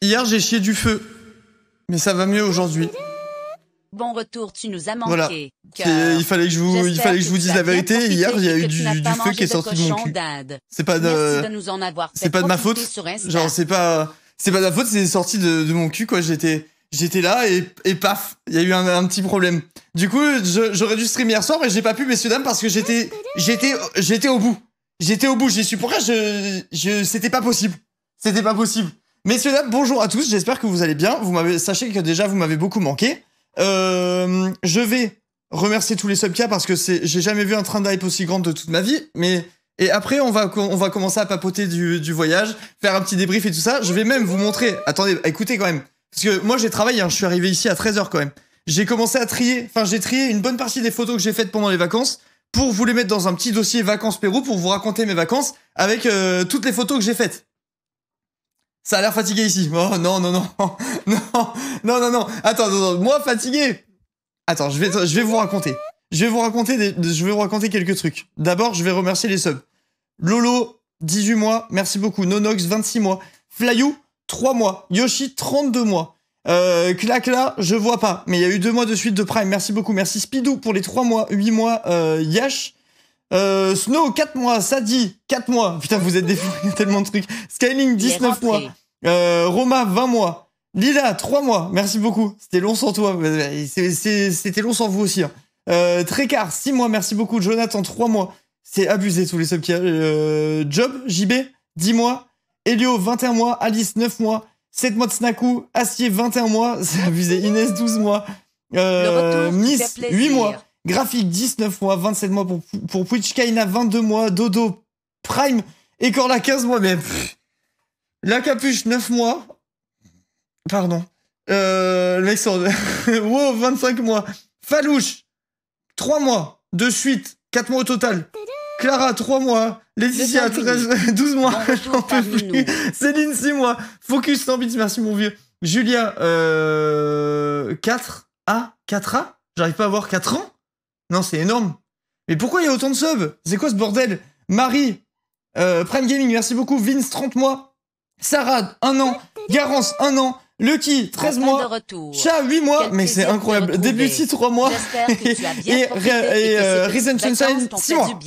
Hier, j'ai chié du feu. Mais ça va mieux aujourd'hui. Bon retour, tu nous as manqué. Voilà. Il fallait que je vous dise la vérité. Hier, il y a eu du feu qui est sorti de mon cul. C'est pas de ma faute. Genre, c'est pas de ma faute, c'est sorti de mon cul, quoi. J'étais là et paf, il y a eu un petit problème. Du coup, j'aurais dû streamer hier soir, mais j'ai pas pu, messieurs, dames, parce que j'étais au bout. J'étais au bout, j'ai su pourquoi c'était pas possible. C'était pas possible. Messieurs, dames, bonjour à tous, j'espère que vous allez bien. Sachez que déjà, vous m'avez beaucoup manqué. Je vais remercier tous les subcas parce que j'ai jamais vu un train de hype aussi grand de toute ma vie, et après, on va commencer à papoter du voyage, faire un petit débrief et tout ça. Je vais même vous montrer, attendez, écoutez quand même. Parce que moi, j'ai travaillé, hein, je suis arrivé ici à 13h quand même. J'ai commencé à j'ai trié une bonne partie des photos que j'ai faites pendant les vacances pour vous les mettre dans un petit dossier vacances Pérou pour vous raconter mes vacances avec toutes les photos que j'ai faites. Ça a l'air fatigué ici. Oh non. Non. Attends, moi fatigué. Attends, je vais vous raconter. Je vais vous raconter quelques trucs. D'abord, je vais remercier les subs. Lolo, 18 mois, merci beaucoup. Nonox, 26 mois. Flyou, 3 mois. Yoshi, 32 mois. Clacla, je vois pas. Mais il y a eu 2 mois de suite de Prime. Merci beaucoup. Merci Spidou pour les 3 mois. 8 mois. Yash. Snow, 4 mois. Sadi, 4 mois. Putain, vous êtes des fous. Il y a tellement de trucs. Skyling, 19 mois. Roma, 20 mois. Lila, 3 mois. Merci beaucoup. C'était long sans toi. C'était long sans vous aussi. Hein. Trécart, 6 mois. Merci beaucoup. Jonathan, 3 mois. C'est abusé tous les subs qu'il y a. Job, JB, 10 mois. Elio, 21 mois. Alice, 9 mois. 7 mois de Snaku. Acier, 21 mois. C'est abusé. Inès, 12 mois. Miss, 8 mois. Graphique, 19 mois. 27 mois pour Twitch. Kaina, 22 mois. Dodo, Prime. Et Corla, 15 mois. Mais la capuche, 9 mois. Pardon. Le mec sort de... wow, 25 mois. Falouche, 3 mois. De suite. 4 mois au total. Clara, 3 mois. Laetitia, 12 mois. J'en peux plus. Céline, 6 mois. Focus, 100 bits, merci mon vieux. Julia, 4A. J'arrive pas à avoir 4 ans. Non, c'est énorme. Mais pourquoi il y a autant de subs? C'est quoi ce bordel? Marie, Prime Gaming, merci beaucoup. Vince, 30 mois. Sarah, 1 an. Garance, 1 an. Lucky, 13 mois. Chat, 8 mois. Mais c'est incroyable. Debussy, 3 mois. Et Rise and Sunshine, 6 mois.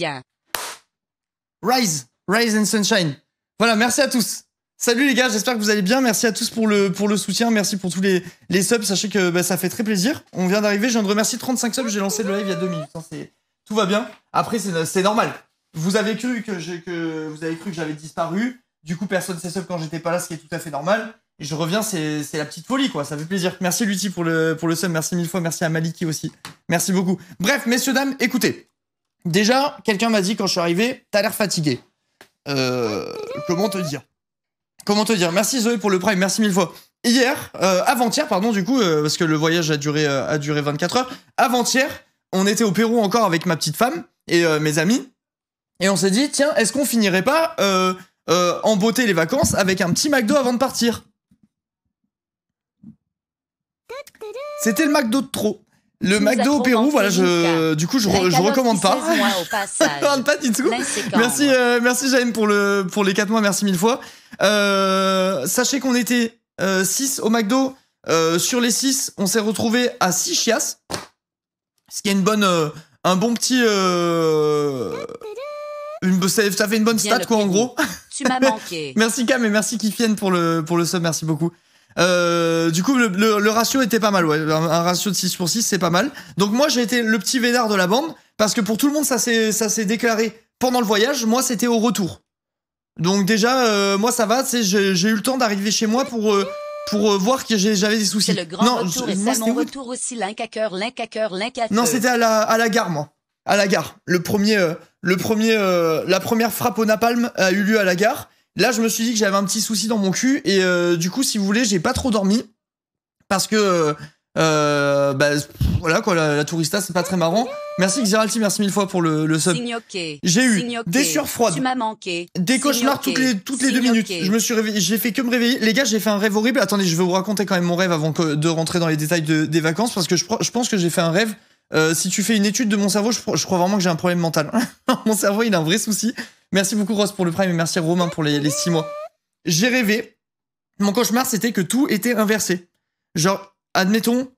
Rise and Sunshine. Voilà, merci à tous. Salut les gars, j'espère que vous allez bien. Merci à tous pour le soutien. Merci pour tous les subs. Sachez que ça fait très plaisir. On vient d'arriver. Je viens de remercier 35 subs. J'ai lancé le live il y a 2 minutes. Tout va bien. Après, c'est normal. Vous avez cru que j'avais disparu. Du coup, personne s'est sub quand j'étais pas là, ce qui est tout à fait normal. Et je reviens, c'est la petite folie, quoi. Ça fait plaisir. Merci Lutti pour le sub. Merci 1000 fois. Merci à Maliki aussi. Merci beaucoup. Bref, messieurs, dames, écoutez. Déjà, quelqu'un m'a dit quand je suis arrivé, t'as l'air fatigué. Comment te dire? Merci Zoé pour le prime, merci 1000 fois. Avant-hier, pardon, du coup, parce que le voyage a duré 24 heures. Avant-hier, on était au Pérou encore avec ma petite femme et mes amis. Et on s'est dit, tiens, est-ce qu'on finirait pas en beauté les vacances avec un petit McDo avant de partir? C'était le McDo de trop. Le McDo au Pérou, voilà, du coup, je recommande pas. Je recommande pas du tout. Merci Jaime pour les 4 mois, merci 1000 fois. Sachez qu'on était 6 au McDo. Sur les 6, on s'est retrouvé à 6 chiasses. Ce qui est un bon petit... ça fait une bonne stat, quoi, en gros. Tu m'as manqué. Merci Cam et merci Kifienne pour le sub, merci beaucoup. Du coup, le ratio était pas mal, ouais. Un ratio de 6/6, c'est pas mal. Donc moi, j'ai été le petit vénard de la bande, parce que pour tout le monde, ça s'est déclaré pendant le voyage. Moi, c'était au retour. Donc déjà, moi, ça va, tu sais, j'ai eu le temps d'arriver chez moi pour voir que j'avais des soucis. C'est le grand retour, et c'est mon retour aussi, link à cœur. Non, c'était à la gare, moi. À la gare. La première frappe au napalm a eu lieu à la gare. Là, je me suis dit que j'avais un petit souci dans mon cul et du coup, si vous voulez, j'ai pas trop dormi parce que voilà quoi, la tourista, c'est pas très marrant. Merci Xiralti, merci 1000 fois pour le sub. J'ai eu des sueurs froides, tu m'as manqué. Des cauchemars toutes les 2 minutes. Je me suis réveillé, j'ai fait que me réveiller. Les gars, j'ai fait un rêve horrible. Attendez, je vais vous raconter quand même mon rêve avant de rentrer dans les détails des vacances parce que je pense que j'ai fait un rêve. Si tu fais une étude de mon cerveau, je crois vraiment que j'ai un problème mental. Mon cerveau, il a un vrai souci. Merci beaucoup Ross pour le prime et merci Romain pour les 6 mois. J'ai rêvé Mon cauchemar, c'était que tout était inversé. Genre, admettons,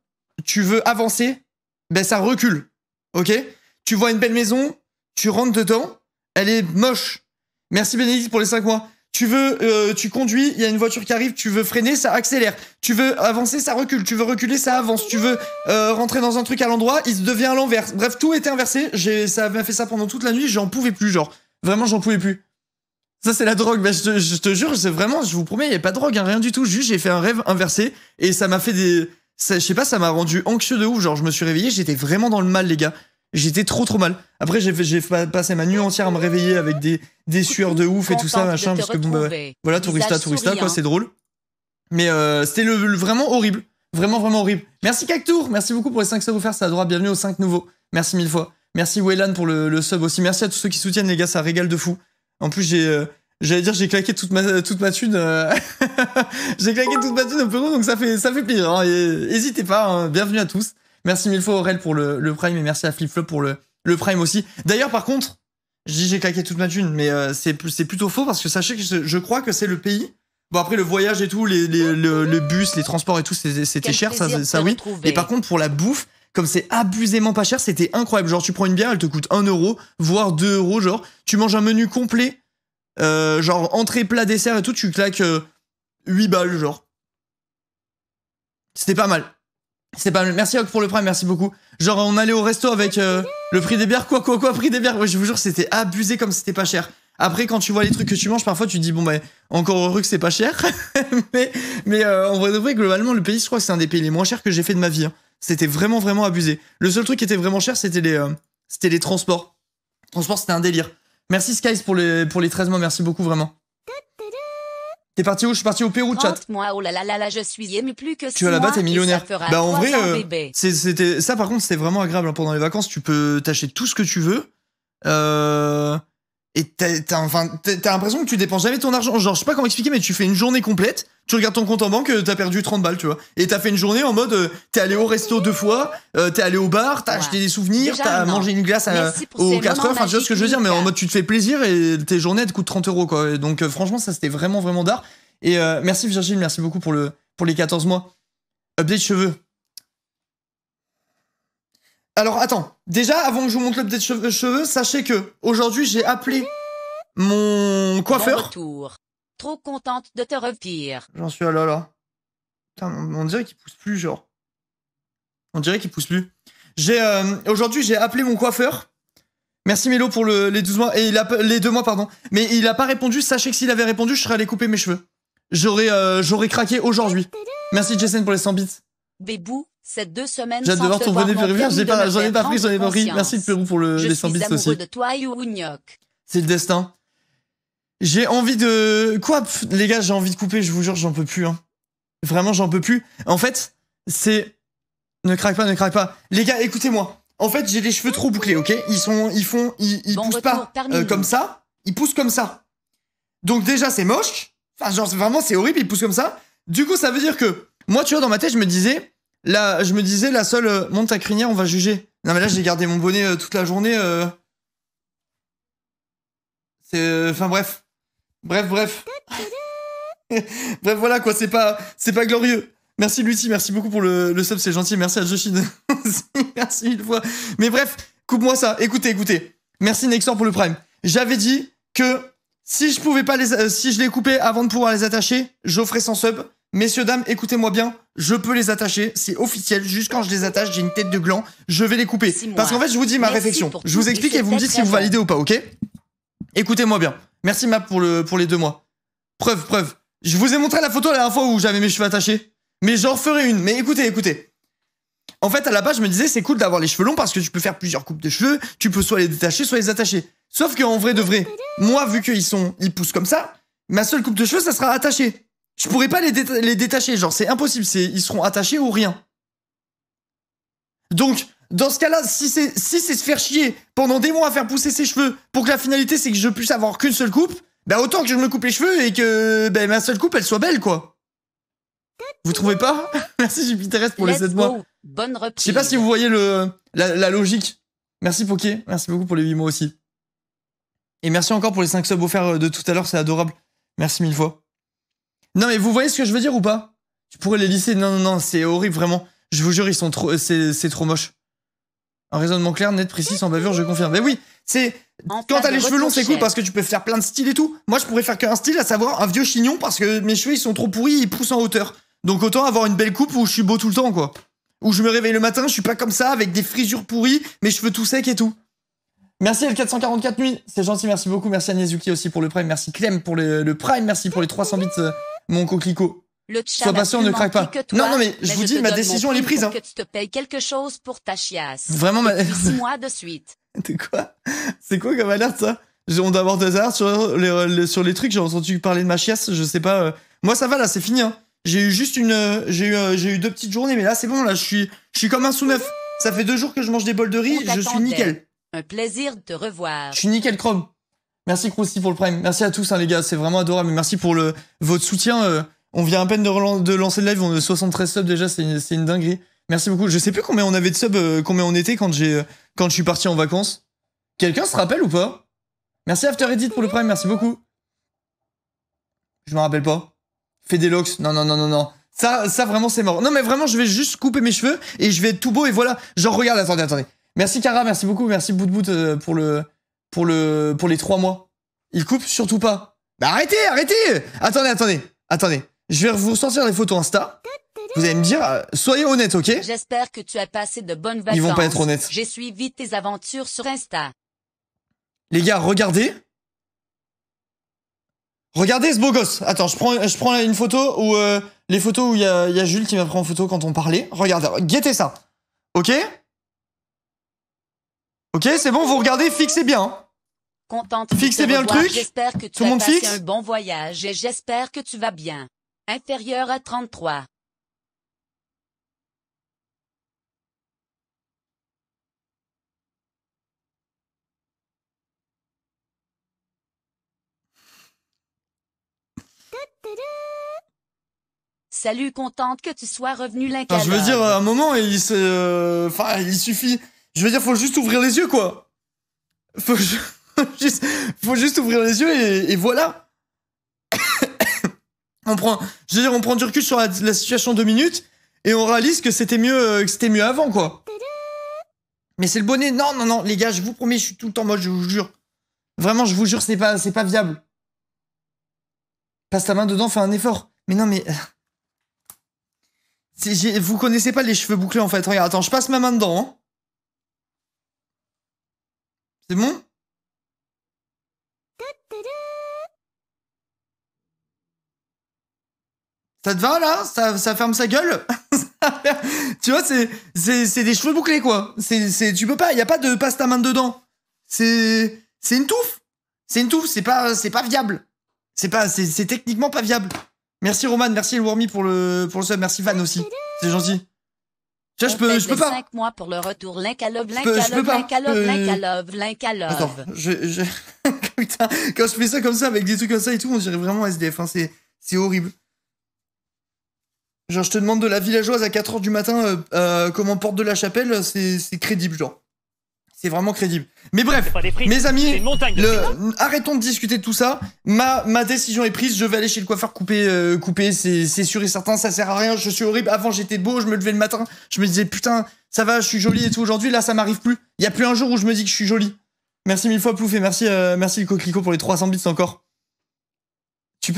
tu veux avancer, ben ça recule. Ok? Tu vois une belle maison, tu rentres dedans, elle est moche. Merci Bénédicte pour les 5 mois. Tu conduis, il y a une voiture qui arrive, tu veux freiner, ça accélère. Tu veux avancer, ça recule. Tu veux reculer, ça avance. Tu veux rentrer dans un truc à l'endroit, il devient à l'envers. Bref, tout était inversé. Ça m'a fait ça pendant toute la nuit, j'en pouvais plus, genre. Vraiment, j'en pouvais plus. Ça, c'est la drogue. Bah, je te jure, c'est vraiment, je vous promets, il n'y avait pas de drogue, hein, rien du tout. Juste, j'ai fait un rêve inversé et ça m'a fait je sais pas, ça m'a rendu anxieux de ouf. Genre, je me suis réveillé, j'étais vraiment dans le mal, les gars. J'étais trop mal. Après, j'ai passé ma nuit entière à me réveiller avec des sueurs de ouf et tout ça, machin, parce que bon, bah, voilà, tourista, quoi, c'est drôle. Mais c'était vraiment horrible. Vraiment horrible. Merci Cactour, merci beaucoup pour les 5 subs offerts, c'est adorable. Bienvenue aux 5 nouveaux. Merci 1000 fois. Merci Waylan pour le sub aussi. Merci à tous ceux qui soutiennent, les gars, ça régale de fou. En plus, j'ai claqué toute ma thune. J'ai claqué toute ma thune un peu gros, donc ça fait plaisir. Hein, hésitez pas, hein, bienvenue à tous. Merci 1000 fois Aurel pour le Prime et merci à Flipflop pour le Prime aussi. D'ailleurs, par contre, je dis j'ai claqué toute ma thune, mais c'est plutôt faux parce que sachez que je crois que c'est le pays. Bon, après, le voyage et tout, le bus, les transports et tout, c'était cher, ça oui. Et par contre, pour la bouffe, comme c'est abusément pas cher, c'était incroyable. Genre, tu prends une bière, elle te coûte 1 euro, voire 2 euros, genre. Tu manges un menu complet, genre entrée, plat, dessert et tout, tu claques 8 balles, genre. C'était pas mal. C'est pas mal. Merci Hawk pour le Prime, merci beaucoup. Genre, on allait au resto avec le prix des bières. Quoi, prix des bières? Ouais, je vous jure, c'était abusé comme c'était pas cher. Après, quand tu vois les trucs que tu manges, parfois tu te dis, bon, bah, encore heureux que c'est pas cher. mais en vrai de vrai, globalement, le pays, je crois que c'est un des pays les moins chers que j'ai fait de ma vie. Hein. C'était vraiment abusé. Le seul truc qui était vraiment cher, c'était les transports. Transport, c'était un délire. Merci Skies pour les 13 mois, merci beaucoup, vraiment. T'es parti où? Je suis parti au Pérou, chat. Moi, oh là là, je suis ému plus que tu vas là-bas, t'es millionnaire. Bah en vrai, ça par contre, c'était vraiment agréable hein, pendant les vacances. Tu peux t'acheter tout ce que tu veux. Et t'as l'impression que tu dépenses jamais ton argent. Genre, je sais pas comment expliquer, mais tu fais une journée complète. Tu regardes ton compte en banque, t'as perdu 30 balles, tu vois. Et t'as fait une journée en mode, t'es allé au resto 2 fois, t'es allé au bar, t'as acheté des souvenirs, t'as mangé une glace aux 4 heures. Enfin, tu vois ce que je veux dire, mais en mode, tu te fais plaisir et tes journées, elles te coûtent 30 euros, quoi. Et donc, franchement, ça, c'était vraiment d'art. Et merci Virgile, merci beaucoup pour les 14 mois. Update cheveux. Alors, attends. Déjà, avant que je vous montre l'update cheveux, sachez que aujourd'hui, j'ai appelé mon coiffeur. Bon retour. Trop contente de te revoir. J'en suis à là. Putain, on dirait qu'il pousse plus, genre. On dirait qu'il pousse plus. Aujourd'hui, j'ai appelé mon coiffeur. Merci Mélo pour les 12 mois. Et les 2 mois, pardon. Mais il a pas répondu. Sachez que s'il avait répondu, je serais allé couper mes cheveux. J'aurais craqué aujourd'hui. Merci Jason pour les 100 bits. Bébou, c'est 2 semaines. J'ai hâte de voir ton bonnet péruvien. J'en ai pas pris. Merci de Pérou pour les 100 bits aussi. Je suis amoureux de toi, Yougnoc. C'est le destin. J'ai envie de... Quoi? Les gars, j'ai envie de couper, je vous jure, j'en peux plus. Hein. Vraiment, j'en peux plus. En fait, c'est... Ne craque pas. Les gars, écoutez-moi. En fait, j'ai les cheveux trop bouclés, ok? Ils bon poussent pas comme ça. Ils poussent comme ça. Donc déjà, c'est moche. Enfin, genre, vraiment, c'est horrible, ils poussent comme ça. Du coup, ça veut dire que... Moi, tu vois, dans ma tête, je me disais, la seule... monte ta crinière, on va juger. Non, mais là, j'ai gardé mon bonnet toute la journée. Enfin, bref. Bref, voilà, quoi, c'est pas glorieux. Merci, Lucie, merci beaucoup pour le sub, c'est gentil. Merci à Joshin aussi, merci 1000 fois. Mais bref, coupe-moi ça. Écoutez. Merci, Nexor, pour le Prime. J'avais dit que si je les coupais avant de pouvoir les attacher, j'offrais 100 subs. Messieurs, dames, écoutez-moi bien, je peux les attacher, c'est officiel, juste quand je les attache, j'ai une tête de gland, je vais les couper. Parce qu'en fait, je vous dis ma réflexion. Je vous explique et vous me dites si vous validez ou pas, ok? Écoutez-moi bien. Merci Map pour les 2 mois. Preuve. Je vous ai montré la photo la dernière fois où j'avais mes cheveux attachés. Mais j'en referai une. Mais écoutez. En fait, à la base, je me disais, c'est cool d'avoir les cheveux longs parce que tu peux faire plusieurs coupes de cheveux. Tu peux soit les détacher, soit les attacher. Sauf qu'en vrai de vrai, moi, vu ils poussent comme ça, ma seule coupe de cheveux, ça sera attachée. Je pourrais pas les détacher. Genre, c'est impossible. Ils seront attachés ou rien. Donc, dans ce cas-là, si c'est se faire chier pendant des mois à faire pousser ses cheveux pour que la finalité, c'est que je puisse avoir qu'une seule coupe, bah autant que je me coupe les cheveux et que ma seule coupe, elle soit belle, quoi. Vous trouvez pas? Merci Jupiter pour les 7 mois. Bonne reprise. Je sais pas si vous voyez la logique. Merci Poké. Merci beaucoup pour les 8 mois aussi. Et merci encore pour les 5 subs offerts de tout à l'heure, c'est adorable. Merci 1000 fois. Non, mais vous voyez ce que je veux dire ou pas? Tu pourrais les lisser. Non, non, non, c'est horrible, vraiment. Je vous jure, ils sont trop... C'est trop moche. Un raisonnement clair, net, précis, sans bavure, je confirme. Mais oui, c'est... Enfin, Quand t'as de les cheveux longs, retour c'est cool chef. parce que tu peux faire plein de styles et tout. Moi, je pourrais faire qu'un style, à savoir un vieux chignon, parce que mes cheveux, ils sont trop pourris, ils poussent en hauteur. Donc autant avoir une belle coupe où je suis beau tout le temps, quoi. Où je me réveille le matin, je suis pas comme ça, avec des frisures pourries, mes cheveux tout secs et tout. Merci L444 nuit, c'est gentil, merci beaucoup. Merci Agnesuki aussi pour le prime, merci Clem pour le prime, merci pour les 300 bits, mon coquelicot. Le chat Sois n'a patient, plus ne craque manqué pas. que toi, Non, non, mais je vous te dis, ma donne décision, mon elle est prix prise, pour hein. que tu te payes quelque chose pour ta chiasse. Vraiment, ma... Depuis 6 mois de suite. C'est quoi? C'est quoi comme alerte, ça? On doit avoir des alertes sur les trucs, j'ai entendu parler de ma chiasse, je sais pas. Moi, ça va, là, c'est fini, hein. J'ai eu juste une... J'ai eu 2 petites journées, mais là, c'est bon, là, je suis comme un sous-neuf. Ça fait 2 jours que je mange des bols de riz, On je suis t'attendait. nickel. Un plaisir de te revoir. Je suis nickel chrome. Merci Krusty pour le prime. Merci à tous, hein, les gars, c'est vraiment adorable. Merci pour votre soutien. On vient à peine de lancer le live, on a 73 subs déjà, c'est une dinguerie. Merci beaucoup. Je sais plus combien on avait de subs, combien on était quand je suis parti en vacances. Quelqu'un se rappelle ou pas? Merci After Edit pour le prime, merci beaucoup. Je me rappelle pas. Fedelox, non, non, non, non, non. Ça vraiment c'est mort. Non mais vraiment, je vais juste couper mes cheveux et je vais être tout beau et voilà. Genre regarde, attendez. Merci Kara, merci beaucoup, merci Bout pour les 3 mois. Il coupe surtout pas. Bah arrêtez. Attendez. Je vais vous sortir les photos Insta. Vous allez me dire, soyez honnête, ok? J'espère que tu as passé de bonnes vacances. Ils vont pas être honnêtes. J'ai suivi tes aventures sur Insta. Les gars, regardez. Regardez ce beau gosse. Attends, je prends une photo où les photos où il y a Jules qui m'a pris en photo quand on parlait. Regardez, guettez ça. Ok? Ok, c'est bon, vous regardez, fixez bien. Hein. Contente de Fixez te bien le revoir. truc. J'espère que tu Tout le as monde passé fixe. un bon voyage et j'espère que tu vas bien. Inférieur à 33. Salut, contente que tu sois revenu Enfin, l'incalable. je veux dire, à un moment, il suffit. Je veux dire, faut juste ouvrir les yeux, quoi. Faut juste ouvrir les yeux et voilà. on prend du recul sur la situation 2 minutes et on réalise que c'était mieux avant, quoi. Mais c'est le bonnet. Non, les gars, je vous promets, je suis tout le temps moche, je vous jure. Vraiment, je vous jure, c'est pas viable. Passe ta main dedans, fais un effort. Mais non, mais... Vous connaissez pas les cheveux bouclés, en fait. Regarde, attends, je passe ma main dedans. Hein. C'est bon? Ça te va, là? Ça ferme sa gueule? Tu vois, c'est des cheveux bouclés, quoi. Tu peux pas, y a pas de passe ta main dedans. C'est une touffe. C'est une touffe, c'est pas viable. C'est techniquement pas viable. Merci Roman, merci le Wormy pour le sub, merci Van aussi. C'est gentil. Tu vois, je peux pas. 5 mois pour le retour. L'incalove, je peux pas. l'incalove. Attends, putain, quand je fais ça comme ça, avec des trucs comme ça et tout, on dirait vraiment SDF, hein, c'est horrible. Genre, je te demande de la villageoise à 4h du matin, comment porte de la chapelle, c'est crédible, genre. C'est vraiment crédible. Mais bref, mes amis, arrêtons de discuter de tout ça. Ma décision est prise, je vais aller chez le coiffeur couper, c'est sûr et certain, ça sert à rien, je suis horrible. Avant, j'étais beau, je me levais le matin, je me disais, putain, ça va, je suis jolie et tout. Aujourd'hui, là, ça m'arrive plus. Il y a plus un jour où je me dis que je suis jolie. Merci 1000 fois, Plouf, et merci le coquelicot pour les 300 bits encore.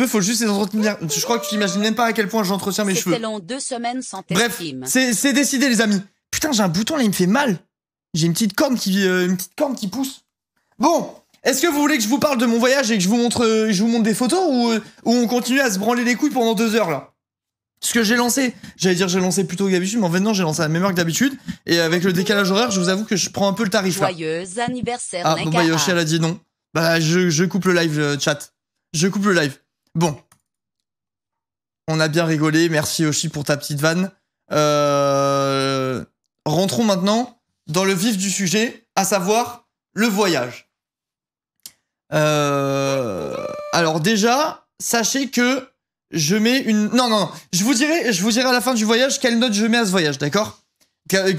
Faut juste les entretenir. Je crois que tu imagines même pas à quel point j'entretiens mes cheveux. C'était long 2 semaines sans Bref, t'estime. c'est décidé, les amis. Putain, j'ai un bouton là, il me fait mal. J'ai une petite corne qui pousse. Bon, est-ce que vous voulez que je vous parle de mon voyage et que je vous montre des photos ou on continue à se branler les couilles pendant 2 heures là? Ce que j'ai lancé plus tôt que d'habitude, mais en fait non, j'ai lancé à la même heure que d'habitude. Et avec le décalage horaire, je vous avoue que je prends un peu le tarif là. Joyeux anniversaire, Ah, bon bah Yoshi, elle a dit non. Bah, je coupe le live, chat. Je coupe le live. Bon. On a bien rigolé, merci Yoshi pour ta petite vanne. Rentrons maintenant dans le vif du sujet, à savoir le voyage. Alors déjà, sachez que je mets une... Non, je vous dirai à la fin du voyage quelle note je mets à ce voyage, d'accord?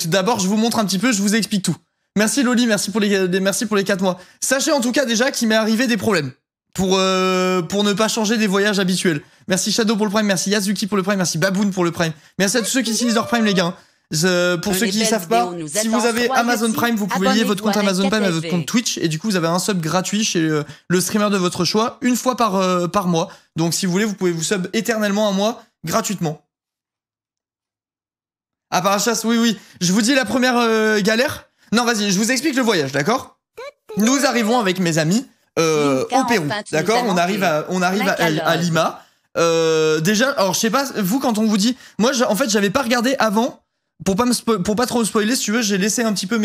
D'abord, je vous montre un petit peu, je vous explique tout. Merci Loli, merci pour les 4 mois. Sachez en tout cas déjà qu'il m'est arrivé des problèmes. pour ne pas changer des voyages habituels. Merci Shadow pour le Prime, merci Yazuki pour le Prime, merci Baboon pour le Prime. Merci à tous ceux qui utilisent leur Prime, les gars. Pour ceux qui ne savent pas, si vous avez Amazon Prime, vous pouvez lier votre compte Amazon Prime à votre compte Twitch et du coup vous avez un sub gratuit chez le streamer de votre choix une fois par mois. Donc si vous voulez, vous pouvez vous sub éternellement un mois gratuitement. Ah, Parachas, oui. Je vous dis la première galère. Non, vas-y, je vous explique le voyage, d'accord? Nous arrivons avec mes amis au Pérou, d'accord? On arrive à Lima. Déjà, alors je sais pas, vous quand on vous dit, moi en fait j'avais pas regardé avant. Pour pas trop spoiler, si tu veux, j'ai laissé un petit peu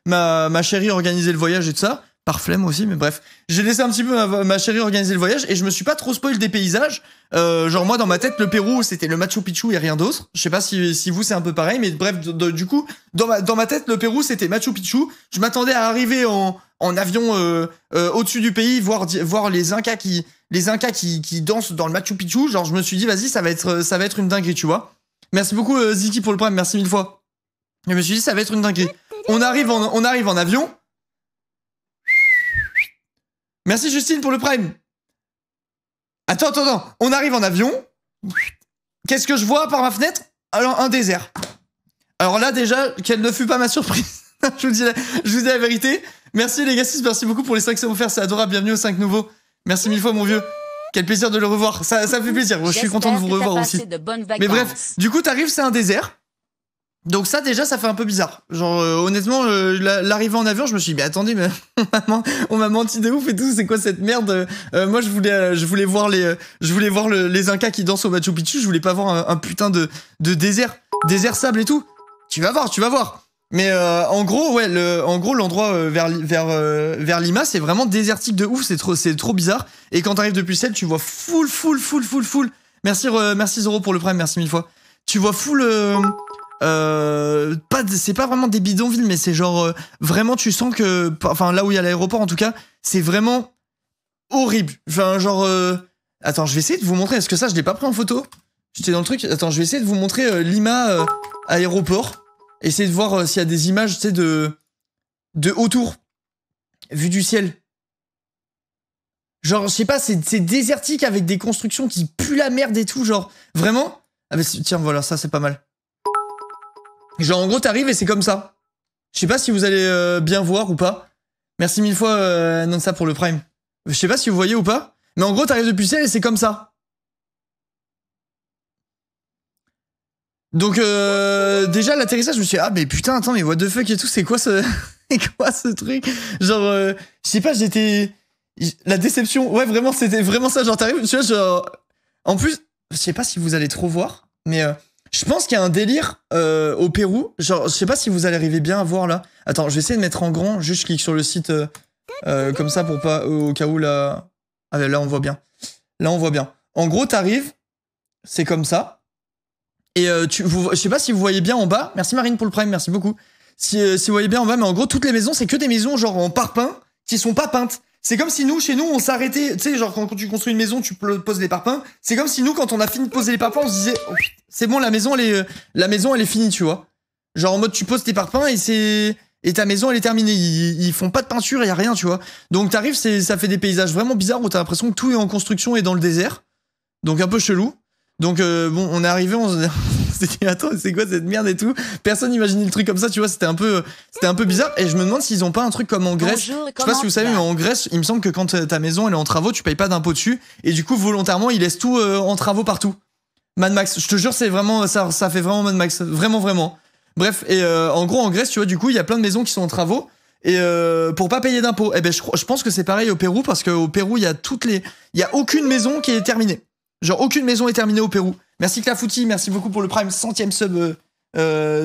ma chérie organiser le voyage et tout ça. Par flemme aussi, mais bref. J'ai laissé un petit peu ma chérie organiser le voyage et je me suis pas trop spoil des paysages. Genre moi, dans ma tête, le Pérou, c'était le Machu Picchu et rien d'autre. Je sais pas si vous, c'est un peu pareil, mais bref, du coup, dans ma tête, le Pérou, c'était Machu Picchu. Je m'attendais à arriver en avion au-dessus du pays, voir les Incas qui dansent dans le Machu Picchu. Genre, je me suis dit, vas-y, ça va être une dinguerie, tu vois. Merci beaucoup Ziki pour le Prime, merci 1000 fois. Je me suis dit ça va être une dinguerie. On arrive en avion. Merci Justine pour le Prime. Attends. On arrive en avion. Qu'est-ce que je vois par ma fenêtre? Alors un désert. Alors là déjà, quelle ne fut pas ma surprise. je vous dis la vérité. Merci les gars, merci beaucoup pour les 5 subs offerts, c'est adorable, bienvenue aux 5 nouveaux. Merci 1000 fois mon vieux. Quel plaisir de le revoir, ça fait plaisir, je suis content de vous revoir aussi. Mais bref, du coup t'arrives, c'est un désert. Donc ça déjà ça fait un peu bizarre. Genre honnêtement l'arrivée en avion, je me suis dit mais attendez, mais on m'a menti de ouf et tout, c'est quoi cette merde? Moi je voulais voir les Incas qui dansent au Machu Picchu, je voulais pas voir un putain de désert sable et tout. Tu vas voir. Mais en gros ouais, l'endroit vers Lima, c'est vraiment désertique de ouf, c'est trop bizarre. Et quand t'arrives depuis le ciel, tu vois full. Merci Zoro pour le Prime, merci 1000 fois. Tu vois full c'est pas vraiment des bidonvilles, mais c'est genre vraiment tu sens que, enfin là où il y a l'aéroport en tout cas, c'est vraiment horrible. Enfin genre attends, je vais essayer de vous montrer. Est-ce que ça je l'ai pas pris en photo? J'étais dans le truc. Attends, je vais essayer de vous montrer Lima aéroport. Essayer de voir s'il y a des images, tu sais, de autour, vue du ciel. Genre, je sais pas, c'est désertique avec des constructions qui puent la merde et tout, genre, vraiment. Ah bah tiens, voilà, ça c'est pas mal. Genre, en gros, t'arrives et c'est comme ça. Je sais pas si vous allez bien voir ou pas. Merci 1000 fois, Nansa, pour le Prime. Je sais pas si vous voyez ou pas, mais en gros, t'arrives depuis le ciel et c'est comme ça. Donc déjà l'atterrissage, je me suis dit, ah mais putain attends mais what the fuck et tout, c'est quoi ce truc, genre je sais pas, la déception, ouais vraiment c'était vraiment ça, genre t'arrives, tu vois, genre en plus je sais pas si vous allez trop voir, mais je pense qu'il y a un délire au Pérou, genre je sais pas si vous allez arriver bien à voir là. Attends, je vais essayer de mettre en grand, juste je clique sur le site comme ça pour pas, au cas où là, ah là on voit bien, en gros t'arrives, c'est comme ça. Et je sais pas si vous voyez bien en bas. Merci Marine pour le Prime, merci beaucoup. Si vous voyez bien en bas, mais en gros toutes les maisons, c'est que des maisons genre en parpaing qui sont pas peintes. C'est comme si chez nous, on s'arrêtait. Tu sais, genre quand tu construis une maison, tu poses les parpaings. C'est comme si nous, quand on a fini de poser les parpaings, on se disait, oh, c'est bon, la maison elle est finie, tu vois. Genre en mode tu poses tes parpaings et ta maison elle est terminée. Ils font pas de peinture, y a rien, tu vois. Donc t'arrives, ça fait des paysages vraiment bizarres où t'as l'impression que tout est en construction et dans le désert. Donc un peu chelou. Donc bon, on est arrivé, on s'est dit attends, c'est quoi cette merde et tout. Personne n'imaginait le truc comme ça, tu vois, c'était un peu bizarre. Et je me demande s'ils ont pas un truc comme en Grèce. Bonjour, je sais pas si vous savez, mais en Grèce, il me semble que quand ta maison elle est en travaux, tu payes pas d'impôt dessus. Et du coup, volontairement, ils laissent tout en travaux partout. Mad Max, je te jure, c'est vraiment ça fait vraiment Mad Max, vraiment. Bref, et en gros en Grèce, tu vois, du coup, il y a plein de maisons qui sont en travaux. Et pour pas payer d'impôts. Et ben je pense que c'est pareil au Pérou, parce qu'au Pérou, il y a aucune maison qui est terminée. Genre aucune maison est terminée au Pérou. Merci Clafouti, merci beaucoup pour le Prime, 100e sub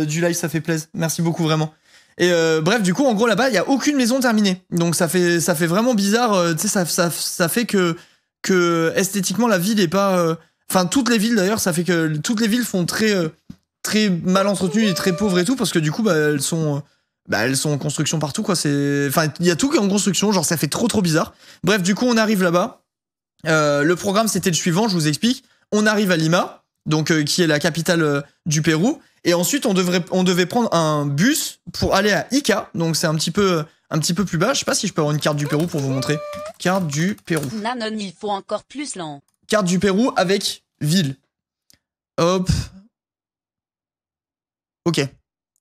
du live, ça fait plaisir. Merci beaucoup vraiment. Et bref, du coup en gros là-bas, il y a aucune maison terminée. Donc ça fait vraiment bizarre, tu sais, ça fait que esthétiquement la ville est pas enfin toutes les villes d'ailleurs, ça fait que toutes les villes font très mal entretenues et très pauvres et tout, parce que du coup elles sont en construction partout quoi, enfin il y a tout qui est en construction, genre ça fait trop bizarre. Bref, du coup on arrive là-bas. Le programme c'était le suivant, je vous explique. On arrive à Lima, donc qui est la capitale du Pérou, et ensuite on devait prendre un bus pour aller à Ica, donc c'est un petit peu un petit peu plus bas. Je sais pas si je peux avoir une carte du Pérou pour vous montrer. Carte du Pérou. Nanon, il faut encore plus long. Carte du Pérou avec ville. Hop. Ok.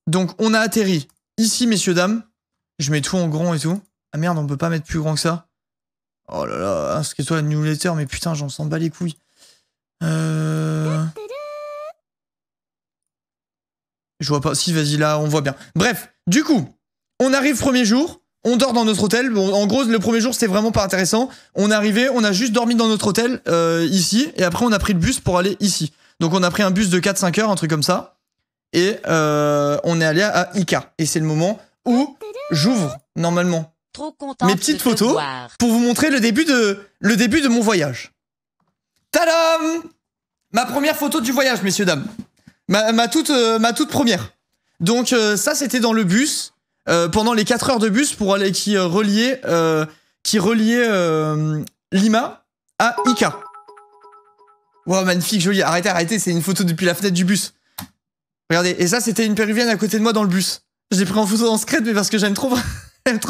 Donc, on a atterri ici, messieurs, dames. Je mets tout en grand et tout. Ah merde, on peut pas mettre plus grand que ça. Oh là là, inscris-toi à la newsletter, mais putain, j'en sens bas les couilles. Je vois pas. Si, vas-y, là, on voit bien. Bref, du coup, on arrive premier jour. On dort dans notre hôtel. Bon, en gros, le premier jour, c'était vraiment pas intéressant. On est arrivé, on a juste dormi dans notre hôtel, ici. Et après, on a pris le bus pour aller ici. Donc, on a pris un bus de 4-5 heures, un truc comme ça. Et on est allé à Ica. Et c'est le moment où j'ouvre, normalement, Trop content mes petites photos pour vous montrer le début de mon voyage. Tadam! Ma première photo du voyage, messieurs, dames. Ma toute première. Donc ça, c'était dans le bus, pendant les 4 heures de bus pour aller qui reliait Lima à Ica. Wow, magnifique, joli. Arrêtez, c'est une photo depuis la fenêtre du bus. Regardez, et ça, c'était une péruvienne à côté de moi dans le bus. Je l'ai pris en photo en secret, mais parce que j'aime trop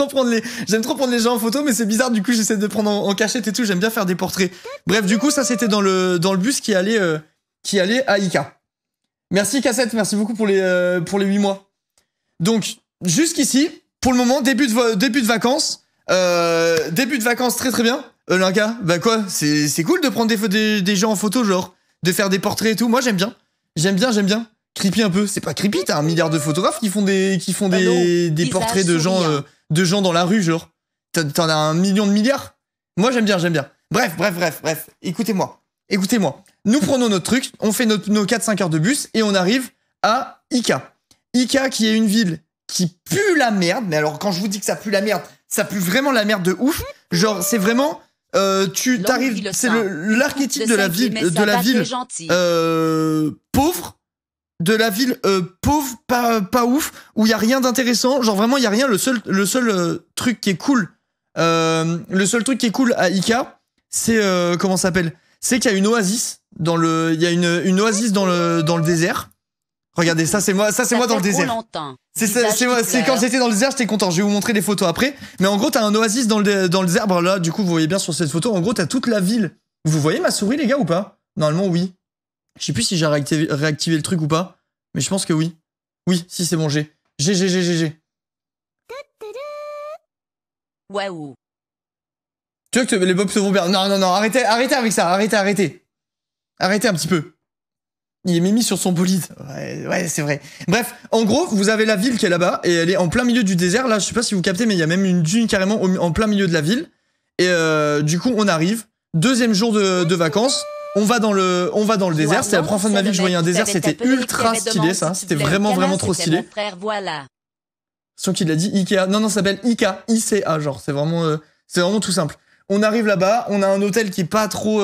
prendre les gens en photo, mais c'est bizarre, du coup, j'essaie de prendre en cachette et tout, j'aime bien faire des portraits. Bref, du coup, ça, c'était dans le bus qui allait à Ica. Merci, Cassette, merci beaucoup pour les 8 mois. Donc, jusqu'ici, pour le moment, début de vacances. Début de vacances très très bien. Linka, bah quoi, c'est cool de prendre des gens en photo, genre, de faire des portraits et tout. Moi, j'aime bien. Creepy un peu. C'est pas creepy, t'as 1 milliard de photographes qui font des portraits de gens dans la rue, genre. T'en as 1 million de milliards. Moi, j'aime bien. Bref. Écoutez-moi. Nous prenons notre truc, on fait nos 4-5 heures de bus et on arrive à Ica. Ica, qui est une ville qui pue la merde. Mais alors, quand je vous dis que ça pue la merde, ça pue vraiment la merde de ouf. Genre, c'est vraiment... tu t'arrives... C'est l'archétype de la ville pauvre. De la ville pauvre, pas ouf, où il y a rien d'intéressant. Genre vraiment, il y a rien. Le seul truc qui est cool... le seul truc qui est cool à Ica, c'est... comment ça s'appelle ? C'est qu'il y a une oasis il y a une oasis dans le désert. Regardez, ça c'est moi dans le désert. C'est quand j'étais dans le désert, j'étais content. Je vais vous montrer les photos après. Mais en gros, t'as un oasis dans le désert. Bon, là, du coup, vous voyez bien sur cette photo. En gros, t'as toute la ville. Vous voyez ma souris, les gars, ou pas? Normalement, oui. Je sais plus si j'ai réactivé le truc ou pas. Mais je pense que oui. Oui, si c'est bon, j'ai. Waouh. Tu vois que les bobs se vont bien. Non, arrêtez avec ça. Arrêtez un petit peu. Il est mis sur son bolide. Ouais, c'est vrai. Bref, en gros, vous avez la ville qui est là-bas, et elle est en plein milieu du désert. Là, je sais pas si vous captez, mais il y a même une dune carrément en plein milieu de la ville. Et du coup, on arrive. 2e jour de vacances. On va dans le désert. C'était la première fois de ma vie que je voyais un désert. C'était ultra stylé, ça. C'était vraiment trop stylé. Sauf qu'il a dit Ikea. Non, ça s'appelle Ica. ICA, genre. C'est vraiment tout simple. On arrive là-bas, on a un hôtel qui est pas trop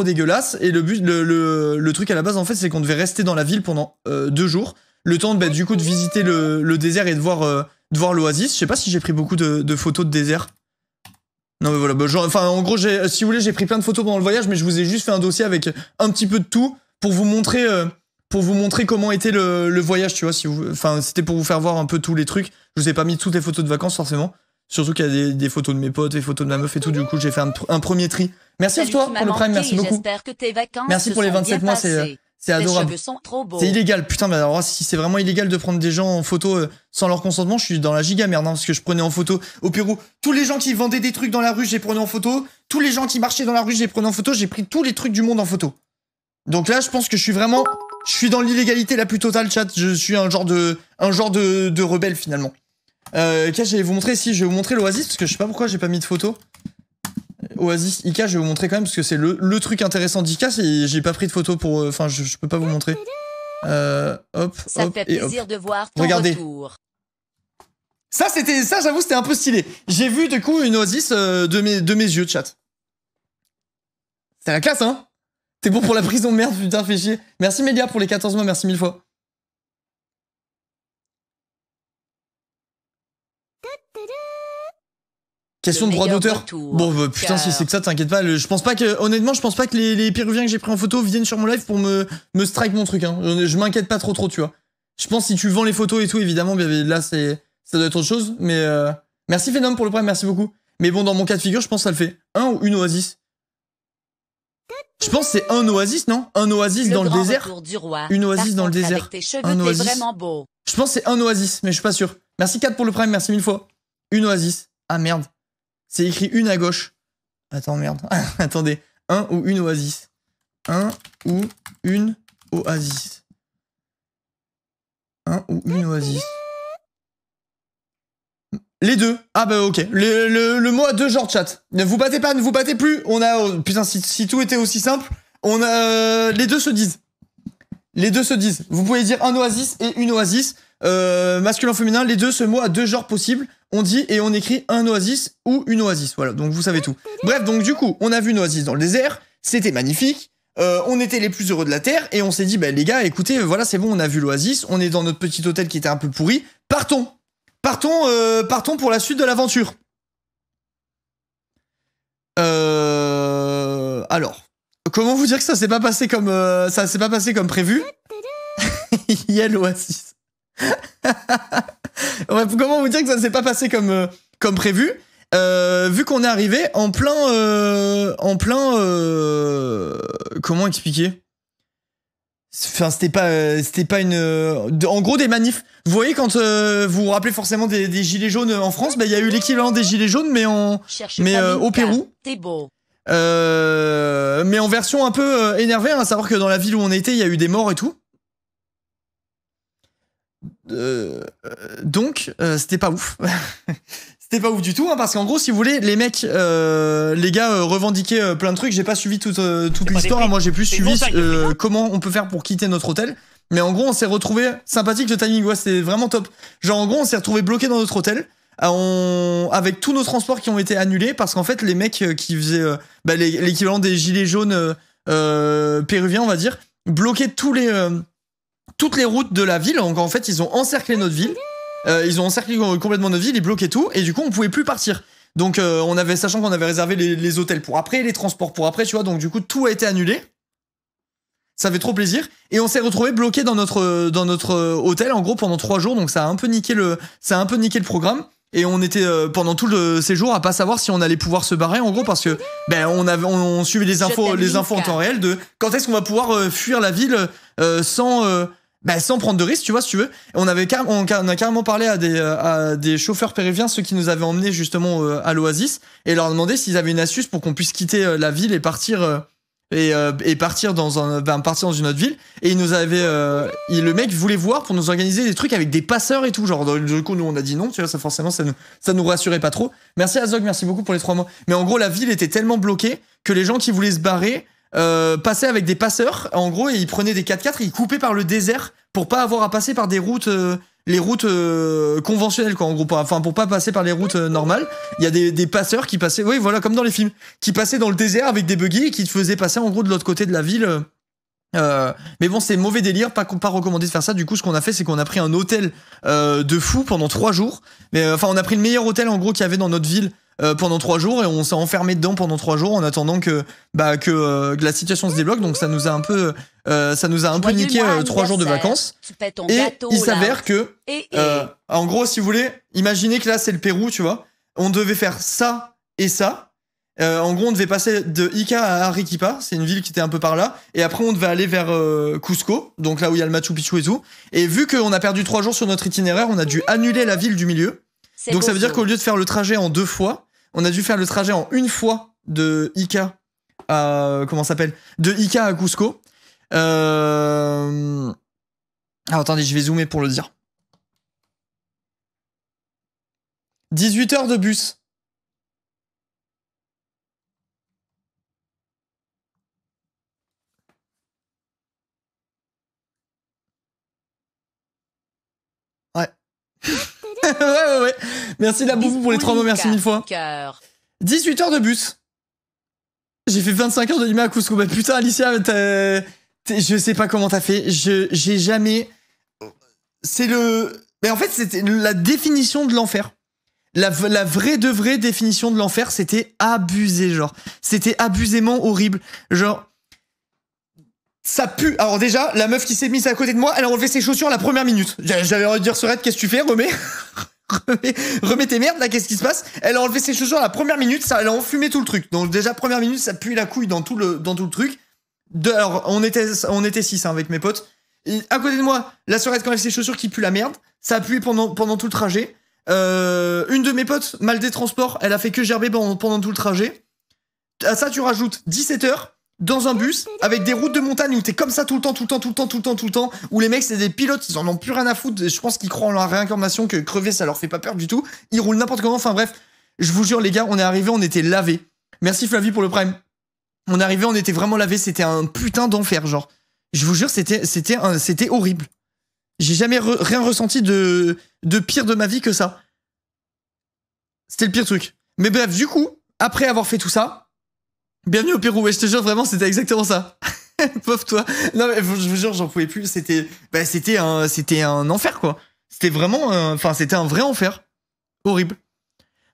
dégueulasse, et le truc à la base en fait c'est qu'on devait rester dans la ville pendant 2 jours, le temps du coup de visiter le désert et de voir l'oasis. Je sais pas si j'ai pris beaucoup de photos de désert. Non mais voilà, en gros si vous voulez j'ai pris plein de photos pendant le voyage, mais je vous ai juste fait un dossier avec un petit peu de tout pour vous montrer comment était le voyage, tu vois. C'était pour vous faire voir un peu tous les trucs. Je vous ai pas mis toutes les photos de vacances forcément. Surtout qu'il y a des photos de mes potes, des photos de ma meuf et tout. Du coup, j'ai fait un premier tri. Merci à toi pour le prime, merci beaucoup. Merci pour les 27 mois, c'est adorable. C'est illégal, putain, mais alors si c'est vraiment illégal de prendre des gens en photo sans leur consentement, je suis dans la giga merde, hein, parce que je prenais en photo au Pérou. Tous les gens qui vendaient des trucs dans la rue, je les prenais en photo. Tous les gens qui marchaient dans la rue, je les prenais en photo. J'ai pris tous les trucs du monde en photo. Donc là, je pense que je suis dans l'illégalité la plus totale, chat. Je suis un genre de rebelle finalement. Qu'est-ce que je vais vous montrer? Si, je vais vous montrer l'Oasis, parce que je sais pas pourquoi j'ai pas mis de photo. Oasis Ica, je vais vous montrer quand même, parce que c'est le truc intéressant d'Ica, c'est j'ai pas pris de photo pour... Enfin, je peux pas vous montrer. Hop, ça fait plaisir de voir ton regardez. Retour. Ça, j'avoue, c'était un peu stylé. J'ai vu, du coup, une Oasis de mes yeux, chat. C'est la classe, hein? T'es bon pour la prison, merde, putain, fais chier. Merci, Mélia, pour les 14 mois, merci 1000 fois. Question de droit d'auteur. Bon, putain, si c'est que ça, t'inquiète pas. Honnêtement, je pense pas que les Péruviens que j'ai pris en photo viennent sur mon live pour me strike mon truc, hein. Je m'inquiète pas trop, tu vois. Je pense si tu vends les photos et tout, évidemment, là, ça doit être autre chose, mais Merci Phenom pour le prime, merci beaucoup. Mais bon, dans mon cas de figure, je pense que ça le fait. Un ou une oasis. Je pense que c'est un oasis, non? Un oasis dans le désert. Une oasis dans le désert. Un oasis. Vraiment beau. Je pense que c'est un oasis, mais je suis pas sûr. Merci 4 pour le prime, merci 1000 fois. Une oasis. Ah merde. C'est écrit une à gauche. Attends, merde. Attendez. Un ou une oasis. Un ou une oasis. Un ou une oasis. Les deux. Ah bah ok. Le mot a deux genres, chat. Ne vous battez pas, ne vous battez plus. On a... Oh, putain, si tout était aussi simple, on a... les deux se disent. Les deux se disent. Vous pouvez dire un oasis et une oasis. Masculin, féminin, les deux, ce mot a deux genres possibles. On dit et on écrit un oasis ou une oasis. Voilà, donc vous savez tout. Bref, donc du coup, on a vu une oasis dans le désert. C'était magnifique. On était les plus heureux de la Terre. Et on s'est dit, bah les gars, écoutez, voilà, c'est bon, on a vu l'oasis. On est dans notre petit hôtel qui était un peu pourri. Partons. Partons pour la suite de l'aventure. Alors, comment vous dire que ça s'est pas passé comme prévu? Il y a l'oasis. Ouais, comment vous dire que ça s'est pas passé comme prévu? Vu qu'on est arrivé en plein, comment expliquer? Enfin, c'était pas une... en gros, des manifs. Vous voyez, quand vous vous rappelez forcément des gilets jaunes en France, bah, il y a eu l'équivalent des gilets jaunes, mais au Pérou. T'es beau. Mais en version un peu énervée, hein, à savoir que dans la ville où on était, il y a eu des morts et tout. Donc, c'était pas ouf. C'était pas ouf du tout, hein, parce qu'en gros, si vous voulez, les mecs, les gars revendiquaient plein de trucs. J'ai pas suivi toute l'histoire. Hein, moi, j'ai plus suivi comment on peut faire pour quitter notre hôtel. Mais en gros, on s'est retrouvé sympathique, le timing. Ouais, c'était vraiment top. Genre, en gros, on s'est retrouvé bloqué dans notre hôtel. Avec tous nos transports qui ont été annulés parce qu'en fait, les mecs qui faisaient l'équivalent des gilets jaunes péruviens, on va dire, bloquaient toutes les routes de la ville. Donc, en fait, ils ont encerclé notre ville. Ils ont encerclé complètement notre ville, ils bloquaient tout, et du coup on pouvait plus partir. Donc sachant qu'on avait réservé les hôtels pour après, les transports pour après, tu vois, donc du coup tout a été annulé. Ça fait trop plaisir. Et on s'est retrouvé bloqué dans notre hôtel en gros pendant 3 jours, donc ça a un peu niqué le programme. Et on était pendant tout le séjour à pas savoir si on allait pouvoir se barrer en gros parce que on suivait les infos en temps réel de quand est-ce qu'on va pouvoir fuir la ville sans prendre de risque, tu vois, si tu veux. On a carrément parlé à des chauffeurs péruviens, ceux qui nous avaient emmenés justement à l'Oasis, et leur demandé s'ils avaient une astuce pour qu'on puisse quitter la ville et partir partir dans une autre ville. Et il nous avait, le mec voulait voir pour nous organiser des trucs avec des passeurs et tout. Genre, du coup, nous on a dit non, tu vois, ça forcément, ça nous rassurait pas trop. Merci Azog, merci beaucoup pour les 3 mois. Mais en gros, la ville était tellement bloquée que les gens qui voulaient se barrer passaient avec des passeurs, en gros, et ils prenaient des 4x4 et ils coupaient par le désert pour pas avoir à passer par des routes, les routes conventionnelles, quoi, en gros, pour pas passer par les routes normales. Il y a des passeurs qui passaient, oui, voilà, comme dans les films, qui passaient dans le désert avec des buggy et qui te faisaient passer, en gros, de l'autre côté de la ville. Mais bon, c'est mauvais délire, pas recommandé de faire ça. Du coup, ce qu'on a fait, c'est qu'on a pris un hôtel de fou pendant 3 jours. Mais on a pris le meilleur hôtel, en gros, qu'il y avait dans notre ville. Pendant 3 jours, et on s'est enfermé dedans pendant 3 jours en attendant que la situation se débloque. Donc ça nous a un peu niqué 3 jours de vacances. Et il s'avère que en gros, si vous voulez, imaginez que là c'est le Pérou, tu vois, on devait faire ça et ça. En gros, on devait passer de Ica à Arequipa, c'est une ville qui était un peu par là, et après on devait aller vers Cusco, donc là où il y a le Machu Picchu et tout. Et vu qu'on a perdu 3 jours sur notre itinéraire, on a dû annuler la ville du milieu. Donc ça veut dire qu'au lieu de faire le trajet en 2 fois, on a dû faire le trajet en 1 fois de Ica à... de Ica à Cusco. Alors attendez, je vais zoomer pour le dire. 18 heures de bus. Ouais. ouais. Merci la bouffe pour les 3 mots, merci 1000 fois. 18 heures de bus. J'ai fait 25 heures de Lima à Cusco. Bah putain, Alicia, je sais pas comment t'as fait. J'ai jamais... Mais en fait, c'était la définition de l'enfer. La vraie définition de l'enfer, c'était abusé, genre. C'était abusément horrible. Genre... Ça pue. Alors déjà, la meuf qui s'est mise à côté de moi, elle a enlevé ses chaussures à la première minute. J'avais envie de dire, Sorette, qu'est-ce que tu fais, remets remets tes merdes, là, qu'est-ce qui se passe? Elle a enlevé ses chaussures à la première minute, ça, elle a enfumé tout le truc. Donc, déjà, première minute, ça pue la couille dans tout le truc. Alors, on était 6 hein, avec mes potes. Et à côté de moi, la sœurette, quand elle fait ses chaussures qui puent la merde, ça a pué pendant tout le trajet. Une de mes potes, mal des transports, elle a fait que gerber pendant tout le trajet. À ça, tu rajoutes 17 heures dans un bus avec des routes de montagne où t'es comme ça tout le temps, où les mecs, c'est des pilotes, ils en ont plus rien à foutre. Je pense qu'ils croient en la réincarnation, que crever, ça leur fait pas peur du tout. Ils roulent n'importe comment. Enfin bref, je vous jure, les gars, on est arrivés, on était lavés. Merci Flavie pour le prime. On est arrivés, on était vraiment lavés. C'était un putain d'enfer, genre. Je vous jure, c'était horrible. J'ai jamais rien ressenti de pire de ma vie que ça. C'était le pire truc. Mais bref, du coup, après avoir fait tout ça, bienvenue au Pérou. Ouais, je te jure, vraiment, c'était exactement ça. Pauvre toi. Non, mais je vous jure, j'en pouvais plus. C'était un enfer, quoi. C'était vraiment, c'était un vrai enfer. Horrible.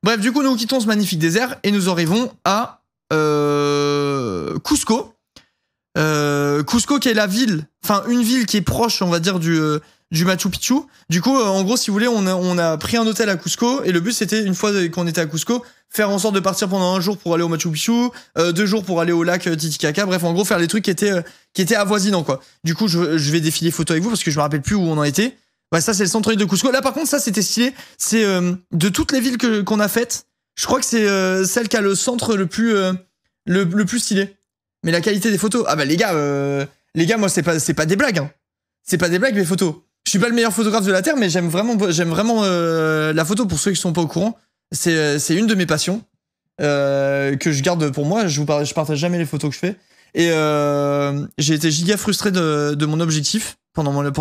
Bref, du coup, nous quittons ce magnifique désert et nous arrivons à Cusco. Cusco qui est la ville, une ville qui est proche, on va dire, du Machu Picchu. Du coup, en gros, si vous voulez, on a pris un hôtel à Cusco et le but c'était, une fois qu'on était à Cusco, faire en sorte de partir pendant 1 jour pour aller au Machu Picchu, 2 jours pour aller au lac Titicaca. Bref, en gros, faire les trucs qui étaient avoisinants, quoi. Du coup, je vais défiler photos avec vous parce que je me rappelle plus où on en était. Ouais, ça c'est le centre-ville de Cusco. Là, par contre, ça c'était stylé. C'est de toutes les villes qu'on a faites, je crois que c'est celle qui a le centre le plus stylé. Mais la qualité des photos, ah bah les gars, moi c'est pas des blagues, hein. C'est pas des blagues mes photos. Je suis pas le meilleur photographe de la terre, mais j'aime vraiment la photo. Pour ceux qui sont pas au courant, c'est une de mes passions que je garde pour moi. Je partage jamais les photos que je fais. Et j'ai été giga frustré de mon objectif pendant les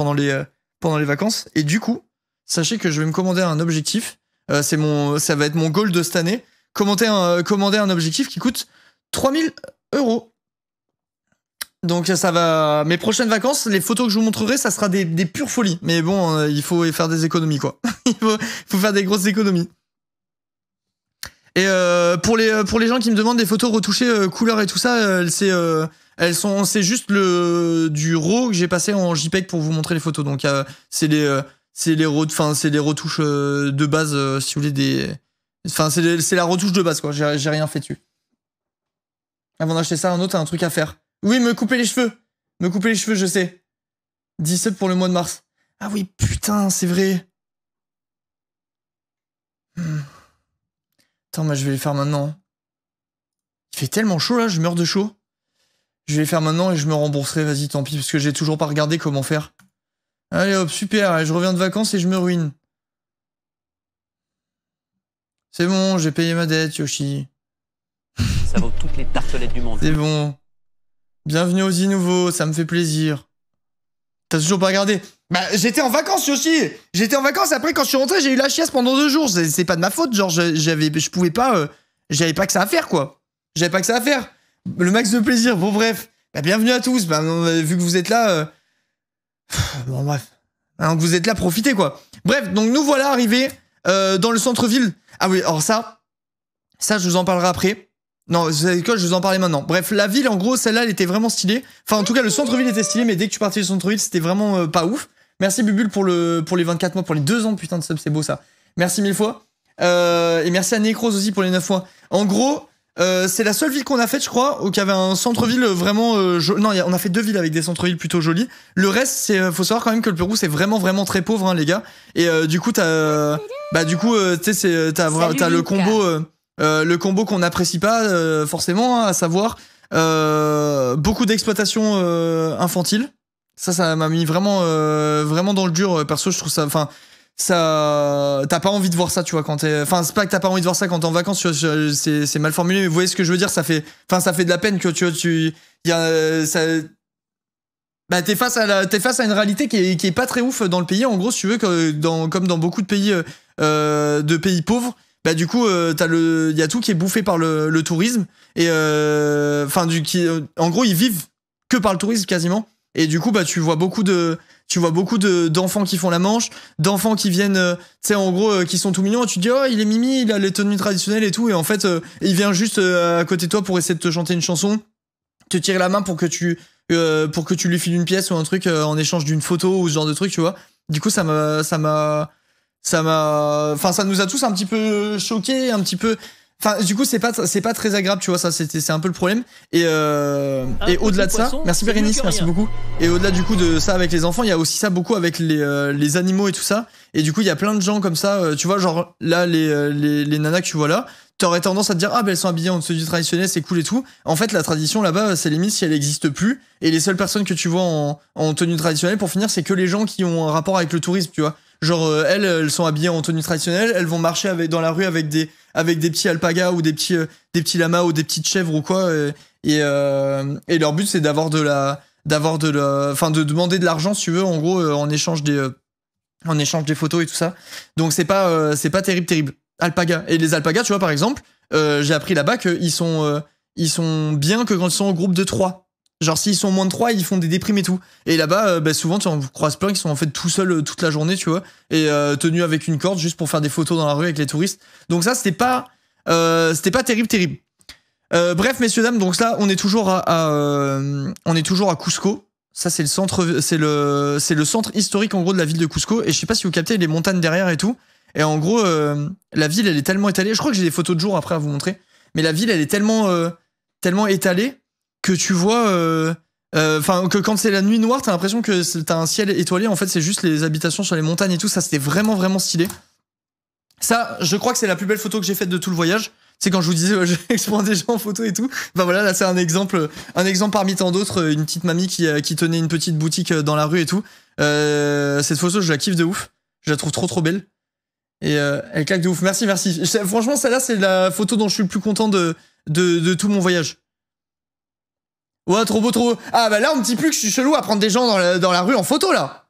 vacances. Et du coup, sachez que je vais me commander un objectif. Ça va être mon goal de cette année. Commander un objectif qui coûte 3000 €. Donc ça va. Mes prochaines vacances, les photos que je vous montrerai, ça sera des pures folies. Mais bon, il faut faire des économies, quoi. il faut faire des grosses économies. Et pour les gens qui me demandent des photos retouchées, couleurs et tout ça, c'est juste du RAW que j'ai passé en JPEG pour vous montrer les photos. Donc c'est les retouches de base, si vous voulez c'est la retouche de base, quoi. J'ai rien fait dessus. Avant d'acheter ça, un autre a un truc à faire. Oui, me couper les cheveux. Je sais. 10 subs pour le mois de mars. Ah oui, putain, c'est vrai. Attends, je vais les faire maintenant. Il fait tellement chaud, là, je meurs de chaud. Je vais les faire maintenant et je me rembourserai, vas-y, tant pis, parce que j'ai toujours pas regardé comment faire. Allez, hop, super, je reviens de vacances et je me ruine. C'est bon, j'ai payé ma dette, Yoshi. Ça vaut toutes les tartelettes du monde. C'est bon. Bienvenue aux Nouveau, ça me fait plaisir. T'as toujours pas regardé? Bah, j'étais en vacances, Yoshi. J'étais en vacances, après, quand je suis rentré, j'ai eu la chiasse pendant 2 jours. C'est pas de ma faute, genre, je pouvais pas... j'avais pas que ça à faire, quoi. J'avais pas que ça à faire. Le max de plaisir, bon, bref. Bah, bienvenue à tous. Bah, vu que vous êtes là... Bon, bref. Alors que vous êtes là, profitez, quoi. Bref, donc nous voilà arrivés dans le centre-ville. Ah oui, alors ça, je vous en parlerai après. Non, vous savez quoi, je vous en parlais maintenant. Bref, la ville, en gros, celle-là, elle était vraiment stylée. Enfin, en tout cas, le centre-ville était stylé, mais dès que tu partais du centre-ville, c'était vraiment pas ouf. Merci Bubule pour les 24 mois, pour les 2 ans, putain de sub, c'est beau ça. Merci 1000 fois. Et merci à Necros aussi pour les 9 mois. En gros, c'est la seule ville qu'on a faite, je crois, où il y avait un centre-ville vraiment... Non, on a fait 2 villes avec des centres-villes plutôt jolis. Le reste, faut savoir quand même que le Pérou, c'est vraiment, vraiment très pauvre, hein, les gars. Et du coup, tu sais, t'as le combo... le combo qu'on n'apprécie pas forcément, hein, à savoir beaucoup d'exploitation infantile. Ça m'a mis vraiment dans le dur. Perso, je trouve ça... t'as pas envie de voir ça, tu vois, quand t'es... Enfin, c'est pas que t'as pas envie de voir ça quand t'es en vacances, tu vois, c'est mal formulé, mais vous voyez ce que je veux dire, ça fait de la peine que t'es face à une réalité qui est pas très ouf dans le pays, en gros, si tu veux, comme dans beaucoup de pays pauvres. Bah du coup il y a tout qui est bouffé par le tourisme et en gros ils vivent que par le tourisme quasiment, et du coup bah tu vois beaucoup d'enfants qui font la manche, d'enfants qui viennent tu sais, en gros qui sont tout mignons, et tu te dis oh il est mimi, il a les tenues traditionnelles et tout, et en fait il vient juste à côté de toi pour essayer de te chanter une chanson, te tirer la main pour que tu lui files une pièce ou un truc en échange d'une photo ou ce genre de truc, tu vois. Du coup ça m'a ça nous a tous un petit peu choqués, un petit peu. Enfin, du coup, c'est pas très agréable, tu vois, c'est un peu le problème. Et au-delà de ça, merci Bérénice, merci beaucoup. Et au-delà du coup de ça avec les enfants, il y a aussi ça beaucoup avec les animaux et tout ça. Et du coup, il y a plein de gens comme ça, tu vois, genre là, les nanas que tu vois là, t'aurais tendance à te dire, ah, ben elles sont habillées en tenue traditionnelle, c'est cool et tout. En fait, la tradition là-bas, c'est limite si elle existe plus. Et les seules personnes que tu vois en tenue traditionnelle, pour finir, c'est que les gens qui ont un rapport avec le tourisme, tu vois. Genre, elles sont habillées en tenue traditionnelle, elles vont marcher dans la rue avec des petits alpagas ou des petits lamas ou des petites chèvres ou quoi. Et leur but, c'est de demander de l'argent, si tu veux, en gros, en échange des photos et tout ça. Donc, c'est pas terrible. Alpaga. Et les alpagas, tu vois, par exemple, j'ai appris là-bas qu'ils sont bien que quand ils sont en groupe de 3. Genre, s'ils sont moins de 3, ils font des déprimes et tout. Et là-bas, souvent, tu en croises plein qui sont en fait tout seuls toute la journée, tu vois, et tenus avec une corde juste pour faire des photos dans la rue avec les touristes. Donc ça, c'était pas terrible. Bref, messieurs, dames, donc là, on est toujours à Cusco. Ça, c'est le centre historique, en gros, de la ville de Cusco. Et je sais pas si vous captez les montagnes derrière et tout. Et en gros, la ville, elle est tellement étalée. Je crois que j'ai des photos de jour après à vous montrer. Mais la ville, elle est tellement étalée que tu vois, que quand c'est la nuit noire, t'as l'impression que t'as un ciel étoilé. En fait, c'est juste les habitations sur les montagnes et tout. Ça, c'était vraiment, vraiment stylé. Ça, je crois que c'est la plus belle photo que j'ai faite de tout le voyage. C'est quand je vous disais, j'exprime des gens en photo et tout. Bah voilà, là, c'est un exemple parmi tant d'autres. Une petite mamie qui tenait une petite boutique dans la rue et tout. Cette photo, je la kiffe de ouf. Je la trouve trop, trop belle. Et elle claque de ouf. Merci. Franchement, celle-là, c'est la photo dont je suis le plus content de tout mon voyage. Ouais, trop beau. Ah, bah là, on me dit plus que je suis chelou à prendre des gens dans la rue en photo, là.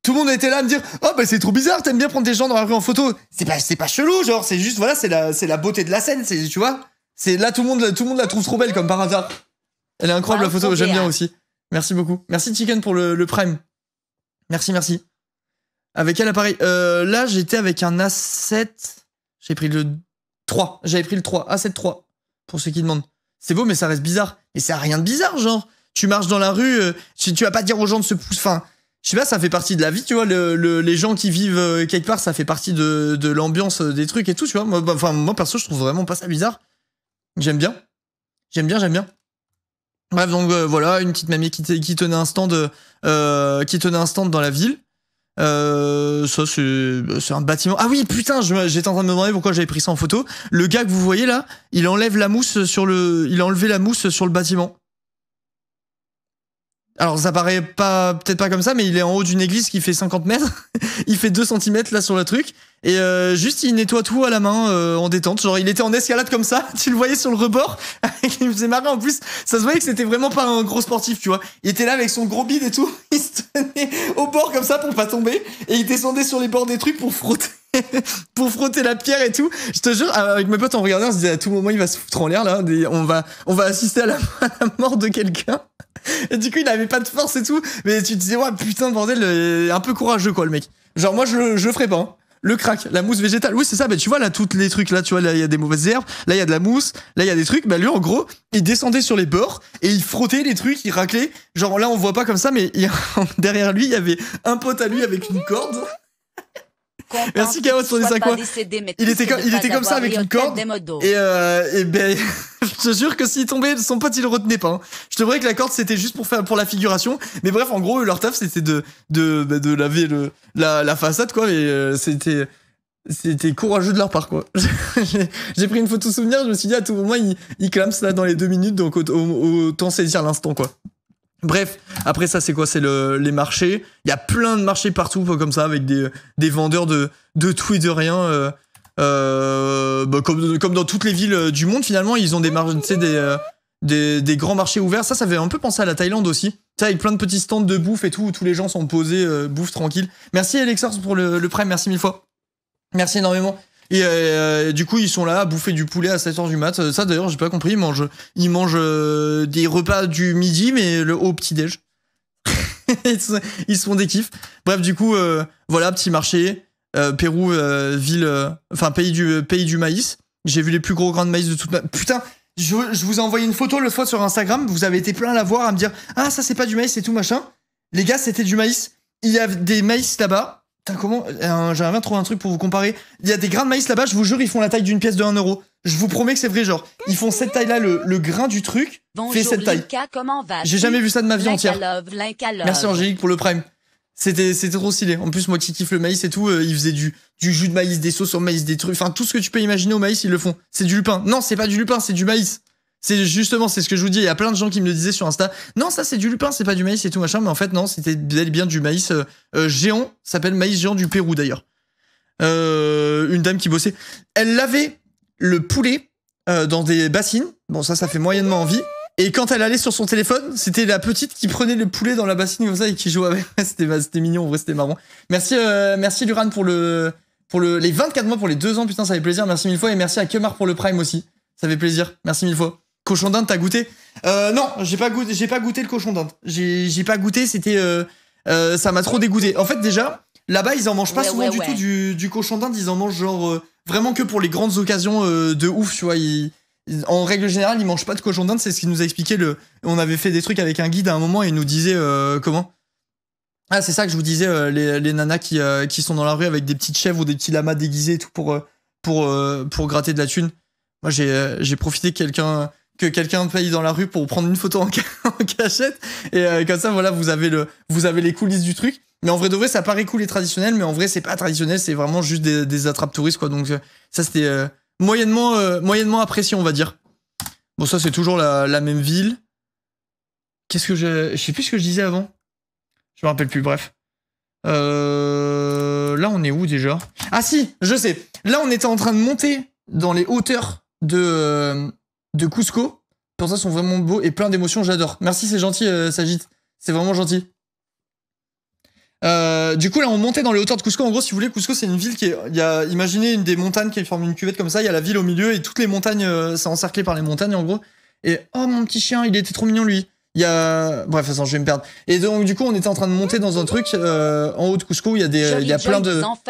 Tout le monde était là à me dire, oh, bah c'est trop bizarre, t'aimes bien prendre des gens dans la rue en photo. C'est pas chelou, genre, c'est juste, voilà, c'est la beauté de la scène, tu vois. C'est là, tout le monde la trouve trop belle, comme par hasard. Elle est incroyable, la photo, j'aime bien aussi. Merci beaucoup. Merci, Chicken, pour le Prime. Merci. Avec quel appareil? Là, j'étais avec un A7. J'ai pris le 3. J'avais pris le 3. A7 III. Pour ceux qui demandent. C'est beau, mais ça reste bizarre. Et c'est rien de bizarre, genre. Tu marches dans la rue, tu vas pas dire aux gens de se pousser. Enfin, je sais pas, ça fait partie de la vie, tu vois. Les gens qui vivent quelque part, ça fait partie de l'ambiance des trucs et tout, tu vois. Moi, perso, je trouve vraiment pas ça bizarre. J'aime bien. Bref, donc voilà, une petite mamie qui tenait un stand dans la ville. Ça c'est un bâtiment. Ah oui, putain, j'étais en train de me demander pourquoi j'avais pris ça en photo. Le gars que vous voyez là, il a enlevé la mousse sur le bâtiment. Alors ça paraît peut-être pas comme ça, mais il est en haut d'une église qui fait 50 mètres. Il fait 2 cm là sur le truc. Et juste il nettoie tout à la main en détente. Genre il était en escalade comme ça, tu le voyais sur le rebord. Il me faisait marrer en plus. Ça se voyait que c'était vraiment pas un gros sportif, tu vois. Il était là avec son gros bide et tout. Il se tenait au bord comme ça pour pas tomber. Et il descendait sur les bords des trucs pour frotter. Pour frotter la pierre et tout. Je te jure, avec mes potes en regardant, on se disait à tout moment il va se foutre en l'air là. On va assister à la mort de quelqu'un. Et du coup il avait pas de force et tout. Mais tu te disais ouais putain de bordel, un peu courageux quoi le mec. Genre moi je le ferais pas. Hein. Le crack, la mousse végétale. Oui, c'est ça. Bah, tu vois, là, tous les trucs, là, tu vois, là, il y a des mauvaises herbes. Là, il y a de la mousse. Là, il y a des trucs. Bah, lui, en gros, il descendait sur les bords et il frottait les trucs, il raclait. Genre, là, on voit pas comme ça, mais derrière lui, il y avait un pote à lui avec une corde. Merci Chaos pour des quoi. Il était comme ça avec une corde. Et ben, je te jure que s'il tombait, son pote il le retenait pas. Hein. Je te dirais que la corde c'était juste pour la figuration. Mais bref, en gros, leur taf c'était de laver la façade quoi. Et c'était courageux de leur part quoi. J'ai pris une photo souvenir. Je me suis dit à tout moment il clame ça dans les 2 minutes, donc autant saisir l'instant quoi. Bref, après ça c'est quoi? C'est les marchés. Il y a plein de marchés partout comme ça avec des vendeurs de tout et de rien. Comme dans toutes les villes du monde finalement, ils ont des marchés, tu sais, des grands marchés ouverts. Ça fait un peu penser à la Thaïlande aussi. Tu sais, avec plein de petits stands de bouffe et tout où tous les gens sont posés, bouffe tranquille. Merci Alexor pour le prime, merci 1000 fois. Merci énormément. Et du coup, ils sont là à bouffer du poulet à 7h du mat. Ça, d'ailleurs, j'ai pas compris. Ils mangent des repas du midi, mais au petit-déj. Ils se font des kiffs. Bref, du coup, voilà, petit marché. Pérou, pays du maïs. J'ai vu les plus gros grains de maïs de toute ma... Putain, je vous ai envoyé une photo l'autre fois sur Instagram. Vous avez été plein à la voir, à me dire « Ah, ça, c'est pas du maïs, c'est tout, machin. » Les gars, c'était du maïs. Il y a des maïs là-bas. Putain, comment... J'aimerais bien trouver un truc pour vous comparer. Il y a des grains de maïs là-bas, je vous jure, ils font la taille d'une pièce de 1 euro. Je vous promets que c'est vrai, genre. Ils font cette taille-là, le grain du truc fait cette taille. Lucas, comment vas-tu? J'ai jamais vu ça de ma vie entière. Linka love. Merci Angélique pour le prime. C'était trop stylé. En plus, moi qui kiffe le maïs et tout, ils faisaient du jus de maïs, des sauces au maïs, des trucs. Enfin, tout ce que tu peux imaginer au maïs, ils le font. C'est du lupin. Non, c'est pas du lupin, c'est du maïs. C'est justement, c'est ce que je vous dis. Il y a plein de gens qui me le disaient sur Insta. Non, ça c'est du lupin, c'est pas du maïs et tout machin. Mais en fait, non, c'était bel et bien du maïs géant. Ça s'appelle maïs géant du Pérou d'ailleurs. Une dame qui bossait. Elle lavait le poulet dans des bassines. Bon, ça fait moyennement envie. Et quand elle allait sur son téléphone, c'était la petite qui prenait le poulet dans la bassine comme ça et qui jouait avec. C'était mignon, en vrai, c'était marrant. Merci Luran pour les 24 mois, pour les 2 ans, putain, ça fait plaisir. Merci 1000 fois. Et merci à Kemar pour le prime aussi. Ça fait plaisir. Merci 1000 fois. Cochon d'Inde, t'as goûté? Non, j'ai pas goûté le cochon d'Inde. J'ai pas goûté, ça m'a trop dégoûté. En fait, déjà, là-bas, ils en mangent pas souvent du tout du cochon d'Inde. Ils en mangent genre vraiment que pour les grandes occasions de ouf, tu vois. En règle générale, ils mangent pas de cochon d'Inde. C'est ce qu'il nous a expliqué. On avait fait des trucs avec un guide à un moment et il nous disait comment. Ah, c'est ça que je vous disais, les nanas qui sont dans la rue avec des petites chèvres ou des petits lamas déguisés et tout pour gratter de la thune. Moi, j'ai profité que quelqu'un paye dans la rue pour prendre une photo en cachette et comme ça, voilà, vous avez les coulisses du truc. Mais en vrai de vrai, ça paraît cool et traditionnel, mais en vrai, c'est pas traditionnel, c'est vraiment juste des attrapes touristes, quoi. Donc ça, c'était moyennement apprécié, on va dire. Bon, ça, c'est toujours la même ville. Qu'est-ce que je sais plus ce que je disais avant. Je me rappelle plus, bref. Là, on est où déjà? Ah si, je sais. Là, on était en train de monter dans les hauteurs de Cusco. Pour ça, sont vraiment beaux et plein d'émotions, j'adore. Merci, c'est gentil, Sagit. C'est vraiment gentil. Du coup, là, on montait dans les hauteurs de Cusco. En gros, si vous voulez, Cusco, c'est une ville imaginez une des montagnes qui forme une cuvette comme ça. Il y a la ville au milieu et toutes les montagnes, c'est encerclé par les montagnes, en gros. Et oh, mon petit chien, il était trop mignon, lui. Bref, attends, je vais me perdre. Et donc, du coup, on était en train de monter dans un truc en haut de Cusco. Il y a plein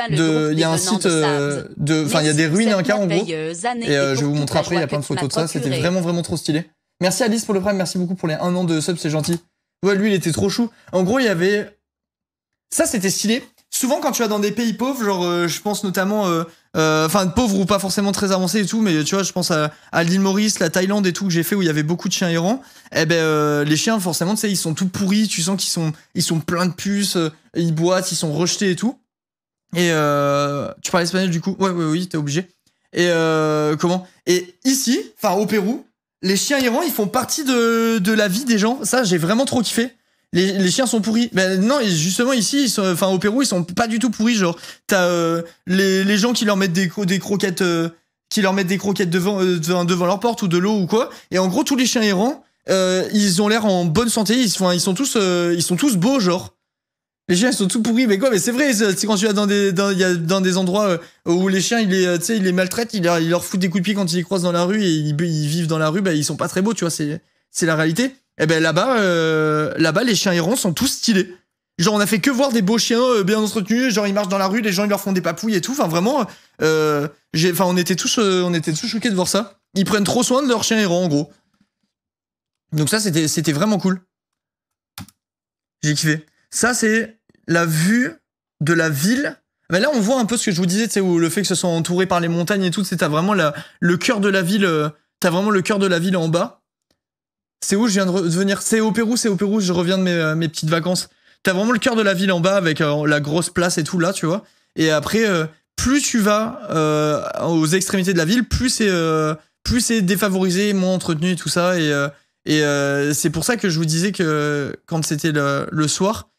il y a un site il y a des ruines Inca, en gros. Et je vais vous montrer après, il y a plein de photos de ça. C'était vraiment, vraiment trop stylé. Merci Alice pour le prime. Merci beaucoup pour les 1 an de sub, c'est gentil. Ouais, lui, il était trop chou. En gros, il y avait... Ça, c'était stylé. Souvent, quand tu vas dans des pays pauvres, genre, je pense notamment, pauvres ou pas forcément très avancés et tout, mais tu vois, je pense à l'île Maurice, la Thaïlande et tout que j'ai fait où il y avait beaucoup de chiens errants. Eh ben, les chiens, forcément, tu sais, ils sont tout pourris. Tu sens ils sont pleins de puces, ils boitent, ils sont rejetés et tout. Et tu parles espagnol du coup? Ouais, oui, t'es obligé. Et comment? Et ici, enfin au Pérou, les chiens errants, ils font partie de la vie des gens. Ça, j'ai vraiment trop kiffé. Les chiens sont pourris. Ben non, justement ici, au Pérou, ils sont pas du tout pourris. Genre, t'as les gens qui leur mettent des croquettes, devant leur porte ou de l'eau ou quoi. Et en gros, tous les chiens errants, ils ont l'air en bonne santé. Ils sont tous beaux, genre. Les chiens ils sont tout pourris, mais quoi? Mais c'est vrai. C'est quand tu vas dans des endroits où les chiens, ils les maltraitent, ils leur foutent des coups de pied quand ils les croisent dans la rue et ils vivent dans la rue. Bah, ils sont pas très beaux, tu vois. C'est la réalité. Et ben là-bas, les chiens errants sont tous stylés. Genre, on a fait que voir des beaux chiens bien entretenus. Genre, ils marchent dans la rue, les gens ils leur font des papouilles et tout. Enfin, vraiment, on était tous choqués de voir ça. Ils prennent trop soin de leurs chiens errants, en gros. Donc ça, c'était vraiment cool. J'ai kiffé. Ça, c'est la vue de la ville. Ben là, on voit un peu ce que je vous disais, tu sais, où le fait que ce soit entouré par les montagnes et tout, t'as vraiment le cœur de la ville. T'as vraiment le cœur de la ville en bas. C'est où je viens de venir? C'est au Pérou, je reviens de mes petites vacances. T'as vraiment le cœur de la ville en bas avec la grosse place et tout là, tu vois. Et après, plus tu vas aux extrémités de la ville, plus c'est défavorisé, moins entretenu et tout ça. Et c'est pour ça que je vous disais que quand c'était le soir,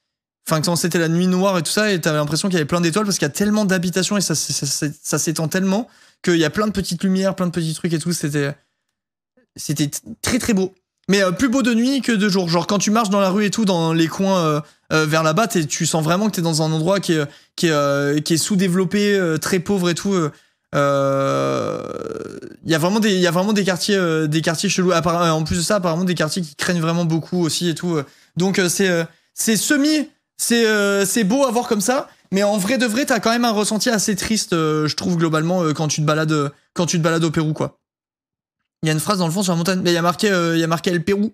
enfin quand c'était la nuit noire et tout ça, et t'avais l'impression qu'il y avait plein d'étoiles parce qu'il y a tellement d'habitations et ça s'étend tellement qu'il y a plein de petites lumières, plein de petits trucs et tout. C'était très très beau. Mais plus beau de nuit que de jour. Genre quand tu marches dans la rue et tout, dans les coins vers là-bas, tu sens vraiment que t'es dans un endroit qui est sous-développé, très pauvre et tout. Il y a vraiment des quartiers chelous. En plus de ça, apparemment des quartiers qui craignent vraiment beaucoup aussi et tout. Donc c'est beau à voir comme ça. Mais en vrai de vrai, t'as quand même un ressenti assez triste, je trouve globalement, quand tu te balades au Pérou, quoi. Il y a une phrase dans le fond sur la montagne, mais il y a marqué El Pérou.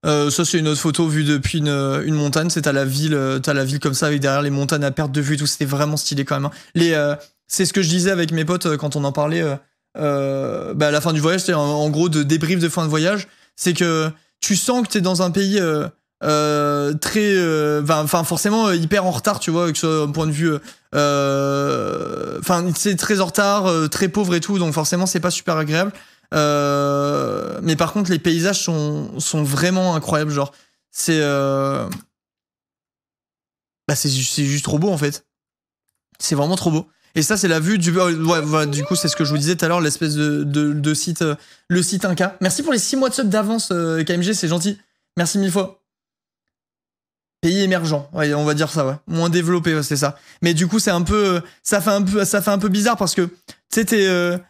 Ça, c'est une autre photo vue depuis une montagne. C'est à la ville comme ça, avec derrière les montagnes à perte de vue et tout. C'était vraiment stylé quand même. Hein. C'est ce que je disais avec mes potes quand on en parlait à la fin du voyage. C'était en gros de débrief de fin de voyage. C'est que tu sens que t'es dans un pays très forcément hyper en retard, tu vois, que ce soit un point de vue c'est très en retard, très pauvre et tout, donc forcément c'est pas super agréable. Mais par contre les paysages sont vraiment incroyables, genre c'est juste trop beau en fait. C'est vraiment trop beau. Et ça, c'est la vue du... voilà, du coup, c'est ce que je vous disais tout à l'heure, l'espèce de site... le site 1K. Merci pour les 6 mois de sub d'avance, KMG, c'est gentil. Merci 1000 fois. Pays émergent, ouais, on va dire ça, ouais. Moins développé, ouais, c'est ça. Mais du coup, c'est un peu... Ça fait un peu bizarre parce que, tu sais,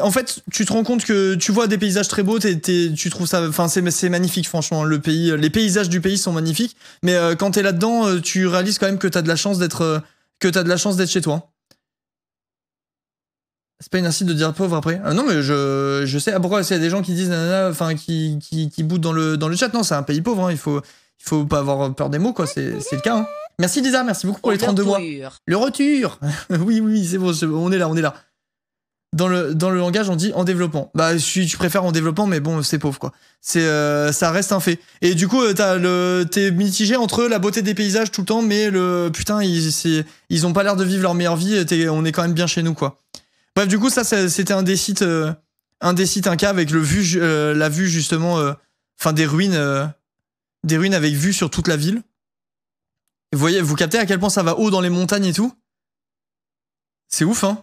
en fait, tu te rends compte que tu vois des paysages très beaux, tu trouves ça... Enfin, c'est magnifique, franchement. Le pays, les paysages du pays sont magnifiques. Mais quand t'es là-dedans, tu réalises quand même que t'as de la chance d'être chez toi. C'est pas une incite de dire pauvre après. Non, mais je sais. Pourquoi il y a des gens qui disent qui boutent dans le chat. Non, c'est un pays pauvre. Hein. Il faut pas avoir peur des mots, quoi. C'est le cas. Hein. Merci Lisa, merci beaucoup pour les 32 mois. Le retour. oui, c'est bon. On est là. Dans le langage, on dit en développement. Bah, tu préfères en développement, mais bon, c'est pauvre, quoi. Ça reste un fait. Et du coup, t'es mitigé entre la beauté des paysages tout le temps, mais putain, ils ont pas l'air de vivre leur meilleure vie. On est quand même bien chez nous, quoi. Bref, du coup, ça, c'était un des sites 1K avec la vue justement, des ruines avec vue sur toute la ville. Et vous captez à quel point ça va haut dans les montagnes et tout. C'est ouf, hein.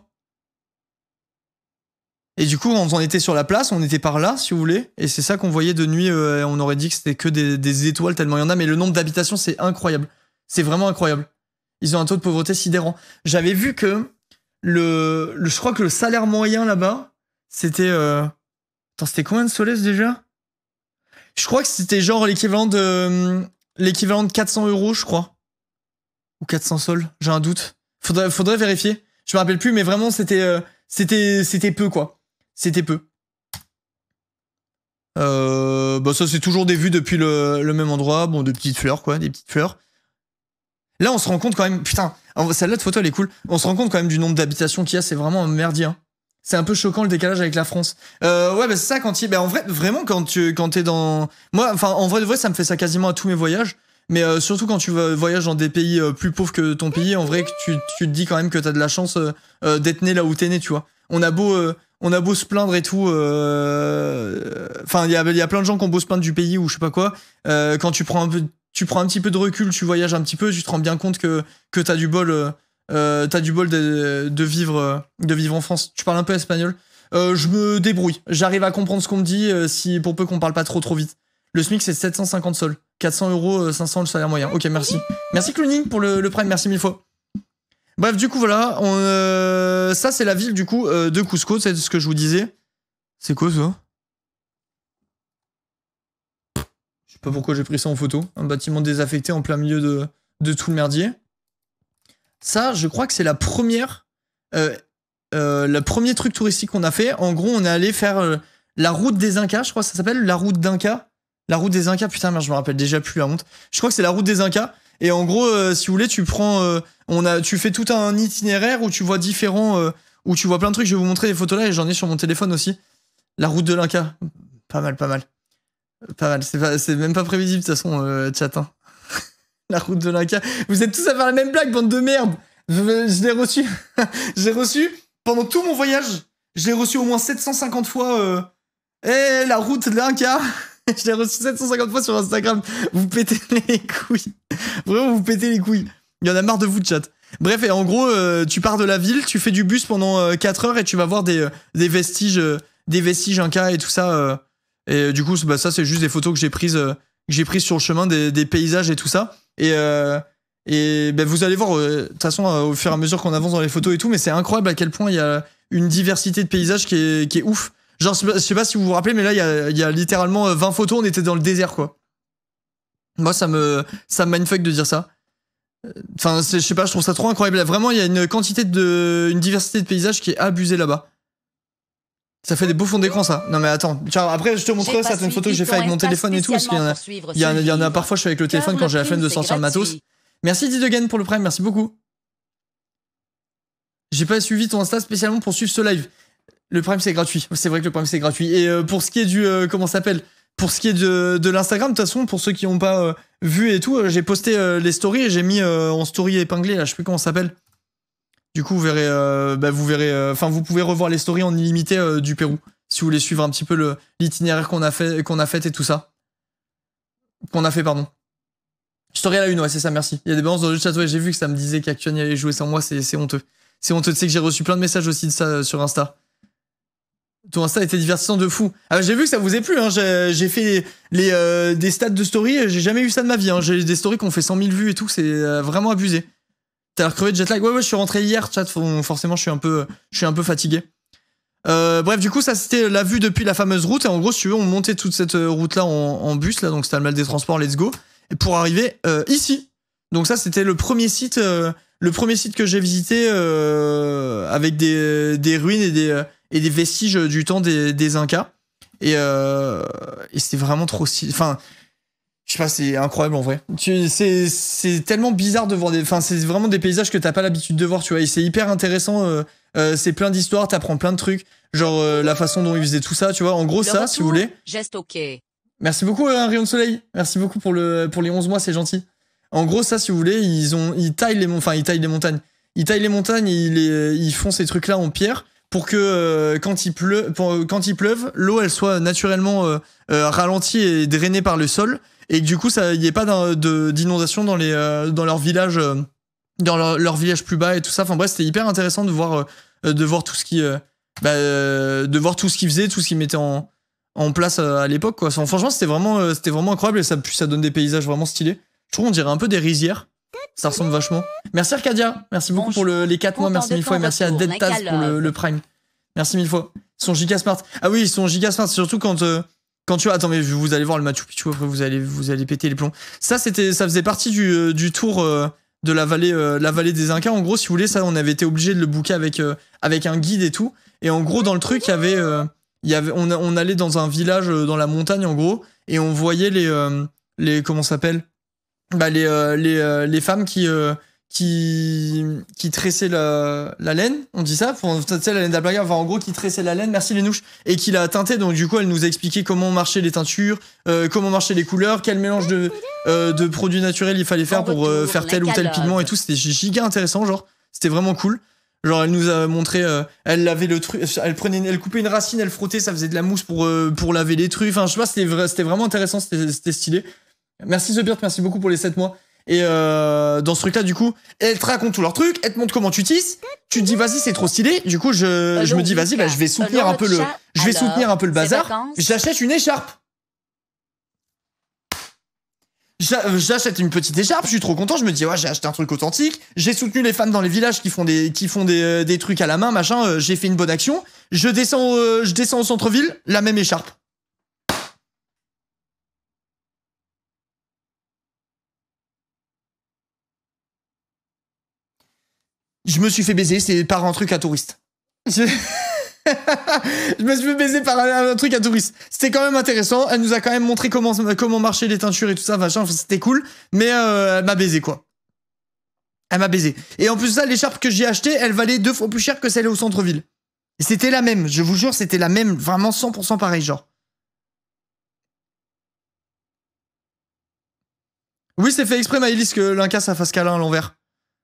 Et du coup, quand on était sur la place, on était par là, si vous voulez, et c'est ça qu'on voyait de nuit. On aurait dit que c'était que des étoiles tellement il y en a, mais le nombre d'habitations, c'est incroyable. C'est vraiment incroyable. Ils ont un taux de pauvreté sidérant. J'avais vu que je crois que le salaire moyen là-bas, c'était... c'était combien de soles déjà? Je crois que c'était genre l'équivalent de 400 €, je crois. Ou 400 sols, j'ai un doute. Faudrait vérifier. Je me rappelle plus, mais vraiment, c'était peu, quoi. C'était peu. Ça, c'est toujours des vues depuis le même endroit. Bon, de petites fleurs, quoi, des petites fleurs. Là, on se rend compte quand même... Putain, celle-là de photo, elle est cool. On se rend compte quand même du nombre d'habitations qu'il y a. C'est vraiment un merdier. Hein. C'est un peu choquant, le décalage avec la France. Ouais, c'est ça, quand en vrai, vraiment, quand t'es dans... Moi, en vrai, ça me fait ça quasiment à tous mes voyages. Mais surtout quand tu voyages dans des pays plus pauvres que ton pays, en vrai, que tu te dis quand même que t'as de la chance d'être né là où t'es né, tu vois. On a beau se plaindre et tout... il y a plein de gens qui ont beau se plaindre du pays ou je sais pas quoi. Quand tu prends un petit peu de recul, tu voyages un petit peu, tu te rends bien compte que t'as du bol, de vivre en France. Tu parles un peu espagnol. Je me débrouille. J'arrive à comprendre ce qu'on me dit, pour peu qu'on parle pas trop vite. Le SMIC, c'est 750 sols. 400 €, 500 le salaire moyen. Ok, merci. Merci Cloning pour le prime, merci 1000 fois. Bref, du coup, voilà. Ça, c'est la ville, du coup, de Cusco, c'est ce que je vous disais. C'est quoi, ça? Je sais pas pourquoi j'ai pris ça en photo. Un bâtiment désaffecté en plein milieu de tout le merdier. Ça, je crois que c'est le premier truc touristique qu'on a fait. En gros, on est allé faire la route des Incas, je crois que ça s'appelle, la route d'Inca. La route des Incas, putain, merde, je me rappelle déjà plus, la honte. Je crois que c'est la route des Incas. Et en gros, si vous voulez, tu fais tout un itinéraire où tu vois où tu vois plein de trucs. Je vais vous montrer les photos là et j'en ai sur mon téléphone aussi. La route de l'Inca. Pas mal. Pas mal. C'est même pas prévisible, de toute façon, chat. Hein. La route de l'Inca. Vous êtes tous à faire la même blague, bande de merde. Je l'ai reçu. J'ai reçu, pendant tout mon voyage, je l'ai reçu au moins 750 fois. La route de l'Inca. Je l'ai reçu 750 fois sur Instagram. Vous pétez les couilles. Vraiment, vous pétez les couilles. Il y en a marre de vous, chat. Bref, et en gros, tu pars de la ville, tu fais du bus pendant 4 heures et tu vas voir des vestiges Inca et tout ça. Et du coup, ça, c'est juste des photos que j'ai prises sur le chemin, des paysages et tout ça. Et vous allez voir, de toute façon, au fur et à mesure qu'on avance dans les photos et tout, mais c'est incroyable à quel point il y a une diversité de paysages qui est ouf. Genre, je sais pas si vous vous rappelez, mais là, il y a littéralement 20 photos, on était dans le désert, quoi. Moi, ça me mindfuck de dire ça. Enfin, je sais pas, je trouve ça trop incroyable. Vraiment, il y a une diversité de paysages qui est abusée là-bas. Ça fait des beaux fonds d'écran, ça. Non mais attends, tiens, après je te montrerai certaines photos que j'ai fait avec mon téléphone et tout, parce qu'il y en a parfois je fais avec le téléphone quand j'ai la flemme de sortir le matos. Merci Didogen pour le prime, merci beaucoup. J'ai pas suivi ton Insta spécialement pour suivre ce live. Le prime c'est gratuit, c'est vrai que le prime c'est gratuit. Et pour ce qui est du, comment ça s'appelle, pour ce qui est de l'Instagram, de toute façon, pour ceux qui n'ont pas vu et tout, j'ai posté les stories et j'ai mis en story épinglé, là, je sais plus comment ça s'appelle. Du coup, vous verrez, vous pouvez revoir les stories en illimité du Pérou, si vous voulez suivre un petit peu l'itinéraire qu'on a fait et tout ça. Pardon. Story à la une, ouais, c'est ça, merci. Il y a des balances dans le chat, ouais, j'ai vu que ça me disait qu'Action y allait jouer sans moi, c'est honteux. C'est honteux, tu sais que j'ai reçu plein de messages aussi de ça sur Insta. Ton Insta était divertissant de fou. Ah, j'ai vu que ça vous est plu, hein. J'ai fait des stats de story, j'ai jamais vu ça de ma vie, hein. J'ai des stories qui ont fait 100 000 vues et tout, c'est vraiment abusé. T'as l'air crevé de jet lag. Ouais, je suis rentré hier, chat. Forcément, je suis un peu fatigué. Bref, du coup, ça c'était la vue depuis la fameuse route. Et en gros, si tu veux, on montait toute cette route-là en bus, là, donc c'était le mal des transports, let's go. Et pour arriver ici. Donc ça, c'était le premier site que j'ai visité avec des ruines et des vestiges du temps des Incas. Et c'était vraiment trop stylé. Enfin. Je sais pas, c'est incroyable en vrai. C'est tellement bizarre de voir Enfin, c'est vraiment des paysages que t'as pas l'habitude de voir, tu vois. Et c'est hyper intéressant. C'est plein d'histoires, t'apprends plein de trucs. Genre la façon dont ils faisaient tout ça, tu vois. En gros, ça, si vous voulez. Geste OK. Merci beaucoup, Rayon de Soleil. Merci beaucoup pour les 11 mois, c'est gentil. En gros, ça, si vous voulez, ils taillent les montagnes. Ils taillent les montagnes et ils font ces trucs-là en pierre pour que quand il pleuve, l'eau, elle soit naturellement ralentie et drainée par le sol. Et que du coup, il n'y ait pas d'inondation dans leur village, leur village plus bas et tout ça. Enfin bref, c'était hyper intéressant de voir tout ce qui, de voir tout ce qu'ils faisaient, tout ce qu'ils mettaient en place à l'époque, quoi. Enfin, franchement, c'était vraiment incroyable et ça donne des paysages vraiment stylés. Je trouve on dirait un peu des rizières. Ça ressemble vachement. Merci Arcadia, merci beaucoup pour les 4 mois, merci 1000 fois et merci à Dead Taz pour le prime. Merci 1000 fois. Ils sont giga smart. Ah oui, ils sont giga smart, surtout quand tu vois, attends, mais vous allez voir le Machu Picchu, après vous allez péter les plombs. Ça faisait partie du tour de la vallée des Incas. En gros, si vous voulez, ça, on avait été obligé de le booker avec un guide et tout. Et en gros, dans le truc, on allait dans un village dans la montagne, en gros, et on voyait les comment ça s'appelle, les femmes qui tressait la laine, on dit ça, tu sais, la laine d'alpaga, enfin en gros qui tressait la laine, merci les nouches, et qui l'a teinté, donc du coup elle nous a expliqué comment marchaient les teintures, comment marchaient les couleurs, quel mélange de produits naturels il fallait faire pour faire tel ou tel pigment et tout, c'était giga intéressant, genre, c'était vraiment cool. Genre elle nous a montré, elle lavait le truc, elle coupait une racine, elle frottait, ça faisait de la mousse pour laver les trucs, enfin je sais pas, c'était vraiment intéressant, c'était stylé. Merci The Beard, merci beaucoup pour les 7 mois. Et dans ce truc-là, du coup, elle te raconte tout leur truc, elle te montre comment tu tisses. Tu te dis, vas-y, c'est trop stylé. Du coup, je me dis, vas-y, je vais soutenir un peu le bazar. J'achète une écharpe. J'achète une petite écharpe, je suis trop content, je me dis, ouais, j'ai acheté un truc authentique. J'ai soutenu les femmes dans les villages qui font des trucs à la main, machin. J'ai fait une bonne action. Je descends au centre-ville, la même écharpe. Je me suis fait baiser, c'est par un truc à touriste. Je me suis fait baiser par un truc à touriste. C'était quand même intéressant. Elle nous a quand même montré comment marchaient les teintures et tout ça, machin. Enfin, c'était cool. Mais elle m'a baisé, quoi. Elle m'a baisé. Et en plus de ça, l'écharpe que j'ai achetée, elle valait 2 fois plus cher que celle au centre-ville. Et c'était la même. Je vous jure, c'était la même. Vraiment 100% pareil, genre. Oui, c'est fait exprès, Maëlys, que l'Inca, ça fasse câlin à l'envers.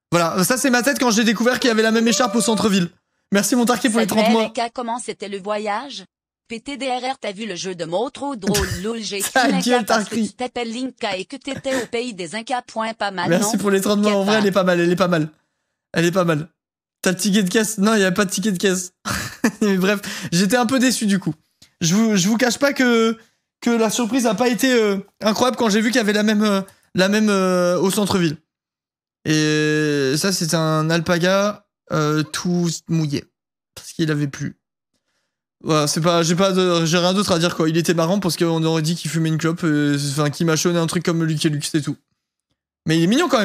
Voilà, ça c'est ma tête quand j'ai découvert qu'il y avait la même écharpe au centre-ville. Merci mon Tarky pour les 30 mois. Comment c'était le voyage? PTDRR, t'as vu le jeu de mots trop drôle, lol, j'ai écrit Ta gueule, parce que Tarky. tu t'appelles Linka et que t'étais au pays des Incas, point pas mal, Merci non? pour les 30 mois, en vrai, elle est pas mal. Elle est pas mal. T'as le ticket de caisse? Non, il y a pas de ticket de caisse. Mais bref, j'étais un peu déçu du coup. Je vous cache pas que la surprise a pas été incroyable quand j'ai vu qu'il y avait la même au centre-ville. Et ça, c'était un alpaga tout mouillé. Parce qu'il avait plu. Voilà, j'ai rien d'autre à dire, quoi. Il était marrant parce qu'on aurait dit qu'il fumait une clope, enfin, qu'il mâchonnait un truc comme Lucky Luke, c'était tout. Mais il est mignon quand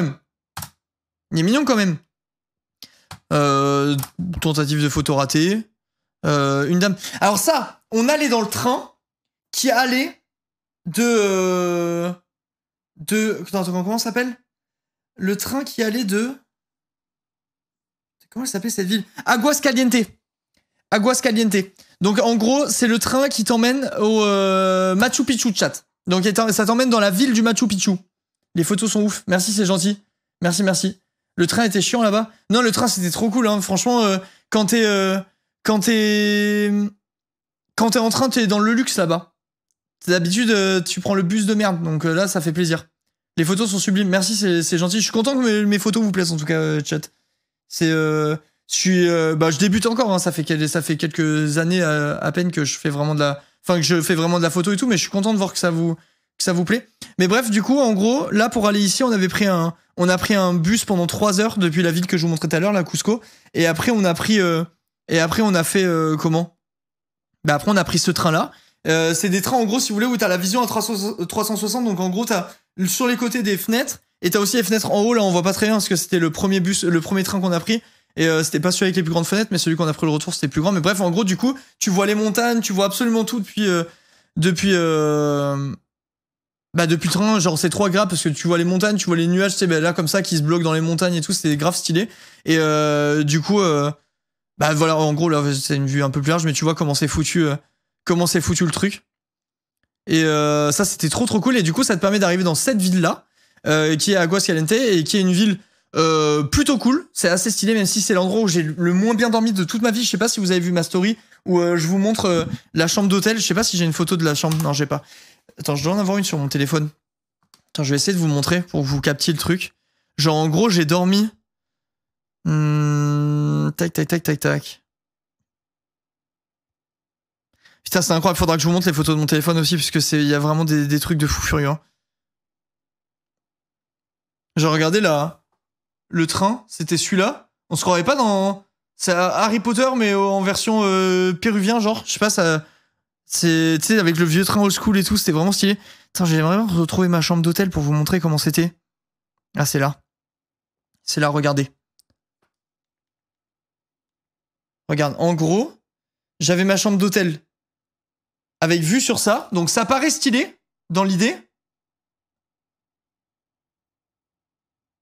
même. Tentative de photo ratée. Une dame. Alors ça, on allait dans le train qui allait de... Attends, comment ça s'appelle? Le train qui allait de... Comment s'appelait cette ville? Aguascalientes. Aguascalientes. Donc en gros, c'est le train qui t'emmène au Machu Picchu, chat. Donc ça t'emmène dans la ville du Machu Picchu. Les photos sont ouf. Merci, c'est gentil. Merci, merci. Le train était chiant là-bas. Non, le train c'était trop cool. Hein. Franchement, quand t'es en train, t'es dans le luxe là-bas. D'habitude, tu prends le bus de merde. Donc là, ça fait plaisir. Les photos sont sublimes. Merci, c'est gentil. Je suis content que mes photos vous plaisent en tout cas, chat. Je débute encore. Hein. Ça fait quelques années à peine que je fais vraiment de la photo et tout, mais je suis content de voir que ça vous plaît. Mais bref, du coup, en gros, là pour aller ici, on a pris un bus pendant 3 heures depuis la ville que je vous montrais tout à l'heure, la Cusco. Et après, on a pris comment? Bah après, on a pris ce train-là. C'est des trains, en gros, si vous voulez, où t'as la vision à 360. Donc en gros, t'as sur les côtés des fenêtres. Et t'as aussi les fenêtres en haut, là on voit pas très bien parce que c'était le premier train qu'on a pris. Et c'était pas celui avec les plus grandes fenêtres, mais celui qu'on a pris le retour c'était plus grand. Mais bref, en gros, du coup, tu vois les montagnes, tu vois absolument tout depuis le train. Genre c'est trop agréable parce que tu vois les montagnes, tu vois les nuages, tu sais, là comme ça qui se bloquent dans les montagnes et tout, c'était grave stylé. Et du coup, voilà, en gros là c'est une vue un peu plus large, mais tu vois comment c'est foutu le truc. Et ça c'était trop cool. Et du coup, ça te permet d'arriver dans cette ville là. Qui est Aguascalientes et qui est une ville plutôt cool. C'est assez stylé, même si c'est l'endroit où j'ai le moins bien dormi de toute ma vie. Je sais pas si vous avez vu ma story où je vous montre la chambre d'hôtel. Je sais pas si j'ai une photo de la chambre. Non, j'ai pas. Attends, je dois en avoir une sur mon téléphone. Attends, je vais essayer de vous montrer pour que vous captiez le truc. Genre, en gros, j'ai dormi... Tac. Putain, c'est incroyable. Faudra que je vous montre les photos de mon téléphone aussi, parce que il y a vraiment des trucs de fou furieux. Hein. J'ai regardé là, le train, c'était celui-là. On se croirait pas dans... C'est Harry Potter, mais en version péruvien, genre. Je sais pas, ça... C'est... Tu sais, avec le vieux train old school et tout, c'était vraiment stylé. Attends, j'aimerais bien retrouver ma chambre d'hôtel pour vous montrer comment c'était. Ah, c'est là. C'est là, regardez. Regarde, en gros, j'avais ma chambre d'hôtel avec vue sur ça. Donc ça paraît stylé, dans l'idée.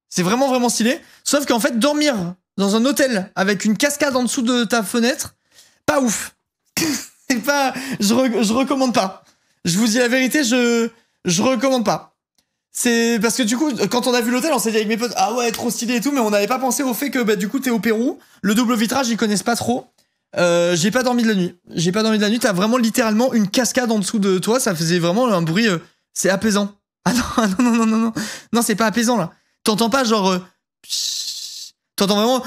C'est vraiment stylé. Sauf qu'en fait, dormir dans un hôtel avec une cascade en dessous de ta fenêtre, pas ouf. C'est pas... Je recommande pas. Je vous dis la vérité, je recommande pas. C'est parce que du coup, quand on a vu l'hôtel, on s'est dit avec mes potes, ah ouais, trop stylé et tout, mais on n'avait pas pensé au fait que du coup, t'es au Pérou. Le double vitrage, ils connaissent pas trop. J'ai pas dormi de la nuit. T'as vraiment littéralement une cascade en dessous de toi. Ça faisait vraiment un bruit... c'est apaisant. Ah non. Non, c'est pas apaisant, là. T'entends pas genre... T'entends vraiment...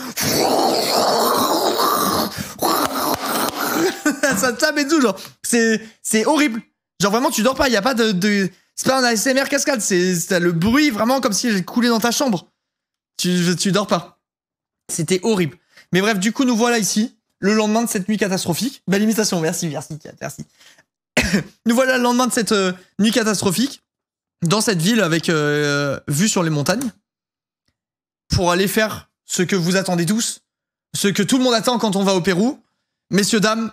Ça tape et tout, genre. C'est horrible. Genre vraiment, tu dors pas. Y a pas de... C'est pas un ASMR cascade. C'est le bruit vraiment comme si il coulait dans ta chambre. Tu dors pas. C'était horrible. Mais bref, du coup, nous voilà ici. Le lendemain de cette nuit catastrophique. Belle imitation. Merci. Nous voilà le lendemain de cette nuit catastrophique. Dans cette ville avec vue sur les montagnes. Pour aller faire ce que vous attendez tous, ce que tout le monde attend quand on va au Pérou. Messieurs, dames,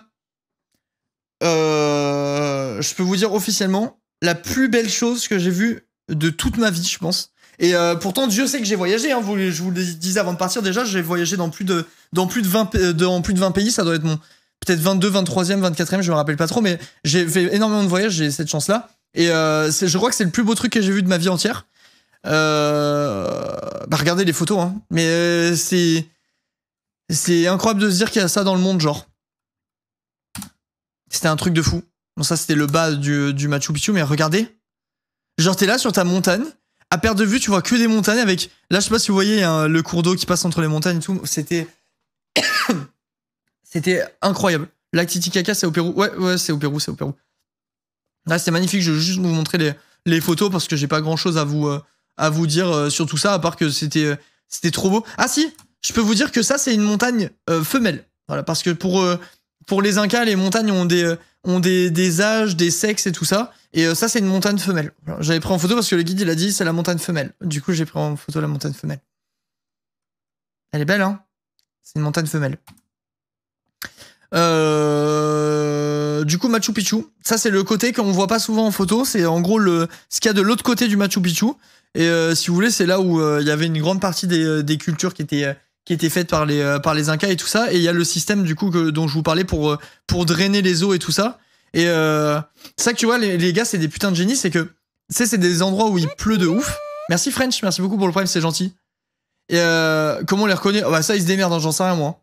je peux vous dire officiellement la plus belle chose que j'ai vue de toute ma vie, je pense. Et pourtant, Dieu sait que j'ai voyagé. Hein, je vous le disais avant de partir déjà, j'ai voyagé dans plus de 20 pays. Ça doit être mon peut-être 22, 23e, 24e, je me rappelle pas trop, mais j'ai fait énormément de voyages, j'ai cette chance-là. Et je crois que c'est le plus beau truc que j'ai vu de ma vie entière. Regardez les photos, hein. Mais c'est incroyable de se dire qu'il y a ça dans le monde, genre. C'était un truc de fou. Bon, ça, c'était le bas du Machu Picchu, mais regardez. Genre, t'es là sur ta montagne, à perte de vue, tu vois que des montagnes avec... Là, je sais pas si vous voyez hein, le cours d'eau qui passe entre les montagnes et tout. C'était... C'était incroyable. Lac Titicaca, c'est au Pérou. Ouais, c'est au Pérou. Là, c'était magnifique. Je vais juste vous montrer les photos parce que j'ai pas grand-chose à vous dire sur tout ça, à part que c'était trop beau. Ah si, je peux vous dire que ça, c'est une montagne femelle. Voilà, parce que pour les Incas, les montagnes ont des âges, des sexes et tout ça. Et ça, c'est une montagne femelle. Voilà, j'avais pris en photo parce que le guide, il a dit c'est la montagne femelle. Du coup, j'ai pris en photo la montagne femelle. Elle est belle, hein? C'est une montagne femelle. Du coup, Machu Picchu, ça c'est le côté qu'on voit pas souvent en photo. C'est en gros ce qu'il y a de l'autre côté du Machu Picchu. Et si vous voulez, c'est là où il y avait une grande partie des cultures qui étaient faites par les Incas et tout ça. Et il y a le système du coup dont je vous parlais pour drainer les eaux et tout ça. Et ça que tu vois, les gars, c'est des putains de génies. C'est que tu sais, c'est des endroits où il pleut de ouf. Merci French, merci beaucoup pour le prime, c'est gentil. Et comment on les reconnaît? Oh, bah ça, ils se démerdent, hein, j'en sais rien moi.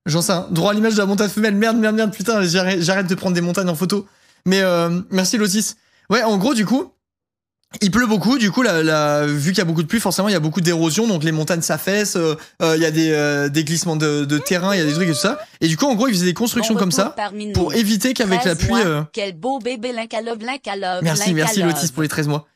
J'en sais rien. Droit à l'image de la montagne femelle. Merde, putain, j'arrête de prendre des montagnes en photo. Mais merci Lotis. Ouais, en gros, du coup, il pleut beaucoup. Du coup, vu qu'il y a beaucoup de pluie, forcément, il y a beaucoup d'érosion. Donc les montagnes s'affaissent. Il y a des glissements de terrain, il y a des trucs et tout ça. Et du coup, en gros, ils faisaient des constructions comme ça pour éviter qu'avec la pluie. Quel beau bébé l'incalobe. Merci Lotis pour les 13 mois.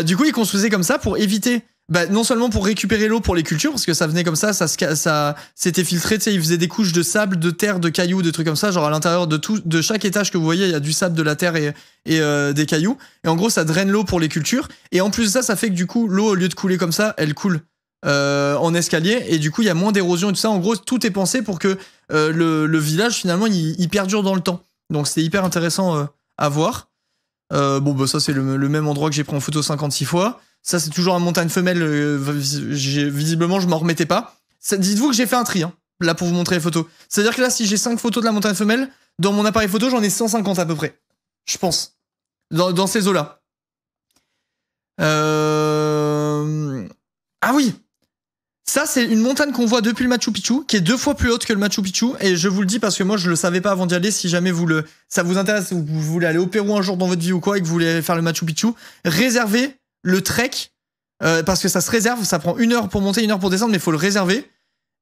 Du coup, ils construisaient comme ça pour éviter. Bah, non seulement pour récupérer l'eau pour les cultures, parce que ça venait comme ça s'était filtré, tu sais, ils faisaient des couches de sable, de terre, de cailloux, de trucs comme ça, genre à l'intérieur de chaque étage que vous voyez, il y a du sable, de la terre et des cailloux, et en gros, ça draine l'eau pour les cultures, et en plus de ça, ça fait que du coup, l'eau, au lieu de couler comme ça, elle coule en escalier, et du coup, il y a moins d'érosion et tout ça, en gros, tout est pensé pour que le village, finalement, il perdure dans le temps. Donc, c'était hyper intéressant à voir. Bon, bah, ça, c'est le même endroit que j'ai pris en photo 56 fois. Ça, c'est toujours un montagne femelle. Visiblement, je m'en remettais pas. Dites-vous que j'ai fait un tri, hein, là, pour vous montrer les photos. C'est-à-dire que là, si j'ai 5 photos de la montagne femelle, dans mon appareil photo, j'en ai 150 à peu près. Je pense. Dans ces eaux-là. Ah oui! Ça, c'est une montagne qu'on voit depuis le Machu Picchu, qui est 2 fois plus haute que le Machu Picchu. Et je vous le dis parce que moi, je le savais pas avant d'y aller. Si jamais ça vous intéresse, ou vous voulez aller au Pérou un jour dans votre vie ou quoi, et que vous voulez faire le Machu Picchu, réservez le trek, parce que ça se réserve, ça prend 1 heure pour monter, 1 heure pour descendre, mais il faut le réserver.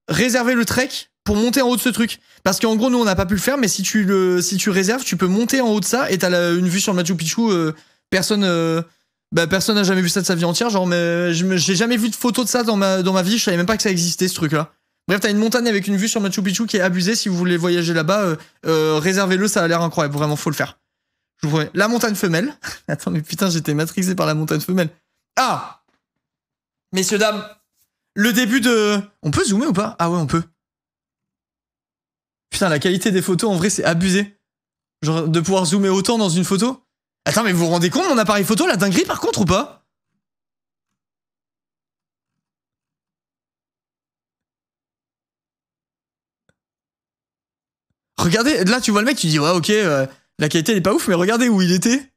Réservez le trek pour monter en haut de ce truc. Parce qu'en gros, nous, on n'a pas pu le faire, mais si tu réserves, tu peux monter en haut de ça et t'as une vue sur le Machu Picchu. Personne n'a jamais vu ça de sa vie entière. Genre, mais j'ai jamais vu de photo de ça dans ma vie. Je savais même pas que ça existait, ce truc-là. Bref, t'as une montagne avec une vue sur Machu Picchu qui est abusée. Si vous voulez voyager là-bas, réservez-le, ça a l'air incroyable. Vraiment, faut le faire. Je vous promets. La montagne femelle. Attends, mais putain, j'étais matrixé par la montagne femelle. Ah! Messieurs, dames, le début de... On peut zoomer ou pas? Ah ouais, on peut. Putain, la qualité des photos, en vrai, c'est abusé. Genre, de pouvoir zoomer autant dans une photo. Attends, mais vous vous rendez compte, mon appareil photo, la dinguerie, par contre, ou pas? Regardez, là, tu vois le mec, tu dis, ouais, ok... la qualité, elle est pas ouf, mais regardez où il était.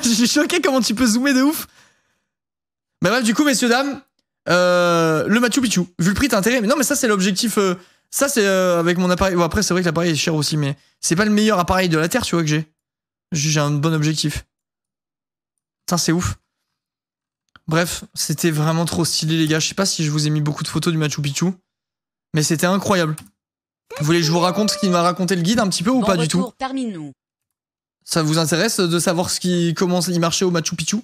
Je suis choqué comment tu peux zoomer de ouf. Bah bref, du coup, messieurs, dames, le Machu Picchu. Vu le prix, t'as intérêt. Mais non, mais ça, c'est l'objectif. Ça, c'est avec mon appareil. Bon, après, c'est vrai que l'appareil est cher aussi, mais c'est pas le meilleur appareil de la Terre, tu vois, que j'ai. J'ai un bon objectif. Putain, c'est ouf. Bref, c'était vraiment trop stylé, les gars. Je sais pas si je vous ai mis beaucoup de photos du Machu Picchu, mais c'était incroyable. Vous voulez que je vous raconte ce qu'il m'a raconté le guide un petit peu ou pas du tout? Parmi nous. Ça vous intéresse de savoir comment il marchait au Machu Picchu?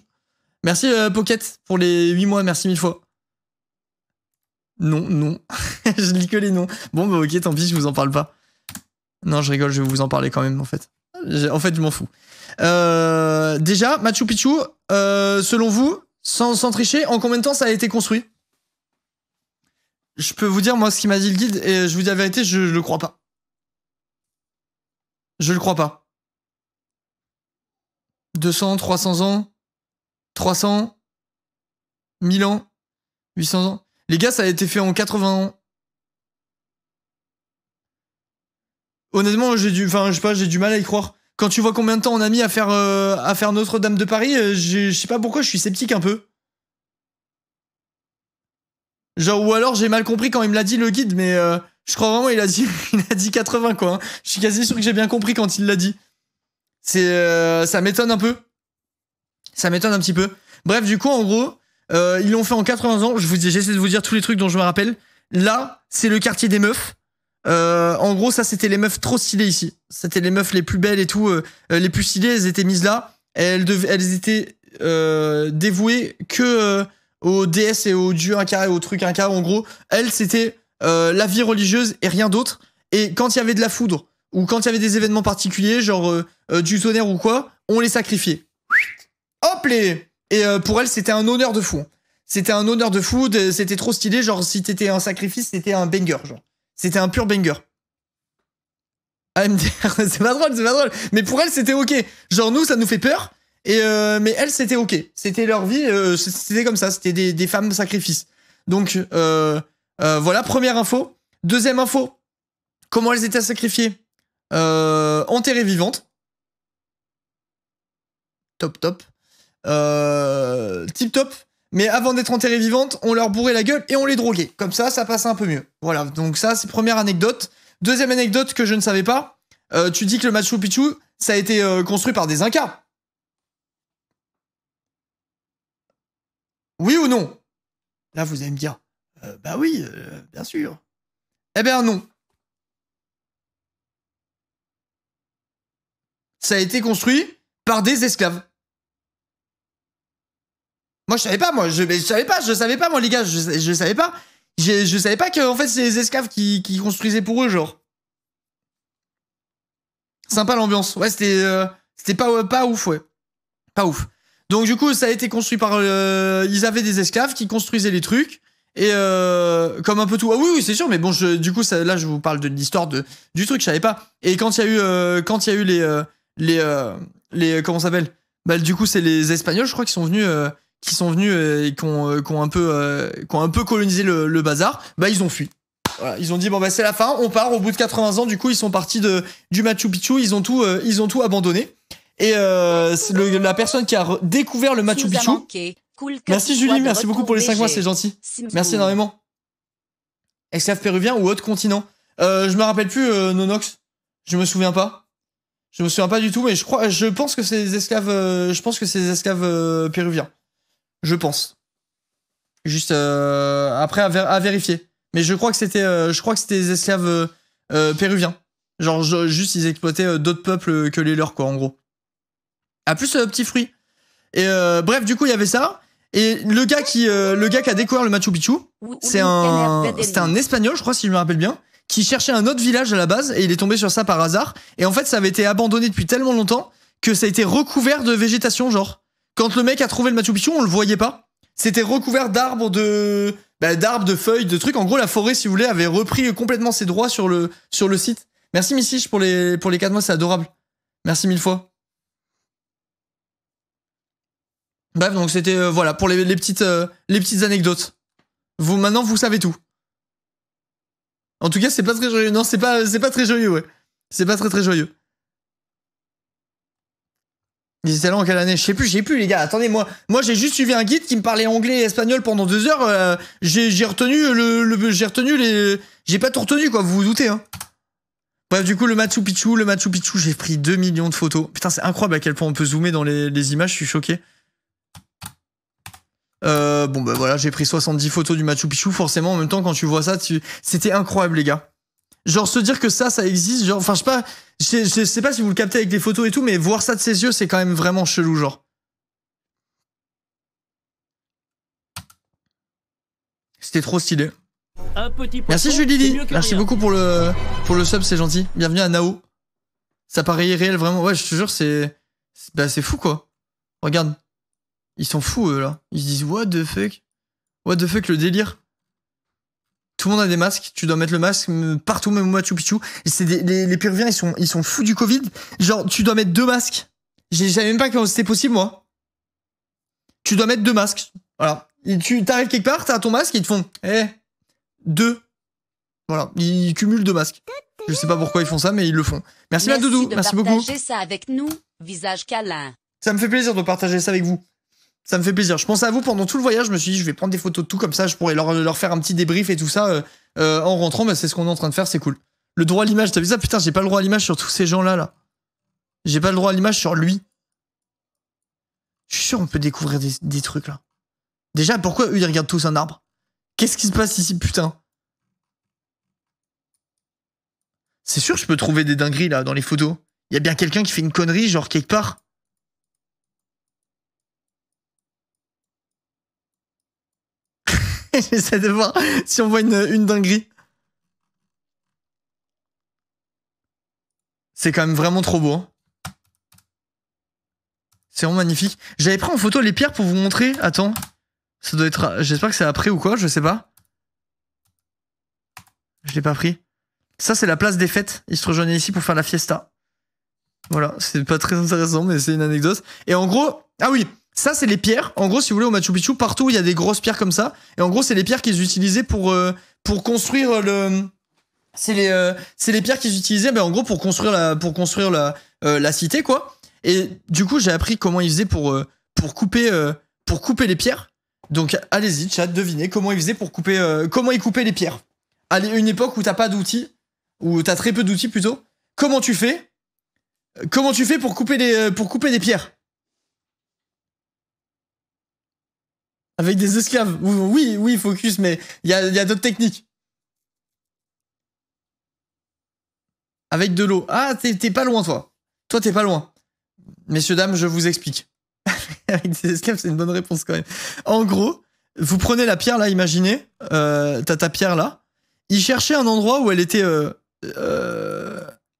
Merci Pocket pour les 8 mois, merci 1000 fois. Non. Je lis que les noms. Bon bah ok, tant pis, je vous en parle pas. Non, je rigole, je vais vous en parler quand même en fait. En fait, je m'en fous. Déjà, Machu Picchu, selon vous, sans tricher, en combien de temps ça a été construit? Je peux vous dire, moi, ce qu'il m'a dit le guide, et je vous dis la vérité, je le crois pas. Je le crois pas. 200, 300 ans, 300, 1000 ans, 800 ans. Les gars, ça a été fait en 80 ans. Honnêtement, j'ai du mal à y croire. Quand tu vois combien de temps on a mis à faire Notre-Dame de Paris, je sais pas pourquoi, je suis sceptique un peu. Genre, ou alors j'ai mal compris quand il me l'a dit le guide, mais je crois vraiment il a dit 80 quoi. Hein. Je suis quasi sûr que j'ai bien compris quand il l'a dit. Ça m'étonne un peu. Ça m'étonne un petit peu. Bref, du coup, en gros, ils l'ont fait en 80 ans. J'essaie de vous dire tous les trucs dont je me rappelle. Là, c'est le quartier des meufs. En gros, ça, c'était les meufs trop stylées ici. C'était les meufs les plus belles et tout. Les plus stylées, elles étaient mises là. Elles étaient dévouées que aux déesses et aux dieux Inca et aux trucs Inca. En gros, elles, c'était la vie religieuse et rien d'autre. Et quand il y avait de la foudre ou quand il y avait des événements particuliers, genre du tonnerre ou quoi, on les sacrifiait. Hop les! Et pour elles, c'était un honneur de fou. C'était un honneur de fou, c'était trop stylé, genre si t'étais un sacrifice, c'était un banger, genre. C'était un pur banger. AMDR, c'est pas drôle. Mais pour elle, c'était ok. Genre nous, ça nous fait peur, mais elle, c'était ok. C'était leur vie, c'était comme ça, c'était des femmes sacrifices. Donc, voilà, première info. Deuxième info, comment elles étaient sacrifiées enterrées vivantes. Top. Tip top. Mais avant d'être enterrées vivantes, on leur bourrait la gueule et on les droguait. Comme ça passe un peu mieux. Voilà, donc ça, c'est première anecdote. Deuxième anecdote que je ne savais pas. Tu dis que le Machu Picchu, ça a été construit par des Incas. Oui ou non? Là, vous allez me dire, bah oui, bien sûr. Eh ben non. Ça a été construit par des esclaves. Moi, je savais pas, moi, les gars, je savais pas. Je savais pas que, en fait, c'est les esclaves qui construisaient pour eux, genre. Sympa l'ambiance. Ouais, c'était pas ouf, ouais. Pas ouf. Donc, du coup, ça a été construit par, ils avaient des esclaves qui construisaient les trucs. Et, comme un peu tout. Ah oui, c'est sûr, mais bon, du coup, là, je vous parle de l'histoire du truc, je savais pas. Et quand il y a eu les comment ça s'appelle? Bah, du coup, c'est les Espagnols, je crois, qui sont venus et qui ont un peu colonisé le bazar. Bah, ils ont fui. Voilà, ils ont dit bon bah c'est la fin, on part. Au bout de 80 ans, du coup, ils sont partis du Machu Picchu, ils ont tout abandonné. Et la personne qui a découvert le Machu Picchu. Cool, merci Julie, merci beaucoup pour les 5 mois, c'est gentil. Merci énormément. Esclave péruvien ou autre continent. Je me rappelle plus Nonox. Je me souviens pas. Je me souviens pas du tout, mais je pense que c'est des esclaves. Je pense que c'est des esclaves péruviens. Je pense. Juste après à vérifier. Mais je crois que c'était des esclaves péruviens. Genre juste ils exploitaient d'autres peuples que les leurs quoi en gros. À plus petit fruit. Et bref du coup il y avait ça. Et le gars qui a découvert le Machu Picchu, c'était un Espagnol je crois si je me rappelle bien, qui cherchait un autre village à la base et il est tombé sur ça par hasard. Et en fait ça avait été abandonné depuis tellement longtemps que ça a été recouvert de végétation genre. Quand le mec a trouvé le Machu Picchu on le voyait pas. C'était recouvert d'arbres, de feuilles, de trucs. En gros, la forêt, si vous voulez, avait repris complètement ses droits sur le site. Merci Missich pour les 4 mois, c'est adorable. Merci 1000 fois. Bref, donc c'était voilà pour les petites anecdotes. Maintenant, vous savez tout. En tout cas, c'est pas très joyeux. Non, c'est pas très joyeux, ouais. C'est pas très joyeux. Ils étaient là en quelle année? Je sais plus les gars. Attendez, moi j'ai juste suivi un guide qui me parlait anglais et espagnol pendant 2 heures. J'ai retenu j'ai pas tout retenu quoi, vous vous doutez hein. Bref, du coup le Machu Picchu, j'ai pris 2 millions de photos. Putain, c'est incroyable à quel point on peut zoomer dans les images, je suis choqué. Bon bah voilà, j'ai pris 70 photos du Machu Picchu, forcément en même temps quand tu vois ça, c'était incroyable les gars. Genre se dire que ça existe, genre, enfin je sais pas si vous le captez avec les photos et tout, mais voir ça de ses yeux, c'est quand même vraiment chelou, genre. C'était trop stylé. Merci Julie, merci beaucoup pour le sub, c'est gentil. Bienvenue à Nao. Ça paraît irréel vraiment, ouais je te jure c'est fou quoi. Regarde, ils sont fous eux là. Ils se disent what the fuck le délire. Tout le monde a des masques, tu dois mettre le masque partout, même au Machu Picchu. Et c'est les Péruviens, ils sont fous du Covid. Genre, tu dois mettre 2 masques. Je savais même pas que c'était possible, moi. Tu dois mettre 2 masques. Voilà. Tu t'arrives quelque part, t'as ton masque, ils te font 2. Voilà. Ils cumulent 2 masques. Je sais pas pourquoi ils font ça, mais ils le font. Merci ma doudou, merci beaucoup. Merci de partager ça avec nous, visage câlin. Ça me fait plaisir de partager ça avec vous. Ça me fait plaisir. Je pensais à vous pendant tout le voyage. Je me suis dit, je vais prendre des photos de tout comme ça. Je pourrais leur faire un petit débrief et tout ça en rentrant. Bah, c'est ce qu'on est en train de faire. C'est cool. Le droit à l'image, t'as vu ça? Putain, j'ai pas le droit à l'image sur tous ces gens-là. Là. J'ai pas le droit à l'image sur lui. Je suis sûr on peut découvrir des trucs là. Déjà, pourquoi eux ils regardent tous un arbre? Qu'est-ce qui se passe ici, putain? C'est sûr, je peux trouver des dingueries là dans les photos. Il y a bien quelqu'un qui fait une connerie, genre quelque part. J'essaie de voir si on voit une dinguerie. C'est quand même vraiment trop beau. Hein. C'est vraiment magnifique. J'avais pris en photo les pierres pour vous montrer. Attends. Ça doit être... J'espère que c'est après ou quoi, je sais pas. Je l'ai pas pris. Ça, c'est la place des fêtes. Ils se rejoignaient ici pour faire la fiesta. Voilà, c'est pas très intéressant, mais c'est une anecdote. Et en gros... Ah oui, ça, c'est les pierres. En gros, si vous voulez, au Machu Picchu, partout, il y a des grosses pierres comme ça. Et en gros, c'est les pierres qu'ils utilisaient pour construire le... C'est les pierres qu'ils utilisaient, en gros, pour construire la cité, quoi. Et du coup, j'ai appris comment ils faisaient pour couper les pierres. Donc, allez-y, chat, devinez comment ils faisaient pour couper... comment ils coupaient les pierres. À une époque où t'as pas d'outils, ou t'as très peu d'outils, plutôt. Comment tu fais pour couper des pierres? Avec des esclaves. Oui, Focus, mais il y a d'autres techniques. Avec de l'eau. Ah, t'es pas loin, toi. Toi, t'es pas loin. Messieurs, dames, je vous explique. Avec des esclaves, c'est une bonne réponse, quand même. En gros, vous prenez la pierre, là, imaginez. T'as ta pierre, là. Il cherchait un endroit où elle était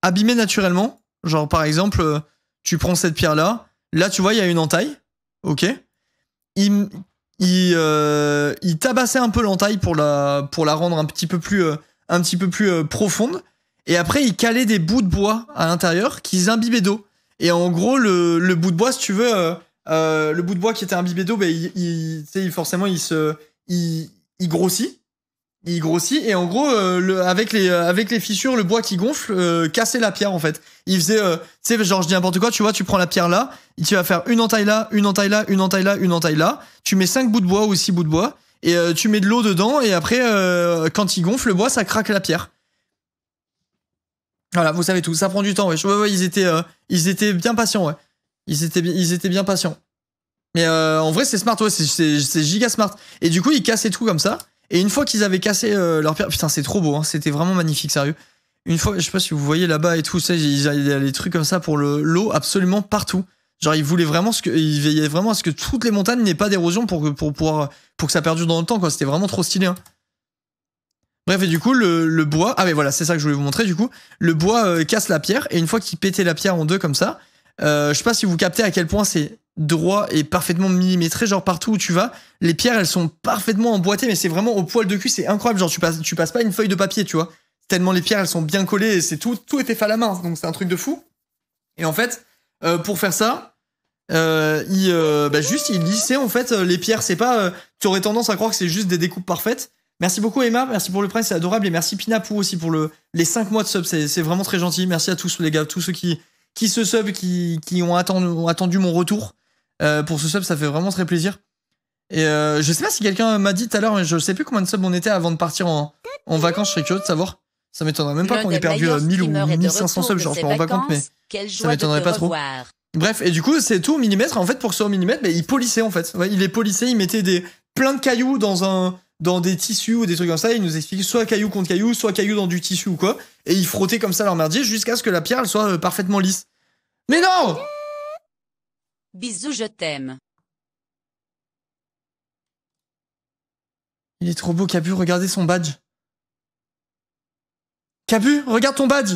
abîmée naturellement. Genre, par exemple, tu prends cette pierre-là. Là, tu vois, il y a une entaille. Ok. Il tabassait un peu l'entaille pour la rendre un petit peu plus profonde. Et après, il calait des bouts de bois à l'intérieur qu'ils imbibaient d'eau. Et en gros, le bout de bois, si tu veux, le bout de bois qui était imbibé d'eau, forcément, il grossit. Il grossit et en gros, avec les fissures, le bois qui gonfle, cassait la pierre en fait. Il faisait, tu sais, genre je dis n'importe quoi, tu vois, tu prends la pierre là, et tu vas faire une entaille là, une entaille là, une entaille là, une entaille là. Tu mets 5 bouts de bois ou 6 bouts de bois et tu mets de l'eau dedans et après, quand il gonfle le bois, ça craque la pierre. Voilà, vous savez tout. Ça prend du temps. Ouais, ils étaient bien patients. Ouais, ils étaient bien patients. Mais en vrai, c'est smart. Ouais, c'est giga smart. Et du coup, ils cassaient tout comme ça. Et une fois qu'ils avaient cassé leur pierre, putain, c'est trop beau, hein, c'était vraiment magnifique, sérieux. Une fois, je sais pas si vous voyez là-bas et tout, il y a des trucs comme ça pour l'eau absolument partout. Genre, ils voulaient vraiment ils veillaient vraiment à ce que toutes les montagnes n'aient pas d'érosion pour que ça perdure dans le temps, quoi. C'était vraiment trop stylé, hein. Bref, et du coup, le bois, ah mais voilà, c'est ça que je voulais vous montrer, du coup. Le bois casse la pierre, et une fois qu'il pétait la pierre en deux comme ça, je sais pas si vous captez à quel point c'est droit et parfaitement millimétré, genre partout où tu vas, les pierres elles sont parfaitement emboîtées, mais c'est vraiment au poil de cul, c'est incroyable, genre tu passes pas une feuille de papier, tu vois, tellement les pierres elles sont bien collées et c'est tout est fait à la main, donc c'est un truc de fou. Et en fait, pour faire ça, il lissait en fait les pierres, c'est pas, tu aurais tendance à croire que c'est juste des découpes parfaites. Merci beaucoup Emma, merci pour le prix, c'est adorable, et merci Pinapou aussi pour les 5 mois de sub, c'est vraiment très gentil, merci à tous les gars, tous ceux qui se sub, qui ont attendu mon retour. Pour ce sub, ça fait vraiment très plaisir. Et je sais pas si quelqu'un m'a dit tout à l'heure, mais je sais plus combien de subs on était avant de partir en vacances, je serais curieux de savoir. Ça m'étonnerait même pas qu'on ait perdu 1000 ou 1500 subs, genre je m'en rends pas compte, mais ça m'étonnerait pas trop. Bref, et du coup, c'est tout au millimètre. En fait, pour que ce soit au millimètre, il polissait en fait. Ouais, il les polissait, il mettait plein de cailloux dans des tissus ou des trucs comme ça. Il nous explique soit caillou contre caillou, soit caillou dans du tissu ou quoi. Et il frottait comme ça leur merdier jusqu'à ce que la pierre elle soit parfaitement lisse. Mais non! Bisous, je t'aime. Il est trop beau, Cabu, regardez son badge. Cabu, regarde ton badge.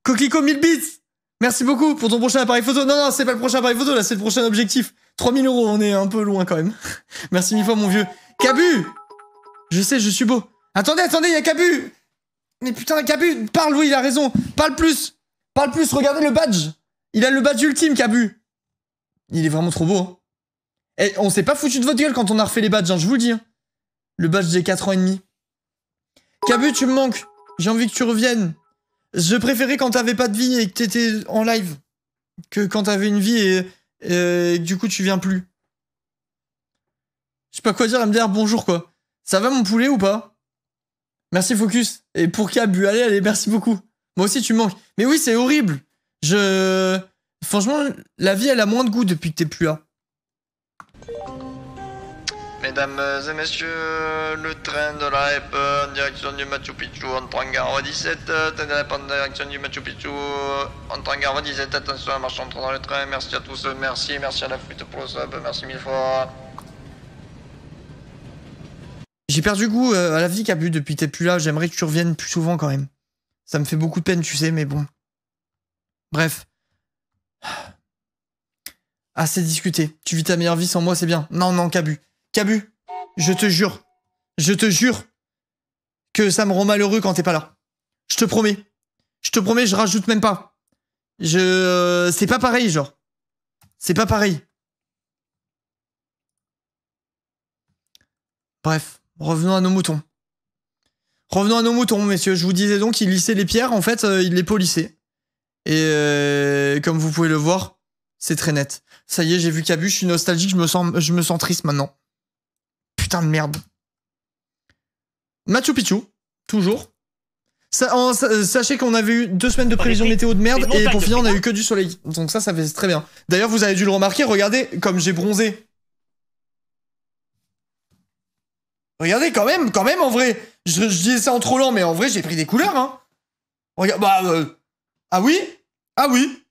Coquelicot 1000 bits. Merci beaucoup pour ton prochain appareil photo. Non, c'est pas le prochain appareil photo, là, c'est le prochain objectif. 3000 €, on est un peu loin quand même. Merci mille fois, mon vieux. Cabu! Je sais, je suis beau. Attendez, il y a Cabu! Mais putain, Cabu, parle, oui, il a raison. Parle plus, regardez le badge. Il a le badge ultime, Cabu. Il est vraiment trop beau, hein. Et on s'est pas foutu de votre gueule quand on a refait les badges, hein, je vous le dis, hein. Le badge des 4 ans et demi. Cabu, tu me manques. J'ai envie que tu reviennes. Je préférais quand t'avais pas de vie et que t'étais en live. Que quand t'avais une vie et du coup tu viens plus. Je sais pas quoi dire, elle me dire bonjour quoi. Ça va mon poulet ou pas? Merci Focus. Et pour Cabu, allez, merci beaucoup. Moi aussi tu me manques. Mais oui, c'est horrible. Franchement, la vie elle a moins de goût depuis que t'es plus là. Mesdames et messieurs, le train de la REP en direction du Machu Picchu entre en gare 17, train de la REP en direction du Machu Picchu entre en gare 17, attention à la marche entre dans le train, merci à tous, merci à la flûte pour le sub, merci mille fois. J'ai perdu goût à la vie, Cabu, depuis que t'es plus là, j'aimerais que tu reviennes plus souvent quand même. Ça me fait beaucoup de peine, tu sais, mais bon. Bref. Assez discuté. Tu vis ta meilleure vie sans moi, c'est bien. Non, Cabu. Cabu, Je te jure. Je te jure que ça me rend malheureux quand t'es pas là. Je te promets. Je te promets, je rajoute même pas. C'est pas pareil, genre. C'est pas pareil. Bref, revenons à nos moutons. Revenons à nos moutons, messieurs. Je vous disais donc, il lissait les pierres. En fait, il les polissait. Et comme vous pouvez le voir, c'est très net. Ça y est, j'ai vu Cabu, je suis nostalgique, je me sens triste maintenant. Putain de merde. Machu Picchu, toujours. Sachez qu'on avait eu 2 semaines de prévision météo de merde et pour finir on a eu que du soleil. Donc ça fait très bien. D'ailleurs vous avez dû le remarquer, regardez comme j'ai bronzé. Regardez quand même en vrai. Je disais ça en trop lent mais en vrai j'ai pris des couleurs hein. Regarde, ah oui. Ah oui.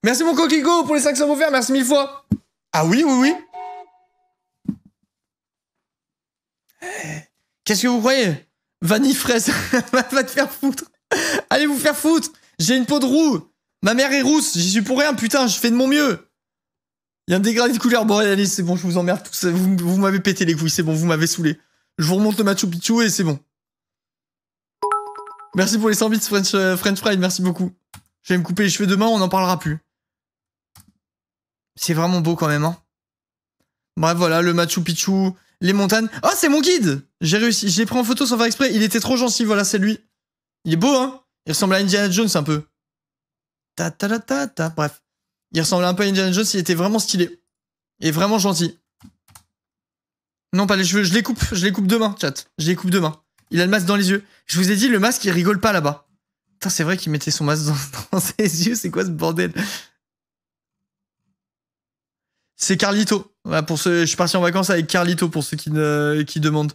Merci mon coquelicot pour les 5 sommes offerts, merci 1000 fois. Ah oui. Qu'est-ce que vous croyez? Vanille fraise, va te faire foutre. Allez vous faire foutre. J'ai une peau de roux. Ma mère est rousse, j'y suis pour rien, putain, je fais de mon mieux. Il y a un dégradé de couleur. Bon, allez, c'est bon, je vous emmerde tous. Vous m'avez pété les couilles, c'est bon, vous m'avez saoulé. Je vous remonte le Machu Picchu et c'est bon. Merci pour les 100 bits French Fry, merci beaucoup. Je vais me couper les cheveux demain, on n'en parlera plus. C'est vraiment beau quand même, hein. Bref, voilà, le Machu Picchu... Les montagnes. Oh, c'est mon guide! J'ai réussi. Je l'ai pris en photo sans faire exprès. Il était trop gentil. Voilà, c'est lui. Il est beau, hein? Il ressemble à Indiana Jones un peu. Bref. Il ressemblait un peu à Indiana Jones. Il était vraiment stylé. Et vraiment gentil. Non, pas les cheveux. Je les coupe demain, chat. Je les coupe demain. Il a le masque dans les yeux. Je vous ai dit, le masque, il rigole pas là-bas. Putain, c'est vrai qu'il mettait son masque dans ses yeux. C'est quoi ce bordel? C'est Carlito. Voilà, je suis parti en vacances avec Carlito pour ceux qui demandent.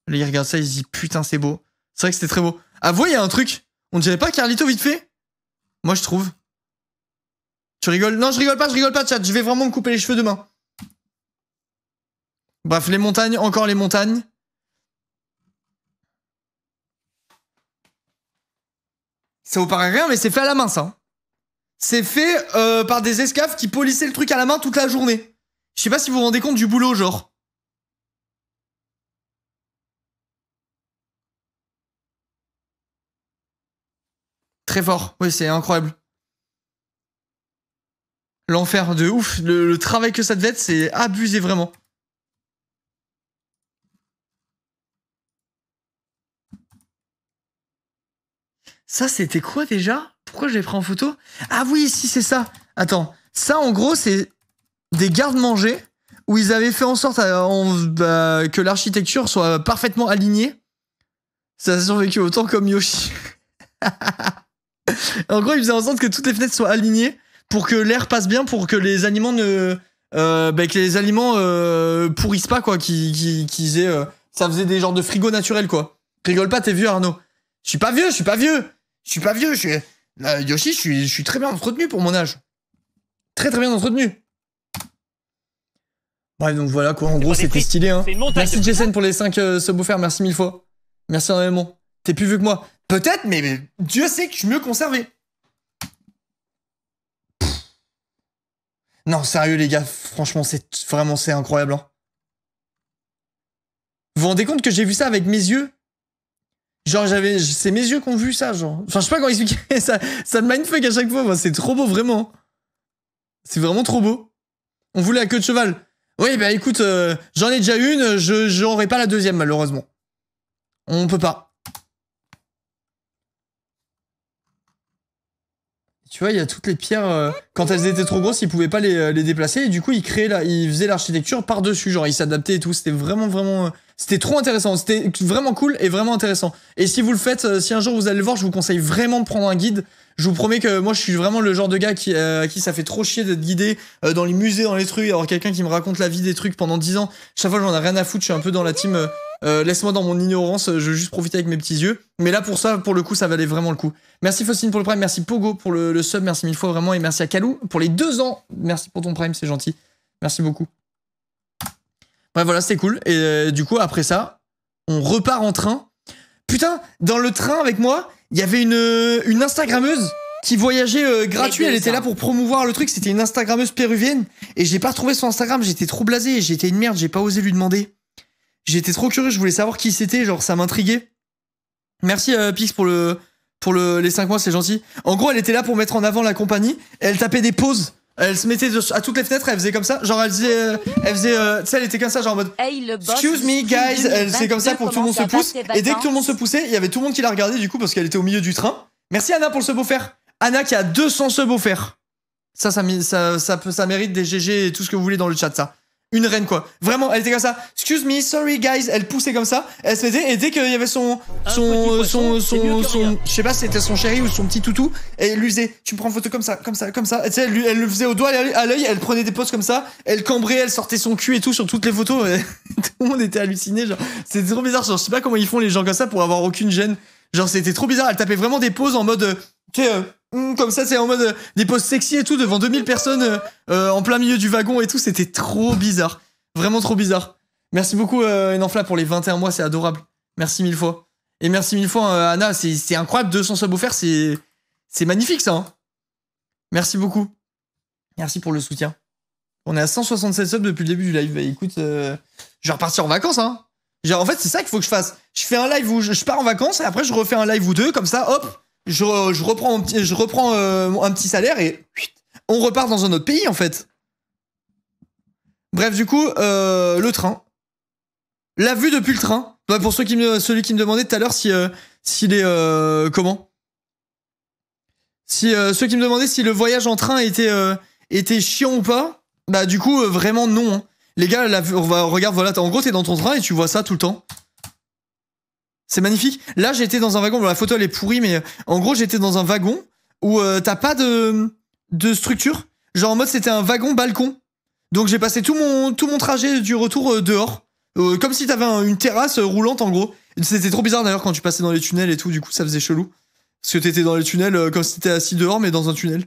Là, il regarde ça, il se dit putain, c'est beau. C'est vrai que c'était très beau. Ah, vous, il y a un truc. On dirait pas Carlito vite fait? Moi, je trouve. Tu rigoles? Non, je rigole pas, chat. Je vais vraiment me couper les cheveux demain. Bref, les montagnes, encore les montagnes. Ça vous paraît rien, mais c'est fait à la main, ça. C'est fait par des esclaves qui polissaient le truc à la main toute la journée. Je sais pas si vous vous rendez compte du boulot, genre. Très fort. Oui, c'est incroyable. L'enfer de ouf. Le travail que ça devait être, c'est abusé vraiment. Ça, c'était quoi déjà? Pourquoi je l'ai pris en photo? Ah oui, si, c'est ça. Attends, ça, en gros, c'est des garde-manger où ils avaient fait en sorte que l'architecture soit parfaitement alignée. Ça a survécu autant comme Yoshi. En gros, ils faisaient en sorte que toutes les fenêtres soient alignées pour que l'air passe bien, pour que les aliments pourrissent pas, quoi. Ça faisait des genres de frigo naturels, quoi. Rigole pas, t'es vieux, Arnaud. Je suis pas vieux. Yoshi, je suis très bien entretenu pour mon âge. Très bien entretenu. Bref, donc voilà quoi, en gros c'était stylé hein. Merci Jason pour les 5 subs offerts, merci 1000 fois. Merci énormément. T'es plus vieux que moi. Peut-être, mais Dieu sait que je suis mieux conservé. Non, sérieux les gars, franchement c'est incroyable hein. Vous vous rendez compte que j'ai vu ça avec mes yeux? Genre c'est mes yeux qui ont vu ça genre. Enfin je sais pas comment expliquer ça. Ça me mindfuck à chaque fois. Moi, c'est trop beau vraiment. C'est vraiment trop beau. On voulait la queue de cheval. Oui bah écoute, j'en ai déjà une. J'aurai pas la deuxième malheureusement. On peut pas. Tu vois il y a toutes les pierres. Quand elles étaient trop grosses ils pouvaient pas les déplacer et du coup ils faisaient l'architecture par dessus genre ils s'adaptaient et tout. C'était vraiment c'était trop intéressant, c'était vraiment cool et vraiment intéressant. Et si vous le faites, si un jour vous allez le voir, je vous conseille vraiment de prendre un guide. Je vous promets que moi je suis vraiment le genre de gars à qui ça fait trop chier d'être guidé dans les musées, dans les trucs, avoir quelqu'un qui me raconte la vie des trucs pendant 10 ans. Chaque fois j'en ai rien à foutre, je suis un peu dans la team laisse-moi dans mon ignorance, je veux juste profiter avec mes petits yeux. Mais là pour le coup ça valait vraiment le coup. Merci Faustine pour le prime, merci Pogo pour le sub, merci 1000 fois vraiment et merci à Kalou pour les 2 ans. Merci pour ton prime, c'est gentil. Merci beaucoup. Bref, voilà, c'était cool. Et du coup, après ça, on repart en train. Putain, dans le train avec moi, il y avait une Instagrammeuse qui voyageait gratuit. Les Elle 2 était là ans. pour promouvoir le truc. C'était une Instagrammeuse péruvienne. Et j'ai pas retrouvé son Instagram. J'étais trop blasé. J'étais une merde. J'ai pas osé lui demander. J'étais trop curieux. Je voulais savoir qui c'était. Genre, ça m'intriguait. Merci Pix pour les 5 mois. C'est gentil. En gros, elle était là pour mettre en avant la compagnie. Et elle tapait des pauses. Elle se mettait à toutes les fenêtres. Elle faisait comme ça. Genre, elle faisait, tu sais, elle était comme ça. Genre en mode. Hey, le boss Excuse me du guys, elle c'est comme ça 2022, pour que tout le monde se comment pousse. ça va, tes Et dès que tout le monde se vacances? poussait, il y avait tout le monde qui la regardait du coup parce qu'elle était au milieu du train. Merci Anna pour le sub offert. Anna qui a 200 subs offerts. Ça mérite des GG et tout ce que vous voulez dans le chat, ça. Une reine quoi. Vraiment, elle était comme ça. Excuse me, sorry guys. Elle poussait comme ça. Elle se mettait et dès qu'il y avait son, je sais pas si c'était son chéri ou son petit toutou, et elle lui faisait, tu me prends en photo comme ça. Et tu sais, elle le faisait au doigt à l'œil. Elle prenait des poses comme ça. Elle cambrait, elle sortait son cul et tout sur toutes les photos. Et tout le monde était halluciné. Genre, c'était trop bizarre. Genre, je sais pas comment ils font les gens comme ça pour avoir aucune gêne. Genre, c'était trop bizarre. Elle tapait vraiment des poses en mode, tu sais, comme ça, c'est en mode des poses sexy et tout devant 2000 personnes en plein milieu du wagon et tout. C'était trop bizarre. Vraiment trop bizarre. Merci beaucoup, Enanfla, pour les 21 mois. C'est adorable. Merci 1000 fois. Et merci 1000 fois, Anna. C'est incroyable. 200 subs offerts. C'est magnifique, ça. Hein. Merci beaucoup. Merci pour le soutien. On est à 167 subs depuis le début du live. Bah, écoute, je vais repartir en vacances, hein. Genre, en fait, c'est ça qu'il faut que je fasse. Je fais un live où je pars en vacances et après, je refais un live ou deux. Comme ça, hop. Je reprends un petit salaire et on repart dans un autre pays en fait. Bref, du coup, le train. La vue depuis le train. Ouais, pour celui qui me demandait tout à l'heure s'il est comment. Ceux qui me demandaient si le voyage en train était chiant ou pas. Bah du coup, vraiment non. Hein. Les gars, regarde, voilà, en gros, t'es dans ton train et tu vois ça tout le temps. C'est magnifique. Là, j'étais dans un wagon. Bon, la photo, elle est pourrie, mais en gros, j'étais dans un wagon où t'as pas de structure. Genre en mode, c'était un wagon balcon. Donc, j'ai passé tout mon trajet du retour dehors. Comme si t'avais une terrasse roulante, en gros. C'était trop bizarre, d'ailleurs, quand tu passais dans les tunnels et tout. Du coup, ça faisait chelou. Parce que t'étais dans les tunnels comme si t'étais assis dehors, mais dans un tunnel.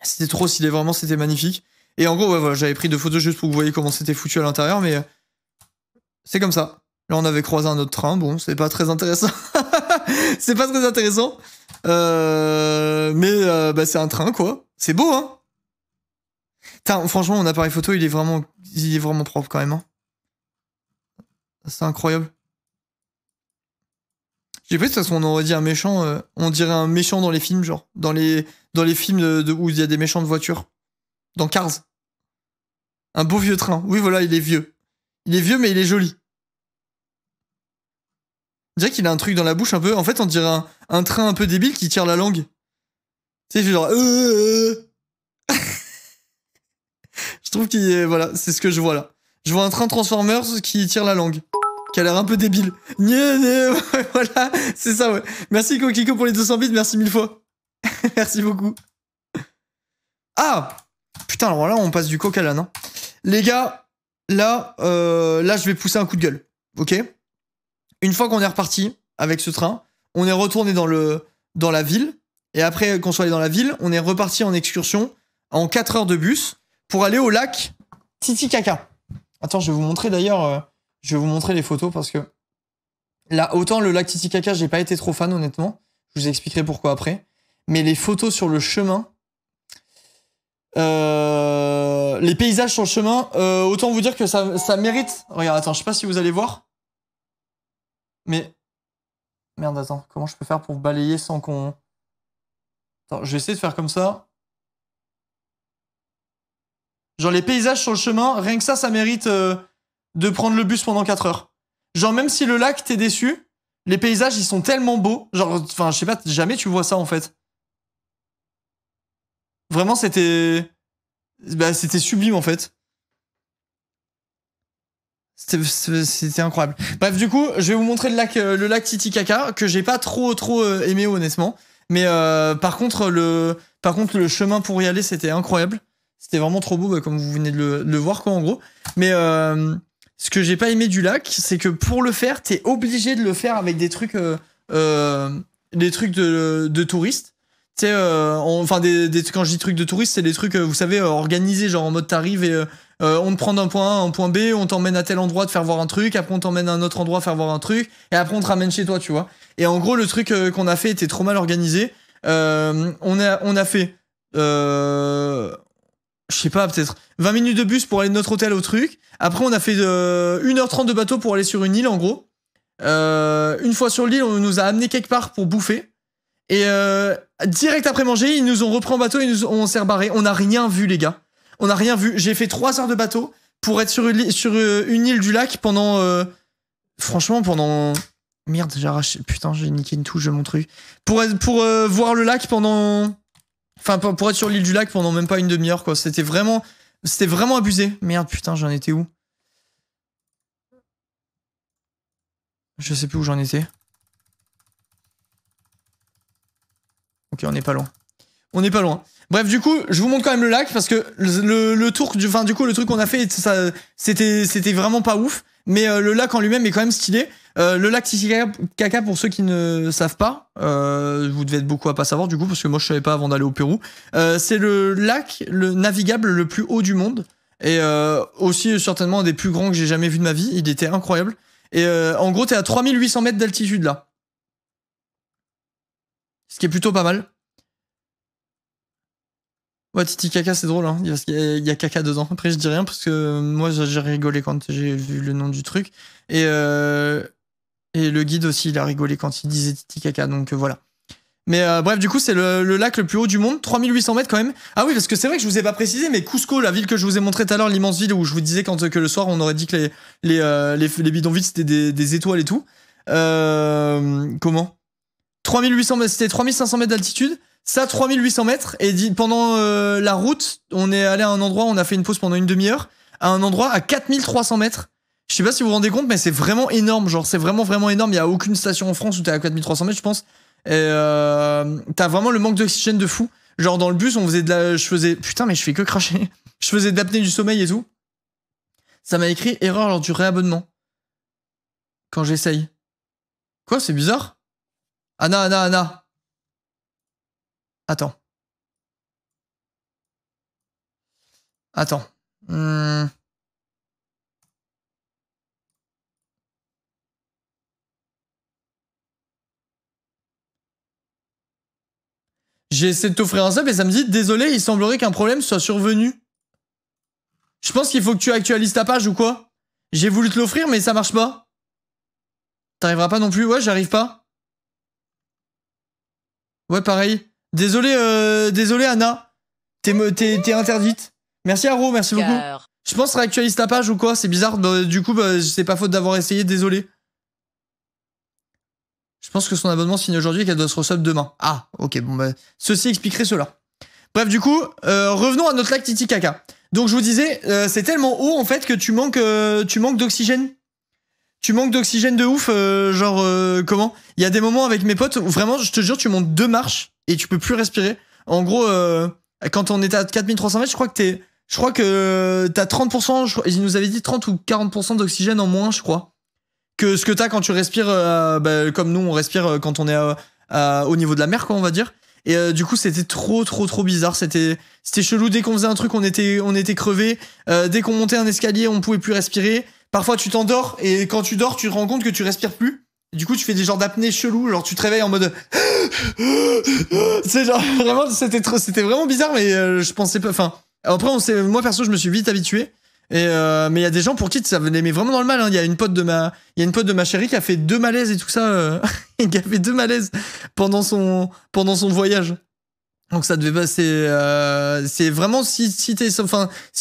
C'était trop stylé. Vraiment, c'était magnifique. Et en gros, ouais, voilà, j'avais pris 2 photos juste pour que vous voyez comment c'était foutu à l'intérieur, mais c'est comme ça. Là, on avait croisé un autre train. Bon, c'est pas très intéressant. C'est pas très intéressant. Mais bah, c'est un train, quoi. C'est beau, hein. Putain, franchement, mon appareil photo, il est vraiment propre, quand même. Hein. C'est incroyable. J'ai pris de toute façon, on aurait dit un méchant. On dirait un méchant dans les films, genre. Dans les films où il y a des méchants de voitures. Dans Cars. Un beau vieux train. Oui, voilà, il est vieux. Il est vieux, mais il est joli. On dirait qu'il a un truc dans la bouche un peu. En fait, on dirait un train un peu débile qui tire la langue. Tu sais, il fait genre. Je trouve qu'il est. Voilà, c'est ce que je vois là. Je vois un train Transformers qui tire la langue. Qui a l'air un peu débile. Voilà, c'est ça, ouais. Merci Kokiko pour les 200 bits, merci 1000 fois. Merci beaucoup. Ah! Putain, alors là, on passe du coq à l'âne. Hein. Les gars, là, je vais pousser un coup de gueule. Ok? Une fois qu'on est reparti avec ce train, on est retourné dans la ville. Et après qu'on soit allé dans la ville, on est reparti en excursion en 4 heures de bus pour aller au lac Titicaca. Attends, je vais vous montrer d'ailleurs... je vais vous montrer les photos parce que... Là, autant le lac Titicaca, j'ai pas été trop fan, honnêtement. Je vous expliquerai pourquoi après. Mais les photos sur le chemin... les paysages sur le chemin, autant vous dire que ça mérite... Regarde, attends, je sais pas si vous allez voir. Mais... Merde, attends, comment je peux faire pour balayer sans qu'on... Attends, je vais essayer de faire comme ça. Genre les paysages sur le chemin, rien que ça mérite de prendre le bus pendant 4 heures. Genre même si le lac, t'es déçu, les paysages, ils sont tellement beaux. Genre, enfin, je sais pas, jamais tu vois ça, en fait. Vraiment, c'était sublime, en fait. C'était incroyable. Bref, du coup, je vais vous montrer le lac Titicaca, que j'ai pas trop aimé, honnêtement. Mais par contre, le chemin pour y aller, c'était incroyable. C'était vraiment trop beau, comme vous venez de le voir, quoi, en gros. Mais ce que j'ai pas aimé du lac, c'est que pour le faire, t'es obligé de le faire avec des trucs de touristes. Tu sais, enfin, quand je dis trucs de touristes, c'est des trucs, vous savez, organisés, genre en mode t'arrives et on te prend d'un point A à un point B, on t'emmène à tel endroit te faire voir un truc, après on t'emmène à un autre endroit faire voir un truc, et après on te ramène chez toi, tu vois. Et en gros, le truc qu'on a fait était trop mal organisé. On a fait, je sais pas, peut-être 20 minutes de bus pour aller de notre hôtel au truc. Après, on a fait 1h30 de bateau pour aller sur une île, en gros. Une fois sur l'île, on nous a amené quelque part pour bouffer. Et direct après manger, ils nous ont repris en bateau et on s'est rebarré. On n'a rien vu, les gars. On n'a rien vu. J'ai fait 3 heures de bateau pour être sur une île du lac pendant... franchement, pendant... Merde, j'ai arraché... Putain, j'ai niqué une touche de mon truc. Pour voir le lac pendant... Enfin, pour être sur l'île du lac pendant même pas une demi-heure, quoi. C'était vraiment abusé. Merde, putain, j'en étais où? Je sais plus où j'en étais. Ok, on n'est pas loin. On n'est pas loin. Bref, du coup, je vous montre quand même le lac parce que le tour, enfin, du coup, le truc qu'on a fait, c'était vraiment pas ouf. Mais le lac en lui-même est quand même stylé. Le lac Titicaca, pour ceux qui ne savent pas, vous devez être beaucoup à pas savoir du coup, parce que moi je savais pas avant d'aller au Pérou. C'est le lac navigable le plus haut du monde. Et aussi certainement un des plus grands que j'ai jamais vu de ma vie. Il était incroyable. Et en gros, t'es à 3800 mètres d'altitude là. Ce qui est plutôt pas mal. Ouais, Titicaca, c'est drôle, hein, parce qu'il y a caca dedans. Après, je dis rien parce que moi, j'ai rigolé quand j'ai vu le nom du truc. Et le guide aussi, il a rigolé quand il disait Titicaca, donc voilà. Mais bref, du coup, c'est le lac le plus haut du monde, 3800 mètres quand même. Ah oui, parce que c'est vrai que je vous ai pas précisé, mais Cusco, la ville que je vous ai montré tout à l'heure, l'immense ville où je vous disais que le soir, on aurait dit que les bidonvilles, c'était des étoiles et tout. Comment 3800 mètres, c'était 3500 mètres d'altitude. Ça, 3800 mètres. Et pendant la route, on est allé à un endroit, on a fait une pause pendant une demi-heure, à un endroit à 4300 mètres. Je sais pas si vous vous rendez compte, mais c'est vraiment énorme. Genre, c'est vraiment, vraiment énorme. Il y a aucune station en France où t'es à 4300 mètres, je pense. Et t'as vraiment le manque d'oxygène de fou. Genre, dans le bus, putain, mais je fais que cracher. Je faisais de l'apnée du sommeil et tout. Ça m'a écrit erreur lors du réabonnement. Quand j'essaye. Quoi, c'est bizarre? Anna. Attends. J'ai essayé de t'offrir un sub et ça me dit désolé, il semblerait qu'un problème soit survenu. Je pense qu'il faut que tu actualises ta page ou quoi? J'ai voulu te l'offrir mais ça marche pas. T'arriveras pas non plus? Ouais, j'arrive pas. Ouais, pareil. Désolé Anna. T'es interdite. Merci Haro, merci beaucoup. Je pense que réactualise ta page ou quoi, c'est bizarre. Du coup, c'est pas faute d'avoir essayé, désolé. Je pense que son abonnement se finit aujourd'hui et qu'elle doit se resub demain. Ah, ok, bon ceci expliquerait cela. Bref, du coup, revenons à notre lac Titicaca. Donc je vous disais, c'est tellement haut en fait que tu manques d'oxygène. Tu manques d'oxygène de ouf, comment? Il y a des moments avec mes potes où vraiment, je te jure, tu montes 2 marches et tu peux plus respirer. En gros, quand on était à 4300 mètres, je crois que t'as 30%, ils nous avaient dit 30 ou 40% d'oxygène en moins, je crois, que ce que t'as quand tu respires, comme nous, on respire quand on est au niveau de la mer, quoi, on va dire. Et du coup, c'était trop bizarre. C'était chelou. Dès qu'on faisait un truc, on était crevé. Dès qu'on montait un escalier, on pouvait plus respirer. Parfois, tu t'endors et quand tu dors, tu te rends compte que tu respires plus. Du coup, tu fais des genres d'apnée chelou. Genre, tu te réveilles en mode. C'est genre vraiment, c'était vraiment bizarre, mais je pensais pas. Enfin, après, moi perso, je me suis vite habitué. Et mais il y a des gens pour qui ça venait mais vraiment dans le mal. Hein. Il y a une pote de ma chérie qui a fait 2 malaises et tout ça. Qui a fait 2 malaises pendant son voyage. Donc ça devait passer. C'est vraiment si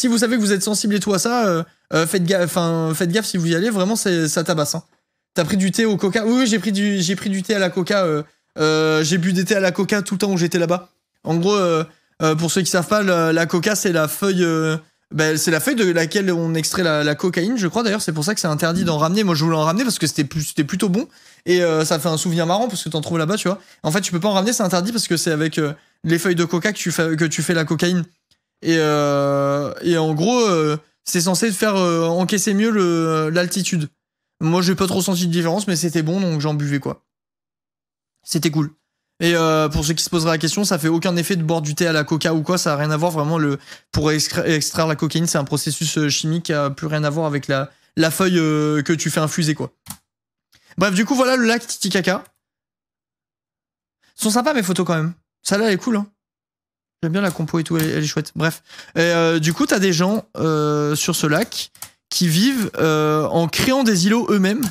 vous savez que vous êtes sensible et tout à ça, faites gaffe si vous y allez. Vraiment, ça tabasse. Hein. T'as pris du thé au coca? Oui, j'ai pris du thé à la coca. J'ai bu des thés à la coca tout le temps où j'étais là-bas. En gros, pour ceux qui savent pas, la coca c'est la feuille. C'est la feuille de laquelle on extrait la cocaïne, je crois. D'ailleurs, c'est pour ça que c'est interdit d'en ramener. Moi, je voulais en ramener parce que c'était plutôt bon. Et ça fait un souvenir marrant parce que t'en trouves là-bas, tu vois. En fait, tu peux pas en ramener, c'est interdit parce que c'est avec les feuilles de coca que tu fais la cocaïne. Et en gros, c'est censé te faire encaisser mieux l'altitude. Moi, j'ai pas trop senti de différence, mais c'était bon, donc j'en buvais, quoi. C'était cool. Et pour ceux qui se poseraient la question, ça fait aucun effet de boire du thé à la coca ou quoi, ça a rien à voir vraiment. Pour extraire la cocaïne, c'est un processus chimique qui a plus rien à voir avec la feuille que tu fais infuser, quoi. Bref, du coup, voilà le lac Titicaca. Sont sympas mes photos quand même. Celle-là, elle est cool, hein. J'aime bien la compo et tout, elle est chouette. Bref. Et, du coup, t'as des gens sur ce lac qui vivent en créant des îlots eux-mêmes.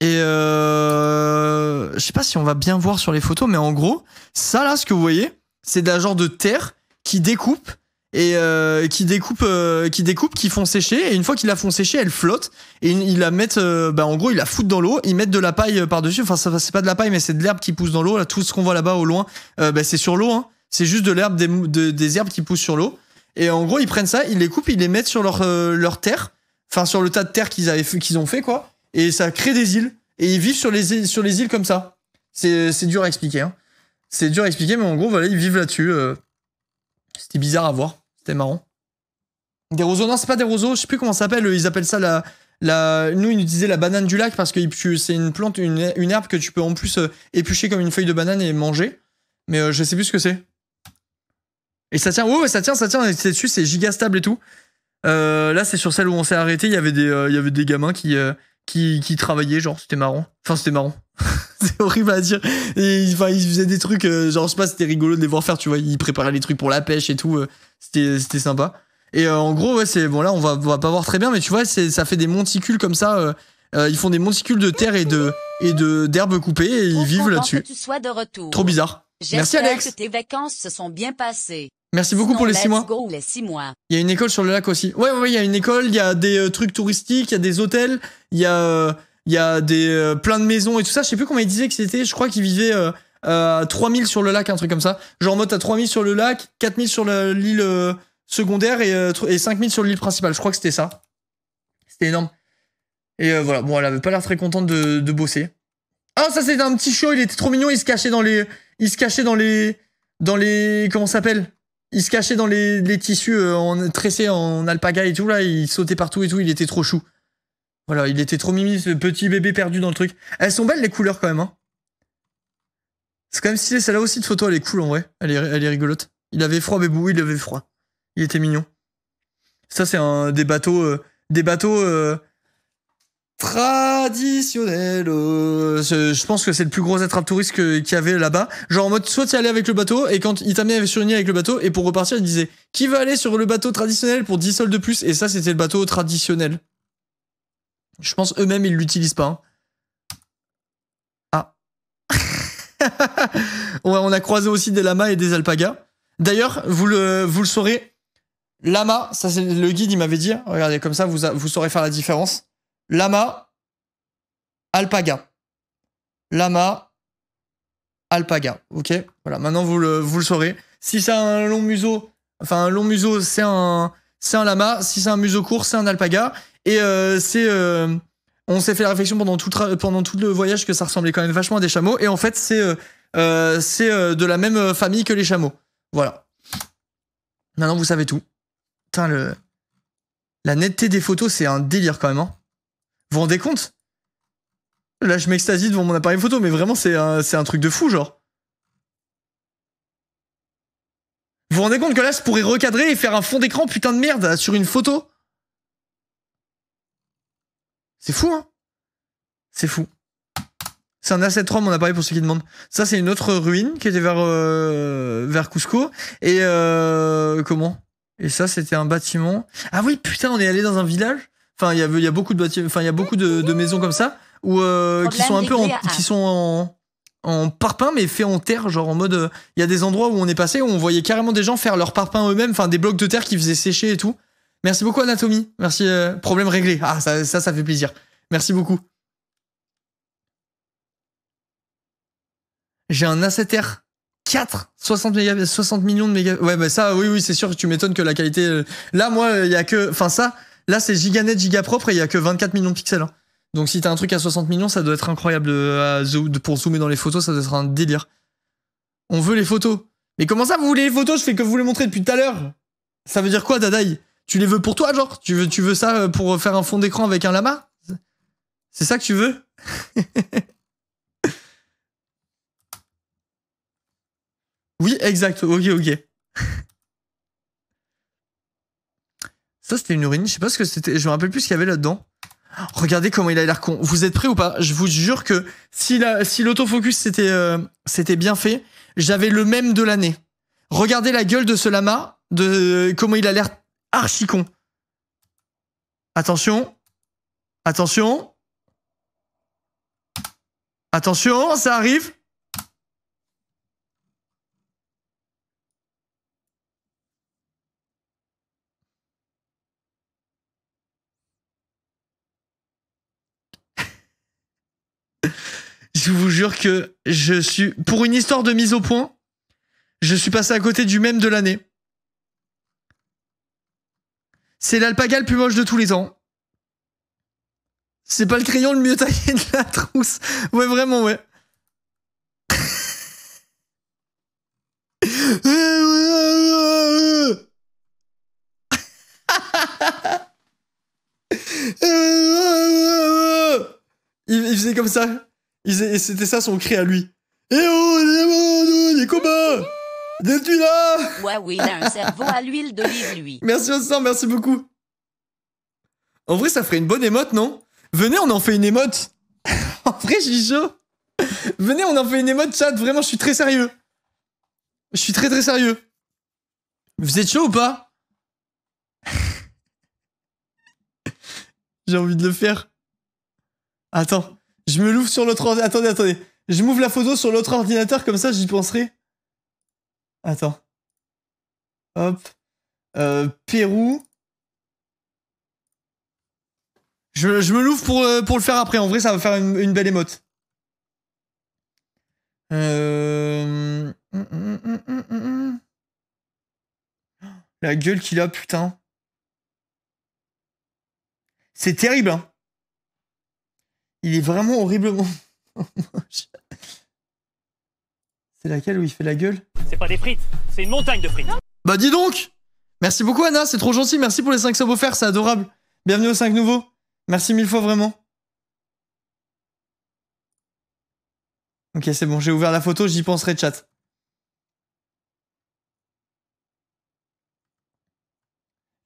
Et je sais pas si on va bien voir sur les photos, mais en gros, ça là, ce que vous voyez, c'est d'un genre de terre qui découpe et qui font sécher. Et une fois qu'ils la font sécher, elle flotte. Et ils la mettent, en gros, ils la foutent dans l'eau. Ils mettent de la paille par-dessus. Enfin, ça, c'est pas de la paille, mais c'est de l'herbe qui pousse dans l'eau. Là, tout ce qu'on voit là-bas au loin, c'est sur l'eau. Hein. C'est juste de l'herbe, des herbes qui poussent sur l'eau. Et en gros, ils prennent ça, ils les coupent, ils les mettent sur leur terre. Enfin, sur le tas de terre qu'ils ont fait, quoi. Et ça crée des îles. Et ils vivent sur les îles comme ça. C'est dur à expliquer. Hein. C'est dur à expliquer, mais en gros, voilà, ils vivent là-dessus. C'était bizarre à voir. C'était marrant. Des roseaux, non, c'est pas des roseaux. Je sais plus comment ça s'appelle. Ils appellent ça nous, ils utilisaient la banane du lac parce que c'est une plante, une herbe que tu peux en plus éplucher comme une feuille de banane et manger. Mais je sais plus ce que c'est. Et ça tient. Ouais, ça tient. C'est dessus, c'est giga stable et tout. Là, c'est sur celle où on s'est arrêté. Il y avait des gamins qui travaillaient, genre, c'était marrant. Enfin, c'était marrant. C'est horrible à dire. Et ils faisaient des trucs, genre, je sais pas, c'était rigolo de les voir faire, tu vois. Ils préparaient les trucs pour la pêche et tout. C'était sympa. Et en gros, ouais, c'est bon, là, on va pas voir très bien, mais tu vois, ça fait des monticules comme ça. Ils font des monticules de terre et d'herbes coupées et ils vivent là-dessus. Que tu sois de retour. Trop bizarre. Merci, Alex. Que tes vacances se sont bien passées. Merci beaucoup pour les 6 mois. Go, les 6 mois. Il y a une école sur le lac aussi. Ouais, il y a une école, il y a des trucs touristiques, il y a des hôtels, il y a des plein de maisons et tout ça. Je sais plus comment il disait que c'était. Je crois qu'il vivait 3000 sur le lac, un truc comme ça. Genre en mode t'as 3000 sur le lac, 4000 sur l'île secondaire et 5000 sur l'île principale. Je crois que c'était ça. C'était énorme. Et voilà. Bon, elle avait pas l'air très contente de bosser. Ah, ça c'était un petit chiot. Il était trop mignon. Il se cachait dans les comment ça s'appelle? Il se cachait dans les tissus tressés en alpaga et tout là, il sautait partout et tout, il était trop chou. Voilà, il était trop mimi, ce petit bébé perdu dans le truc. Elles sont belles les couleurs quand même, hein. C'est quand même stylé, celle-là aussi de photo, elle est cool en vrai. Elle est rigolote. Il avait froid, bébou, il avait froid. Il était mignon. Ça c'est des bateaux traditionnel. Je pense que c'est le plus gros attrape touriste qu'il y avait là-bas. Genre en mode, soit tu allais avec le bateau, et quand il t'amenait sur une île avec le bateau, et pour repartir, il disait qui veut aller sur le bateau traditionnel pour 10 sols de plus? Et ça, c'était le bateau traditionnel. Je pense eux-mêmes, ils l'utilisent pas. Hein. Ah. On a croisé aussi des lamas et des alpagas. D'ailleurs, vous le saurez, lama, ça c'est le guide, il m'avait dit, regardez, comme ça, vous saurez faire la différence. Lama, alpaga. Lama, alpaga. Ok, voilà. Maintenant vous le saurez. Si c'est un long museau, c'est un lama. Si c'est un museau court, c'est un alpaga. Et on s'est fait la réflexion pendant tout le voyage que ça ressemblait quand même vachement à des chameaux. Et en fait, c'est de la même famille que les chameaux. Voilà. Maintenant vous savez tout. Putain, la netteté des photos, c'est un délire quand même. Hein. Vous vous rendez compte? Là, je m'extasie devant mon appareil photo, mais vraiment, c'est un truc de fou, genre. Vous vous rendez compte que là, je pourrais recadrer et faire un fond d'écran putain de merde sur une photo? C'est fou, hein? C'est fou. C'est un A7 III, mon appareil, pour ceux qui demandent. Ça, c'est une autre ruine qui était vers Cusco. Et comment? Et ça, c'était un bâtiment. Ah oui, putain, on est allé dans un village. Enfin, il y a beaucoup de bâtiments, enfin il y a beaucoup de maisons comme ça où qui sont un peu en parpaing mais fait en terre, genre en mode il y a des endroits où on est passé où on voyait carrément des gens faire leur parpaing eux-mêmes, enfin des blocs de terre qui faisaient sécher et tout. Merci beaucoup Anatomie. Merci, problème réglé. Ah ça fait plaisir. Merci beaucoup. J'ai un A7R 4 60 millions de mégas. Ouais, bah ça oui, c'est sûr, tu m'étonnes que la qualité là moi il y a que enfin ça là, c'est giganet, giga propre et il y a que 24 millions de pixels. Hein. Donc si t'as un truc à 60 millions, ça doit être incroyable pour zoomer dans les photos, ça doit être un délire. On veut les photos. Mais comment ça, vous voulez les photos? Je fais que vous les montrer depuis tout à l'heure. Ça veut dire quoi, Dadaï? Tu les veux pour toi, genre? Tu veux ça pour faire un fond d'écran avec un lama? C'est ça que tu veux? Oui, exact. Ok. Ça, c'était une urine. Je sais pas ce que c'était. Je me rappelle plus ce qu'il y avait là-dedans. Regardez comment il a l'air con. Vous êtes prêts ou pas? Je vous jure que si l'autofocus c'était bien fait, j'avais le même de l'année. Regardez la gueule de ce lama, de comment il a l'air archi con. Attention. Attention. Attention, ça arrive. Je vous jure que je suis... Pour une histoire de mise au point, je suis passé à côté du même de l'année. C'est l'alpaga le plus moche de tous les temps. C'est pas le crayon le mieux taillé de la trousse. Ouais, vraiment, ouais. Il faisait comme ça. C'était ça son cri à lui. Eh oh, les copains! Es-tu là? Ouais, oui, il a un cerveau à l'huile d'olive, lui. Merci Vincent, merci beaucoup. En vrai, ça ferait une bonne émote, non? Venez, on en fait une émote. En vrai, je suis chaud. Venez, on en fait une émote, chat. Vraiment, je suis très sérieux. Je suis très sérieux. Vous êtes chaud ou pas? J'ai envie de le faire. Attends. Je me l'ouvre sur l'autre ordinateur. Attendez. Je m'ouvre la photo sur l'autre ordinateur, comme ça, j'y penserai. Attends. Hop. Pérou. Je me l'ouvre pour le faire après. En vrai, ça va faire une belle émote. La gueule qu'il a, putain. C'est terrible, hein. Il est vraiment horriblement moche. C'est laquelle où il fait la gueule? C'est pas des frites, c'est une montagne de frites. Bah dis donc! Merci beaucoup Anna, c'est trop gentil, merci pour les 5 subs offerts, c'est adorable. Bienvenue aux 5 nouveaux. Merci 1000 fois vraiment. Ok, c'est bon, j'ai ouvert la photo, j'y penserai chat.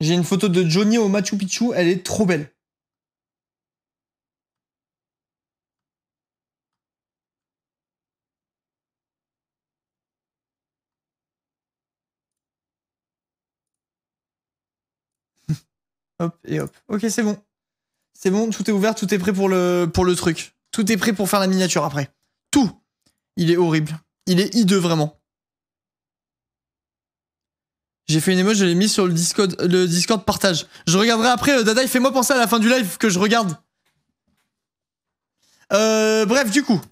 J'ai une photo de Johnny au Machu Picchu, elle est trop belle. Hop et hop. Ok, c'est bon. C'est bon, tout est ouvert, tout est prêt pour le truc. Tout est prêt pour faire la miniature après. Tout. Il est horrible. Il est hideux vraiment. J'ai fait une émoji, je l'ai mis sur le Discord partage. Je regarderai après. Dada, fais-moi penser à la fin du live que je regarde. Bref, du coup,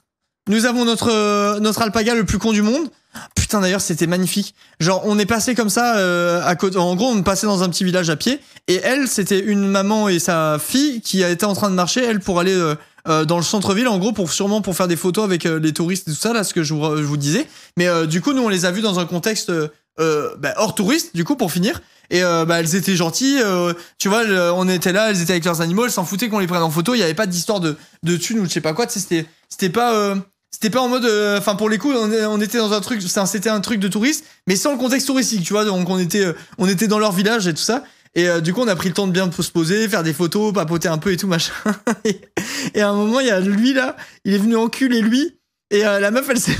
nous avons notre alpaga le plus con du monde. Putain, d'ailleurs, c'était magnifique. Genre, on est passé comme ça à côté. En gros, on passait dans un petit village à pied. Et elle, c'était une maman et sa fille qui était en train de marcher, elle, pour aller dans le centre-ville, en gros, sûrement pour faire des photos avec les touristes et tout ça, là, ce que je vous disais. Mais du coup, nous, on les a vus dans un contexte hors touriste, du coup, pour finir. Et elles étaient gentilles. Tu vois, on était là, elles étaient avec leurs animaux, elles s'en foutaient qu'on les prenne en photo. Il y avait pas d'histoire de thunes ou je sais pas quoi. Tu sais, c'était pas... C'était pas en mode, enfin pour les coups, on était dans un truc, c'était un truc de touriste, mais sans le contexte touristique, tu vois. Donc on était dans leur village et tout ça. Et du coup, on a pris le temps de bien se poser, faire des photos, papoter un peu et tout machin. Et à un moment, il y a lui là, il est venu enculer lui. Et la meuf, elle s'est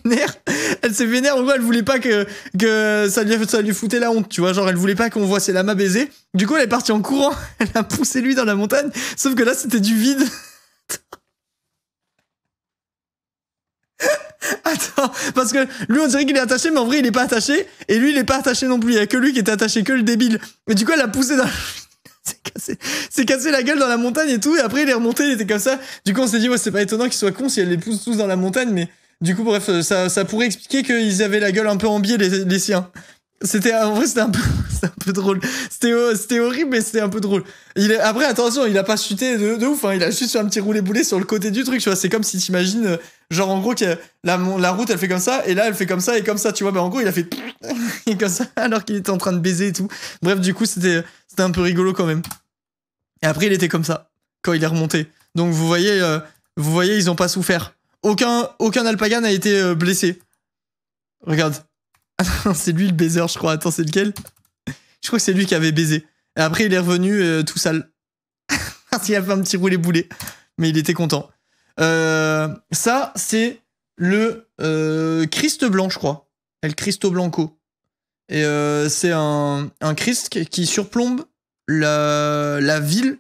vénère. Elle s'est vénère. En gros, elle voulait pas que ça lui foutait la honte, tu vois. Genre, elle voulait pas qu'on voit ses lamas baiser. Du coup, elle est partie en courant. Elle a poussé lui dans la montagne. Sauf que là, c'était du vide. Attends, parce que lui on dirait qu'il est attaché, mais en vrai il est pas attaché, et lui il est pas attaché non plus, il y a que lui qui était attaché, que le débile. Mais du coup elle a poussé dans... c'est cassé la gueule dans la montagne et tout, et après il est remonté, il était comme ça. Du coup on s'est dit ouais c'est pas étonnant qu'il soit con si elle les pousse tous dans la montagne, mais du coup bref ça pourrait expliquer qu'ils avaient la gueule un peu en biais les siens. En vrai c'était un peu drôle. C'était horrible mais c'était un peu drôle. Après attention, il a pas chuté de ouf, hein, il a juste fait un petit roulé-boulé sur le côté du truc, tu vois, c'est comme si t'imagines genre en gros que la route elle fait comme ça et là elle fait comme ça et comme ça, tu vois, mais en gros il a fait comme ça alors qu'il était en train de baiser et tout. Bref, du coup c'était un peu rigolo quand même. Et après il était comme ça quand il est remonté. Donc vous voyez ils ont pas souffert. Aucun alpaga n'a été blessé. Regarde. C'est lui le baiser, je crois. Attends, c'est lequel? Je crois que c'est lui qui avait baisé. Et après, il est revenu tout sale. Il a fait un petit roulé-boulé. Mais il était content. Ça, c'est le Christ blanc, je crois. El Cristo Blanco. Et c'est un Christ qui surplombe la ville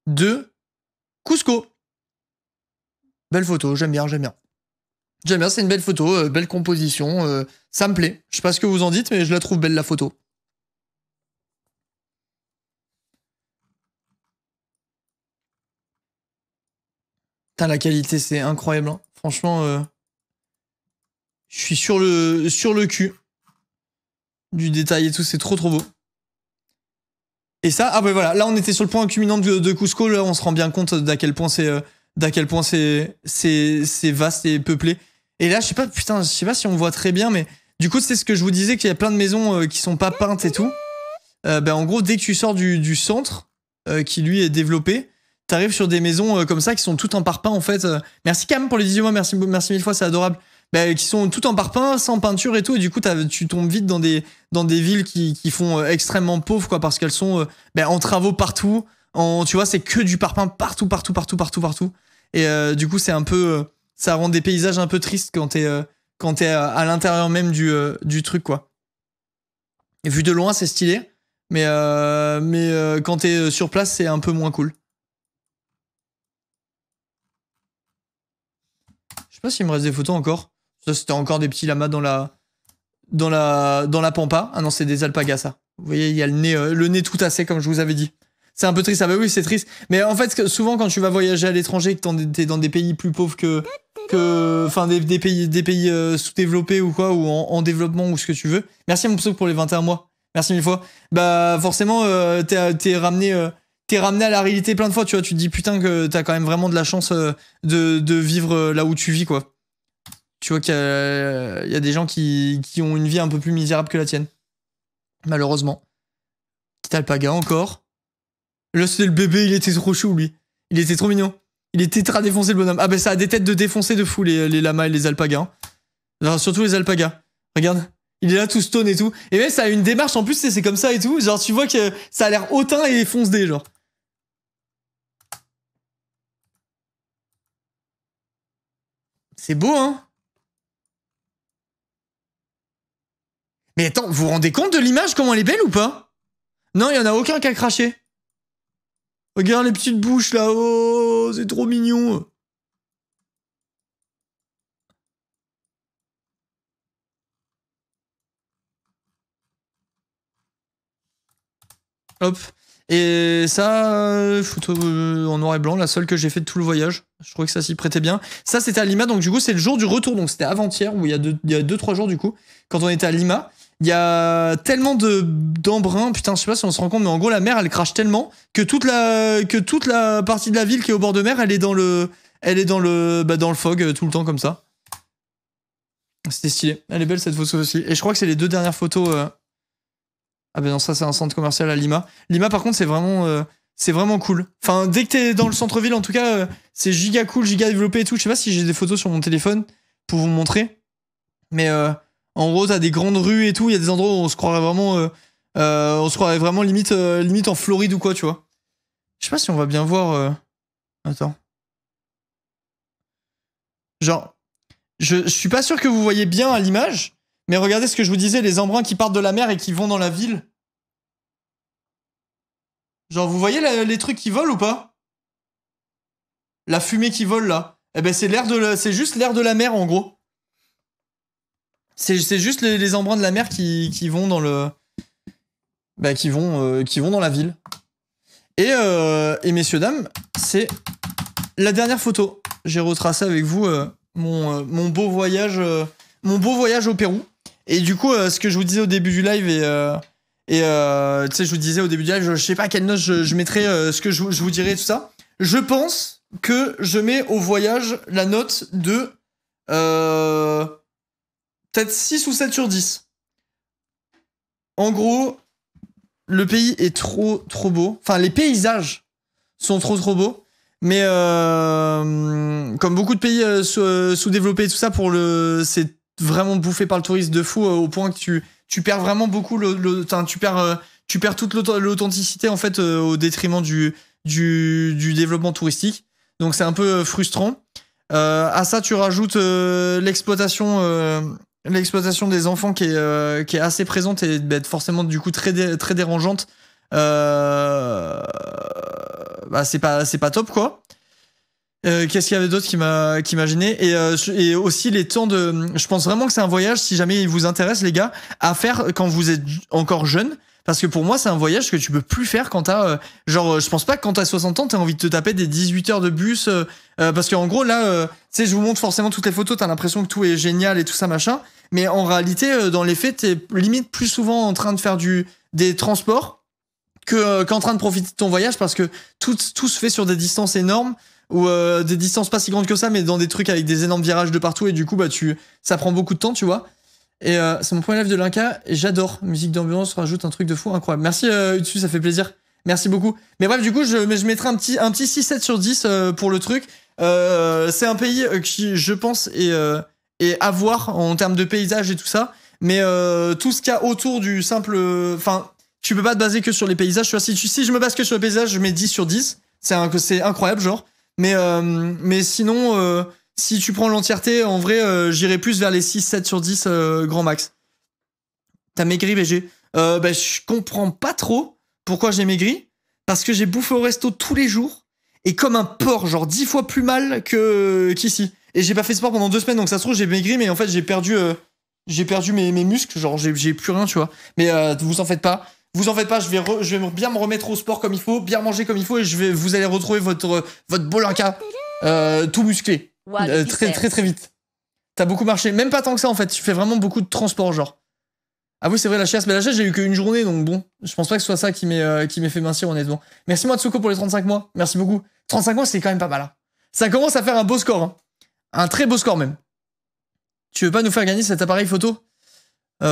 de Cusco. Belle photo, j'aime bien. J'aime bien, c'est une belle photo, belle composition. Ça me plaît. Je sais pas ce que vous en dites, mais je la trouve belle, la photo. Putain, la qualité, c'est incroyable. Hein. Franchement, je suis sur le cul du détail et tout. C'est trop beau. Et ça, ah bah voilà. Là, on était sur le point culminant de Cusco. Là, on se rend bien compte d'à quel point c'est vaste et peuplé. Et là, je sais pas si on voit très bien, mais du coup, c'est ce que je vous disais, qu'il y a plein de maisons qui sont pas peintes et tout. En gros, dès que tu sors du centre, qui lui est développé, t'arrives sur des maisons comme ça qui sont toutes en parpaing en fait. Merci Cam pour les 18 mois, merci mille fois, c'est adorable. Qui sont toutes en parpaing, sans peinture et tout, et du coup tu tombes vite dans des villes qui font extrêmement pauvres quoi, parce qu'elles sont en travaux partout. Tu vois, c'est que du parpaing partout. Et du coup, c'est un peu, ça rend des paysages un peu tristes quand t'es à l'intérieur même du truc quoi. Et vu de loin, c'est stylé, mais quand t'es sur place, c'est un peu moins cool. Je sais pas s'il me reste des photos encore. Ça, c'était encore des petits lamas dans la pampa. Ah non, c'est des alpagas, ça. Vous voyez, il y a le nez tout tassé, comme je vous avais dit. C'est un peu triste. Ah bah oui, c'est triste. Mais en fait, souvent, quand tu vas voyager à l'étranger, que t'es dans des pays plus pauvres enfin, des pays sous-développés ou quoi, ou en développement ou ce que tu veux. Merci mon pseudo pour les 21 mois. Merci mille fois. Bah, forcément, t'es ramené à la réalité plein de fois, tu vois. Tu te dis, putain, que t'as quand même vraiment de la chance de vivre là où tu vis, quoi. Tu vois qu'il y a des gens qui ont une vie un peu plus misérable que la tienne. Malheureusement. Petit alpaga encore. Là, c'était le bébé, il était trop chou, lui. Il était trop mignon. Il est tétra défoncé, le bonhomme. Ah, ça a des têtes de défoncé de fou, les lamas et les alpagas. Hein. Alors, surtout les alpagas. Regarde. Il est là tout stone et tout. Et même, ça a une démarche, en plus, c'est comme ça et tout. Genre, tu vois que ça a l'air hautain et fonce-dé, genre. C'est beau, hein? Mais attends, vous vous rendez compte de l'image, comment elle est belle ou pas? Non, il y en a aucun qui a craché. Regarde les petites bouches là, oh, c'est trop mignon. Hop. Et ça, photo en noir et blanc, la seule que j'ai fait de tout le voyage. Je trouvais que ça s'y prêtait bien. Ça, c'était à Lima, donc du coup, c'est le jour du retour. Donc c'était avant-hier, ou il y a 2-3 jours du coup, quand on était à Lima. Il y a tellement d'embruns, putain, je sais pas si on se rend compte, mais en gros, la mer, elle crache tellement que toute la partie de la ville qui est au bord de mer, elle est dans le fog tout le temps comme ça. C'était stylé. Elle est belle cette photo aussi. Et je crois que c'est les 2 dernières photos. Ah ben non, ça c'est un centre commercial à Lima. Lima, par contre, c'est vraiment cool. Enfin, dès que t'es dans le centre-ville, en tout cas, c'est giga cool, giga développé et tout. Je sais pas si j'ai des photos sur mon téléphone pour vous montrer, mais en gros, t'as des grandes rues et tout. Il y a des endroits où on se croirait vraiment limite en Floride ou quoi, tu vois. Je sais pas si on va bien voir. Attends. Genre, je suis pas sûr que vous voyez bien à l'image, mais regardez ce que je vous disais, les embruns qui partent de la mer et qui vont dans la ville. Genre, vous voyez les trucs qui volent ou pas? La fumée qui vole là. Eh ben, c'est juste l'air de la mer en gros. C'est juste les embruns de la mer qui vont dans le... qui vont dans la ville. Et messieurs, dames, c'est la dernière photo. J'ai retracé avec vous mon beau voyage au Pérou. Et du coup, ce que je vous disais au début du live tu sais, je vous disais au début du live, je sais pas quelle note je mettrais, ce que je vous dirais, tout ça. Je pense que je mets au voyage la note de... peut-être 6 ou 7 sur 10. En gros, le pays est trop beau. Enfin, les paysages sont trop beaux. Mais comme beaucoup de pays sous-développés et tout ça, c'est vraiment bouffé par le tourisme de fou au point que tu perds vraiment beaucoup tu perds toute l'authenticité en fait au détriment du du développement touristique. Donc c'est un peu frustrant. À ça, tu rajoutes l'exploitation des enfants qui est assez présente et forcément du coup très dérangeante. Bah c'est pas top quoi. Qu'est-ce qu'il y avait d'autre qui m'a gêné et aussi les temps de. Je pense vraiment que c'est un voyage, si jamais il vous intéresse les gars, à faire quand vous êtes encore jeune. Parce que pour moi, c'est un voyage que tu peux plus faire quand t'as... je pense pas que quand t'as 60 ans, t'as envie de te taper des 18 heures de bus. Parce qu'en gros, là, tu sais, je vous montre forcément toutes les photos, t'as l'impression que tout est génial et tout ça, machin. Mais en réalité, dans les faits, t'es limite plus souvent en train de faire des transports qu'en train de profiter de ton voyage parce que tout se fait sur des distances énormes ou des distances pas si grandes que ça, mais dans des trucs avec des énormes virages de partout et du coup, bah, ça prend beaucoup de temps, tu vois. Et c'est mon premier live de l'Inca et j'adore. Musique d'ambiance rajoute un truc de fou incroyable. Merci Utsu, ça fait plaisir. Merci beaucoup. Mais bref, du coup, je mettrai un petit 6-7 sur 10 pour le truc. C'est un pays qui, je pense, est à voir en termes de paysage et tout ça. Mais tout ce qu'il y a autour du simple... Enfin, tu peux pas te baser que sur les paysages. Tu vois, si je me base que sur les paysages, je mets 10 sur 10. C'est incroyable, genre. Mais sinon... si tu prends l'entièreté, en vrai, j'irai plus vers les 6-7 sur 10 grand max. T'as maigri, BG. Bah, je comprends pas trop pourquoi j'ai maigri. Parce que j'ai bouffé au resto tous les jours. Et comme un porc, genre 10 fois plus mal qu'ici. Et j'ai pas fait sport pendant 2 semaines, donc ça se trouve, j'ai maigri, mais en fait, j'ai perdu mes muscles. Genre, j'ai plus rien, tu vois. Mais vous en faites pas. Vous en faites pas, je vais bien me remettre au sport comme il faut, bien manger comme il faut, et vous allez retrouver votre Bolinka tout musclé. Très vite. T'as beaucoup marché. Même pas tant que ça en fait. Tu fais vraiment beaucoup de transport genre. Ah oui c'est vrai la chiasse. Mais la chiasse j'ai eu qu'une journée donc bon. Je pense pas que ce soit ça qui m'ait fait mincir honnêtement. Merci Matsuko pour les 35 mois. Merci beaucoup. 35 mois c'est quand même pas mal. Hein. Ça commence à faire un beau score. Hein. Un très beau score même. Tu veux pas nous faire gagner cet appareil photo En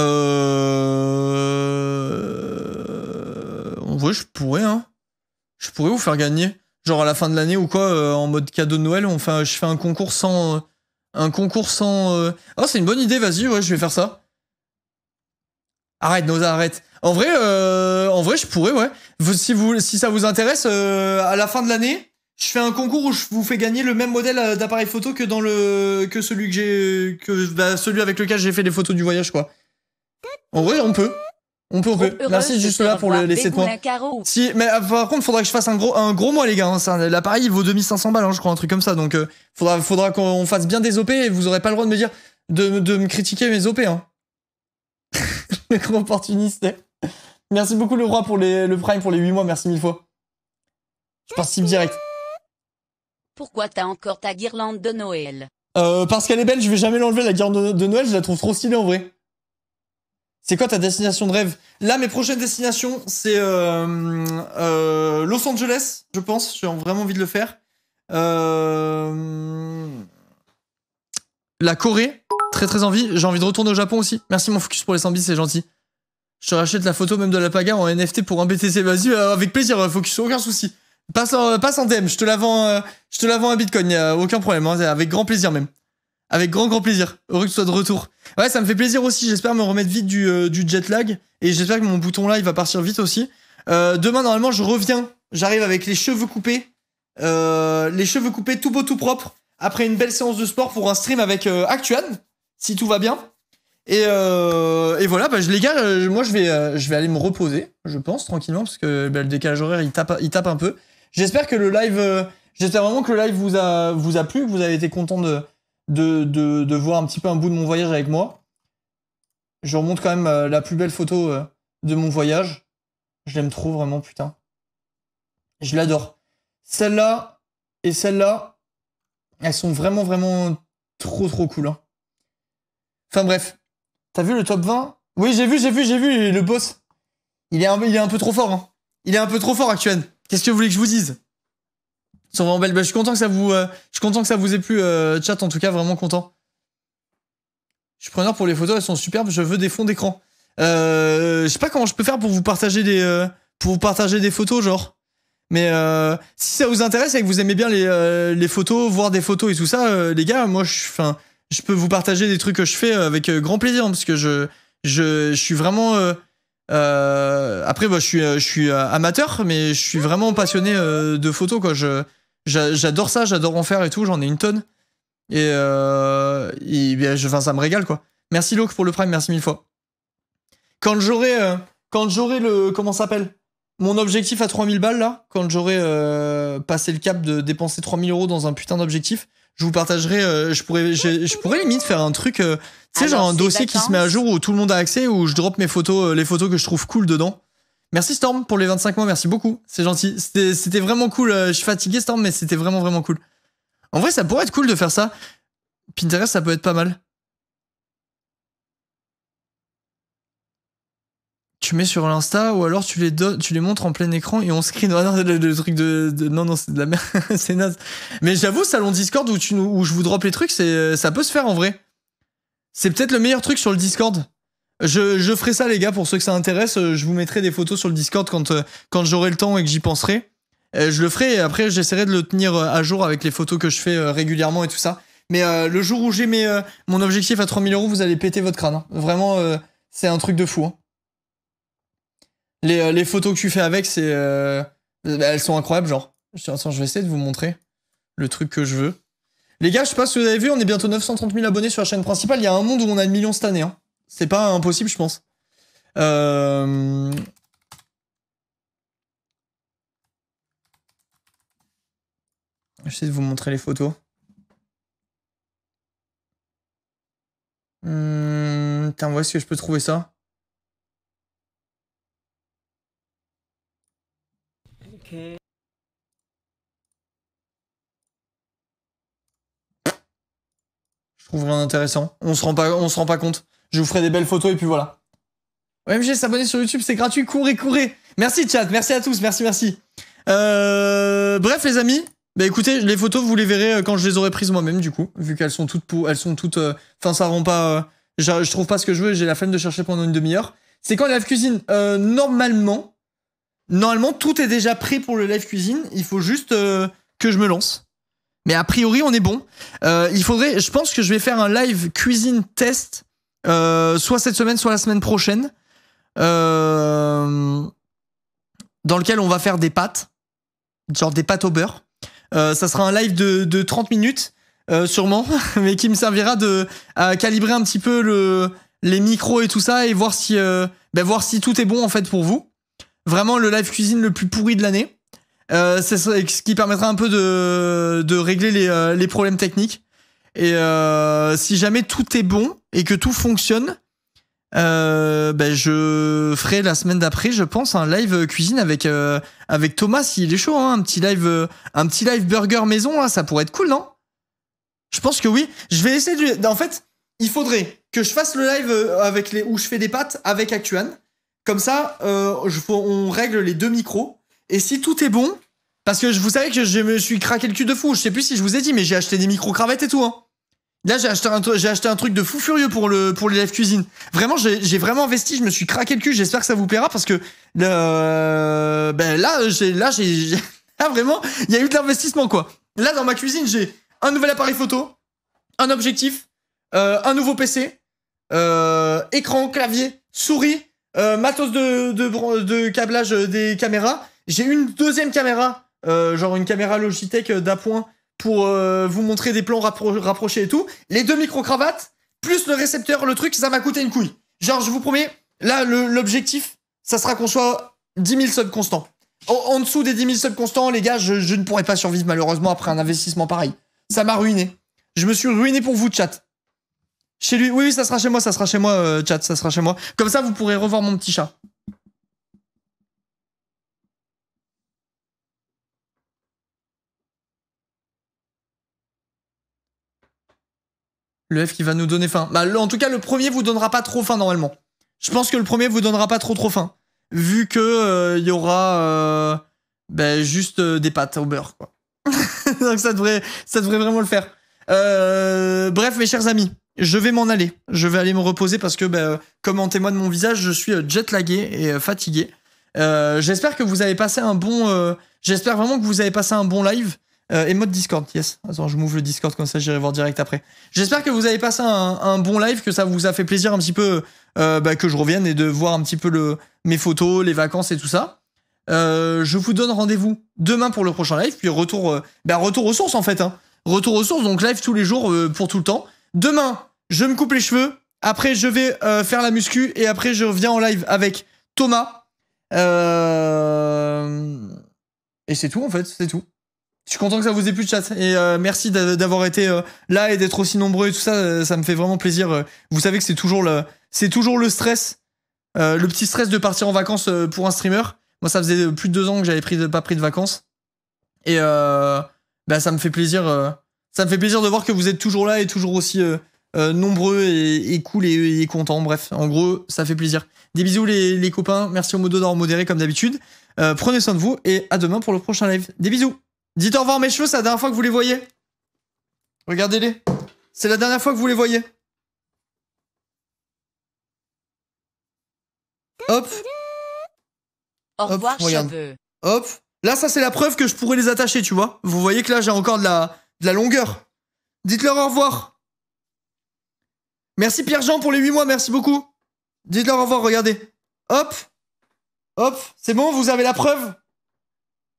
vrai je pourrais hein. Je pourrais vous faire gagner. Genre à la fin de l'année ou quoi, en mode cadeau de Noël, je fais un concours sans... Oh, c'est une bonne idée, vas-y, ouais, je vais faire ça. Arrête, Noza, arrête. En vrai, je pourrais, ouais. Si ça vous intéresse, à la fin de l'année, je fais un concours où je vous fais gagner le même modèle d'appareil photo que celui avec lequel j'ai fait les photos du voyage, quoi. En vrai, on peut. Merci juste là pour les 7 mois. Si, mais par contre, faudra que je fasse un gros mois, les gars. Hein. L'appareil, il vaut 2500 balles, hein, je crois, un truc comme ça. Donc, faudra qu'on fasse bien des OP et vous aurez pas le droit de me dire, de me critiquer mes OP, hein. Le gros opportuniste. Merci beaucoup, le roi, pour le Prime pour les 8 mois. Merci 1000 fois. Je participe direct. Pourquoi t'as encore ta guirlande de Noël? Parce qu'elle est belle, je vais jamais l'enlever, la guirlande de Noël, je la trouve trop stylée en vrai. C'est quoi ta destination de rêve? Là, mes prochaines destinations, c'est Los Angeles, je pense. J'ai vraiment envie de le faire. La Corée, très envie. J'ai envie de retourner au Japon aussi. Merci mon focus pour les 100 bits, c'est gentil. Je te rachète la photo même de la Paga en NFT pour un BTC. Vas-y, avec plaisir, focus, aucun souci. Passe en DM, je te la vends un Bitcoin, y a aucun problème, hein, avec grand plaisir même. Avec grand plaisir. Heureux que tu sois de retour. Ouais, ça me fait plaisir aussi. J'espère me remettre vite du jet lag. Et j'espère que mon bouton là, il va partir vite aussi. Demain, normalement, je reviens. J'arrive avec les cheveux coupés. Tout beau, tout propre. Après une belle séance de sport pour un stream avec Actuan. Si tout va bien. Et voilà, bah, les gars, moi, je vais aller me reposer, je pense, tranquillement. Parce que bah, le décalage horaire, il tape un peu. J'espère que le live... j'espère vraiment que le live vous a plu. Que vous avez été content de voir un petit peu un bout de mon voyage avec moi. Je remonte quand même la plus belle photo de mon voyage. Je l'aime trop vraiment, putain. Je l'adore. Celle-là et celle-là, elles sont vraiment trop cool. Hein. Enfin bref. T'as vu le top 20? Oui, j'ai vu, le boss. Il est un peu trop fort. Hein. Il est un peu trop fort, Actuel. Qu'est-ce que vous voulez que je vous dise? Ils sont vraiment belles. Bah, je suis content que ça vous ait plu, chat, en tout cas, vraiment content. Je suis preneur pour les photos, elles sont superbes, je veux des fonds d'écran. Je sais pas comment je peux faire pour vous partager des photos, genre. Mais si ça vous intéresse et que vous aimez bien les photos, voir des photos et tout ça, les gars, moi, je peux vous partager des trucs que je fais avec grand plaisir, hein, parce que je suis vraiment Après, bah, je suis amateur, mais je suis vraiment passionné de photos, quoi. J'adore ça, j'adore en faire et tout, j'en ai une tonne. Et enfin, ça me régale, quoi. Merci Locke pour le prime, merci 1000 fois. Quand j'aurai le... Comment ça s'appelle ? Mon objectif à 3000 balles, là, quand j'aurai passé le cap de dépenser 3000 € dans un putain d'objectif, je vous partagerai... je pourrais limite faire un truc... tu sais, genre un dossier qui se met à jour où tout le monde a accès, où je drop mes photos, les photos que je trouve cool dedans. Merci Storm pour les 25 mois, merci beaucoup. C'est gentil. C'était vraiment cool. Je suis fatigué Storm, mais c'était vraiment, vraiment cool. En vrai, ça pourrait être cool de faire ça. Pinterest, ça peut être pas mal. Tu mets sur l'Insta ou alors tu les montres en plein écran et on screen. Oh non, le truc non, c'est de la merde. C'est naze. Mais j'avoue, salon Discord où je vous drop les trucs, ça peut se faire en vrai. C'est peut-être le meilleur truc sur le Discord. Je ferai ça, les gars, pour ceux que ça intéresse. Je vous mettrai des photos sur le Discord quand j'aurai le temps et que j'y penserai. Je le ferai et après, j'essaierai de le tenir à jour avec les photos que je fais régulièrement et tout ça. Mais le jour où j'ai mon objectif à 3000 €, vous allez péter votre crâne. Hein. Vraiment, c'est un truc de fou. Hein. Les photos que tu fais avec, elles sont incroyables, genre. Attends, je vais essayer de vous montrer le truc que je veux. Les gars, je sais pas si vous avez vu, on est bientôt 930 000 abonnés sur la chaîne principale. Il y a un monde où on a 1 million cette année. Hein. C'est pas impossible, je pense. J'essaie de vous montrer les photos. Putain, où est-ce que je peux trouver ça? Okay. Je trouve rien d'intéressant. On se rend pas compte. Je vous ferai des belles photos et puis voilà. OMG, s'abonner sur YouTube, c'est gratuit. Courez. Merci chat, merci à tous, merci. Bref les amis, bah écoutez, les photos vous les verrez quand je les aurai prises moi-même du coup, vu qu'elles sont toutes enfin ça rend pas je trouve pas ce que je veux, j'ai la flemme de chercher pendant une demi-heure. C'est quand live cuisine normalement tout est déjà prêt pour le live cuisine, il faut juste que je me lance. Mais a priori, on est bon. Je pense que je vais faire un live cuisine test, soit cette semaine, soit la semaine prochaine, dans lequel on va faire des pâtes, genre des pâtes au beurre. Ça sera un live de 30 minutes, sûrement, mais qui me servira à calibrer un petit peu les micros et tout ça, et voir si tout est bon en fait pour vous. Vraiment le live cuisine le plus pourri de l'année. C'est ce qui permettra un peu de régler les problèmes techniques. Et si jamais tout est bon et que tout fonctionne, je ferai la semaine d'après, je pense, un live cuisine avec Thomas s'il est chaud, hein, un petit live burger maison, là, ça pourrait être cool, non? Je pense que oui. Je vais essayer en fait, il faudrait que je fasse le live où je fais des pâtes avec Actuan. Comme ça, on règle les deux micros. Et si tout est bon, parce que vous savez que je me suis craqué le cul de fou, je sais plus si je vous ai dit, mais j'ai acheté des micro-cravates et tout, hein. Là, j'ai acheté un truc de fou furieux pour les live cuisine. Vraiment, j'ai vraiment investi, je me suis craqué le cul, j'espère que ça vous plaira, parce que là, vraiment, il y a eu de l'investissement, quoi. Là, dans ma cuisine, j'ai un nouvel appareil photo, un objectif, un nouveau PC, écran, clavier, souris, matos de câblage des caméras. J'ai une deuxième caméra, genre une caméra Logitech d'appoint pour vous montrer des plans rapprochés et tout. Les deux micro-cravates, plus le récepteur, le truc, ça m'a coûté une couille. Genre, je vous promets, là, l'objectif, ça sera qu'on soit 10 000 subs constants. En dessous des 10 000 subs constants, les gars, je ne pourrais pas survivre malheureusement après un investissement pareil. Ça m'a ruiné. Je me suis ruiné pour vous, chat. Chez lui, oui, ça sera chez moi, chat, ça sera chez moi. Comme ça, vous pourrez revoir mon petit chat. Le F qui va nous donner faim. Bah, en tout cas, le premier vous donnera pas trop faim normalement. Je pense que le premier vous donnera pas trop faim. Vu que y aura juste des pâtes au beurre, quoi. Donc ça devrait vraiment le faire. Bref, mes chers amis, je vais m'en aller. Je vais aller me reposer parce que, comme en témoigne mon visage, je suis jet-lagué et fatigué. J'espère que vous avez passé un bon... j'espère vraiment que vous avez passé un bon live. Et mode Discord, yes. Attends, je m'ouvre le Discord comme ça, j'irai voir direct après. J'espère que vous avez passé un bon live, que ça vous a fait plaisir un petit peu que je revienne et de voir un petit peu mes photos, les vacances et tout ça. Je vous donne rendez-vous demain pour le prochain live, puis retour aux sources en fait. Hein. Retour aux sources, donc live tous les jours pour tout le temps. Demain, je me coupe les cheveux. Après, je vais faire la muscu et après, je reviens en live avec Thomas. Et c'est tout en fait, c'est tout. Je suis content que ça vous ait plu, chat. Et merci d'avoir été là et d'être aussi nombreux et tout ça. Ça me fait vraiment plaisir. Vous savez que c'est toujours le stress, le petit stress de partir en vacances pour un streamer. Moi, ça faisait plus de 2 ans que j'avais pas pris de vacances. Et ça me fait plaisir. Ça me fait plaisir de voir que vous êtes toujours là et toujours aussi nombreux et cool et contents. Bref, en gros, ça fait plaisir. Des bisous les copains. Merci au modo d'or modéré comme d'habitude. Prenez soin de vous et à demain pour le prochain live. Des bisous. Dites au revoir mes cheveux, c'est la dernière fois que vous les voyez. Regardez-les. C'est la dernière fois que vous les voyez. Hop. Au revoir, regarde. cheveux. Hop. Là, ça, c'est la preuve que je pourrais les attacher, tu vois. Vous voyez que là, j'ai encore de la longueur. Dites-leur au revoir. Merci Pierre-Jean pour les 8 mois, merci beaucoup. Dites-leur au revoir, regardez. Hop. Hop. C'est bon, vous avez la preuve.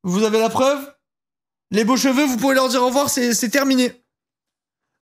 Vous avez la preuve. Les beaux cheveux, vous pouvez leur dire au revoir, c'est terminé.